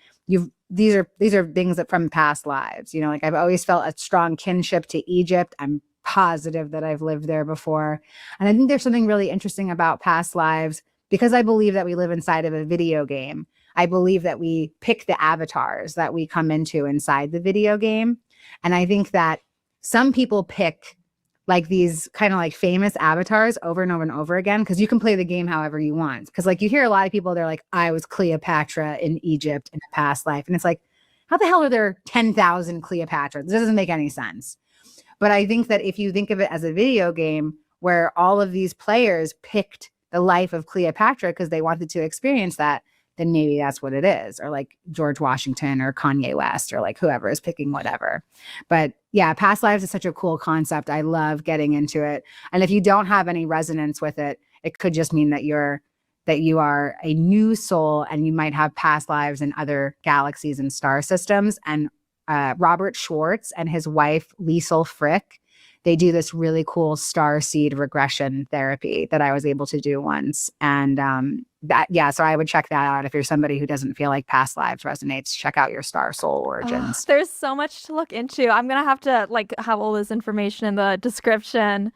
These are things that from past lives, like I've always felt a strong kinship to Egypt. I'm positive that I've lived there before. And I think there's something really interesting about past lives, because I believe that we live inside of a video game. I believe that we pick the avatars that we come into inside the video game. And I think that some people pick like these kind of like famous avatars over and over and over again, because you can play the game however you want. Because like you hear a lot of people, they're like, I was Cleopatra in Egypt in a past life. And it's like, how the hell are there 10,000 Cleopatras? This doesn't make any sense. But I think that if you think of it as a video game where all of these players picked the life of Cleopatra because they wanted to experience that, then maybe that's what it is. Or like George Washington or Kanye West or like whoever is picking whatever. But yeah, past lives is such a cool concept. I love getting into it. And if you don't have any resonance with it, it could just mean that you are a new soul and you might have past lives in other galaxies and star systems. And Robert Schwartz and his wife, Liesl Frick, they do this really cool star seed regression therapy that I was able to do once. And so I would check that out. If you're somebody who doesn't feel like past lives resonates, check out your star soul origins. There's so much to look into. I'm going to have to like have all this information in the description.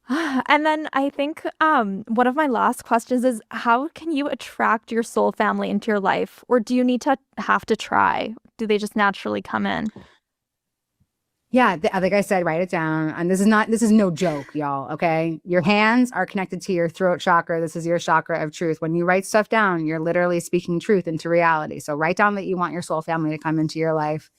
And then I think one of my last questions is, how can you attract your soul family into your life? Or do you need to have to try? Do they just naturally come in? Yeah, like I said, write it down. And this is no joke, y'all, okay? Your hands are connected to your throat chakra. This is your chakra of truth. When you write stuff down, you're literally speaking truth into reality. So write down that you want your soul family to come into your life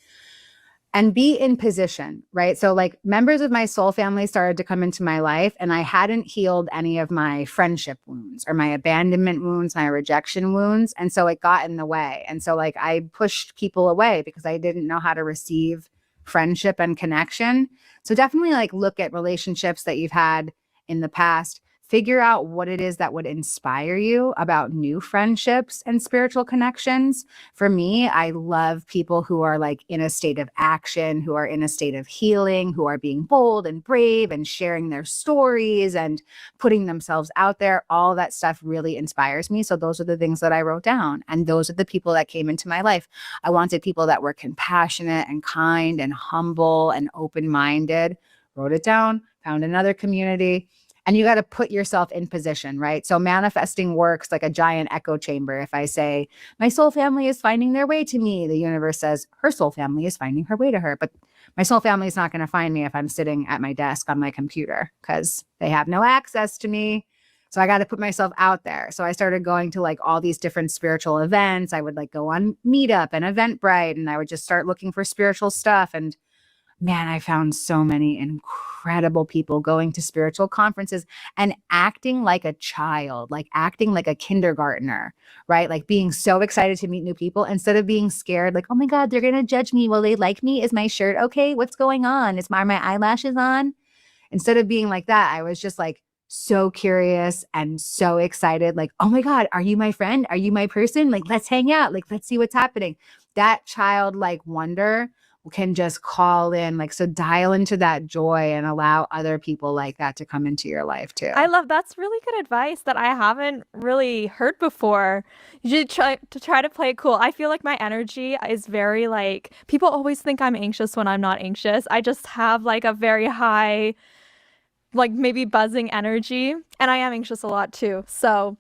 and be in position, right? So like members of my soul family started to come into my life and I hadn't healed any of my friendship wounds or my abandonment wounds, my rejection wounds. And so it got in the way. And so like I pushed people away because I didn't know how to receive friendship and connection. So definitely like look at relationships that you've had in the past, figure out what it is that would inspire you about new friendships and spiritual connections. For me, I love people who are like in a state of action, who are in a state of healing, who are being bold and brave and sharing their stories and putting themselves out there. All that stuff really inspires me. So those are the things that I wrote down. And those are the people that came into my life. I wanted people that were compassionate and kind and humble and open-minded. Wrote it down, found another community. And you got to put yourself in position, right? So manifesting works like a giant echo chamber. If I say, my soul family is finding their way to me, the universe says, her soul family is finding her way to her. But my soul family is not going to find me if I'm sitting at my desk on my computer because they have no access to me. So I got to put myself out there. So I started going to like all these different spiritual events. I would like go on Meetup and Eventbrite, and I would just start looking for spiritual stuff. And man, I found so many incredible people going to spiritual conferences and acting like a child, like acting like a kindergartner, right? Like being so excited to meet new people instead of being scared, like, oh my God, they're going to judge me. Will they like me? Is my shirt okay? What's going on? Are my eyelashes on? Instead of being like that, I was just like so curious and so excited. Like, oh my God, are you my friend? Are you my person? Like, let's hang out. Like, let's see what's happening. That childlike wonder can just call in, like, so dial into that joy and allow other people like that to come into your life too. I love that's really good advice that I haven't really heard before. You should try to play it cool. I feel like my energy is very like, people always think I'm anxious when I'm not anxious. I just have like a very high, like maybe buzzing energy, and I am anxious a lot too. So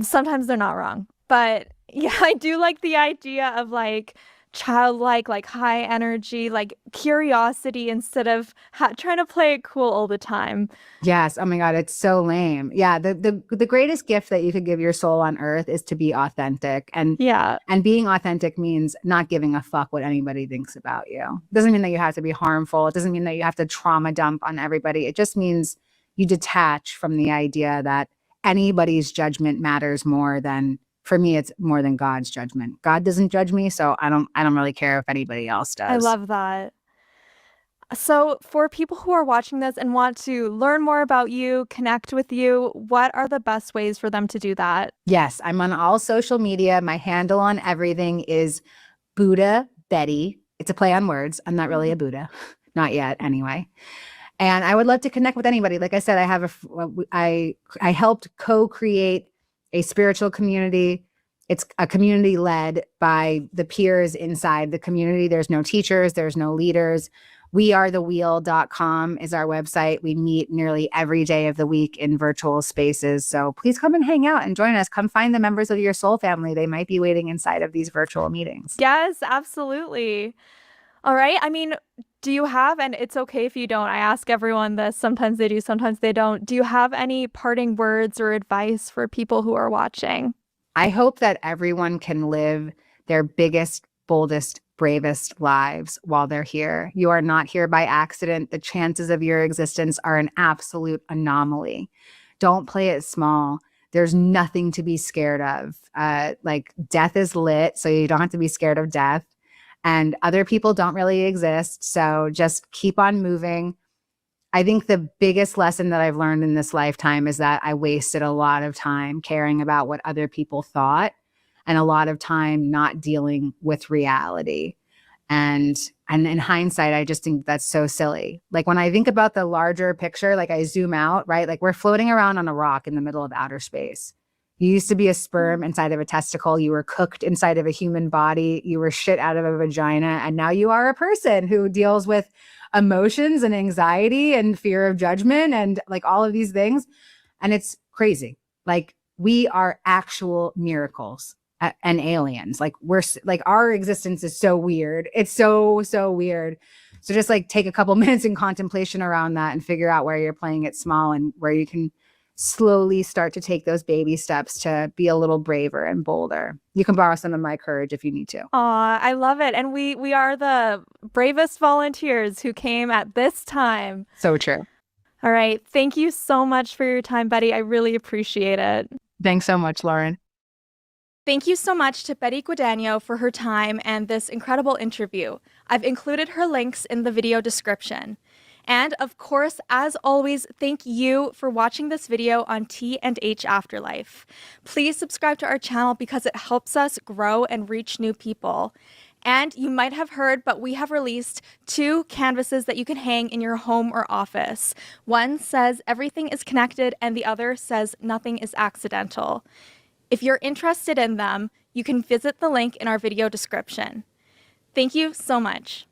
sometimes they're not wrong. But yeah, I do like the idea of like childlike, like high energy, like curiosity instead of trying to play it cool all the time. Yes. Oh my God, it's so lame. Yeah. The greatest gift that you could give your soul on earth is to be authentic. And being authentic means not giving a fuck what anybody thinks about you. It doesn't mean that you have to be harmful. It doesn't mean that you have to trauma dump on everybody. It just means you detach from the idea that anybody's judgment matters more than, for me, it's more than God's judgment. God doesn't judge me, so I don't really care if anybody else does. I love that. So for people who are watching this and want to learn more about you, connect with you, what are the best ways for them to do that? Yes, I'm on all social media. My handle on everything is Buddha Betty. It's a play on words. I'm not really a Buddha. Not yet, anyway. And I would love to connect with anybody. Like I said, I helped co-create a spiritual community. It's a community led by the peers inside the community. There's no teachers, there's no leaders. wearethewheel.com is our website. We meet nearly every day of the week in virtual spaces. So please come and hang out and join us. Come find the members of your soul family. They might be waiting inside of these virtual meetings. Yes, absolutely. All right. I mean, do you have, and it's okay if you don't, I ask everyone this, sometimes they do, sometimes they don't. Do you have any parting words or advice for people who are watching? I hope that everyone can live their biggest, boldest, bravest lives while they're here. You are not here by accident. The chances of your existence are an absolute anomaly. Don't play it small. There's nothing to be scared of. Like death is lit, so you don't have to be scared of death. And other people don't really exist. So just keep on moving. I think the biggest lesson that I've learned in this lifetime is that I wasted a lot of time caring about what other people thought and a lot of time not dealing with reality. And in hindsight, I just think that's so silly. Like when I think about the larger picture, like I zoom out, right? Like we're floating around on a rock in the middle of outer space. You used to be a sperm inside of a testicle. You were cooked inside of a human body. You were shit out of a vagina. And now you are a person who deals with emotions and anxiety and fear of judgment and like all of these things. And it's crazy. Like we are actual miracles and aliens. Like we're like our existence is so weird. It's so weird. So just like take a couple minutes in contemplation around that and figure out where you're playing it small and where you can slowly start to take those baby steps to be a little braver and bolder. You can borrow some of my courage if you need to. Aw, I love it. And we are the bravest volunteers who came at this time. So true. All right. Thank you so much for your time, Betty. I really appreciate it. Thanks so much, Lauren. Thank you so much to Betty Guadagno for her time and this incredible interview. I've included her links in the video description. And of course, as always, thank you for watching this video on T&H Afterlife. Please subscribe to our channel because it helps us grow and reach new people. And you might have heard, but we have released 2 canvases that you can hang in your home or office. One says everything is connected and the other says nothing is accidental. If you're interested in them, you can visit the link in our video description. Thank you so much.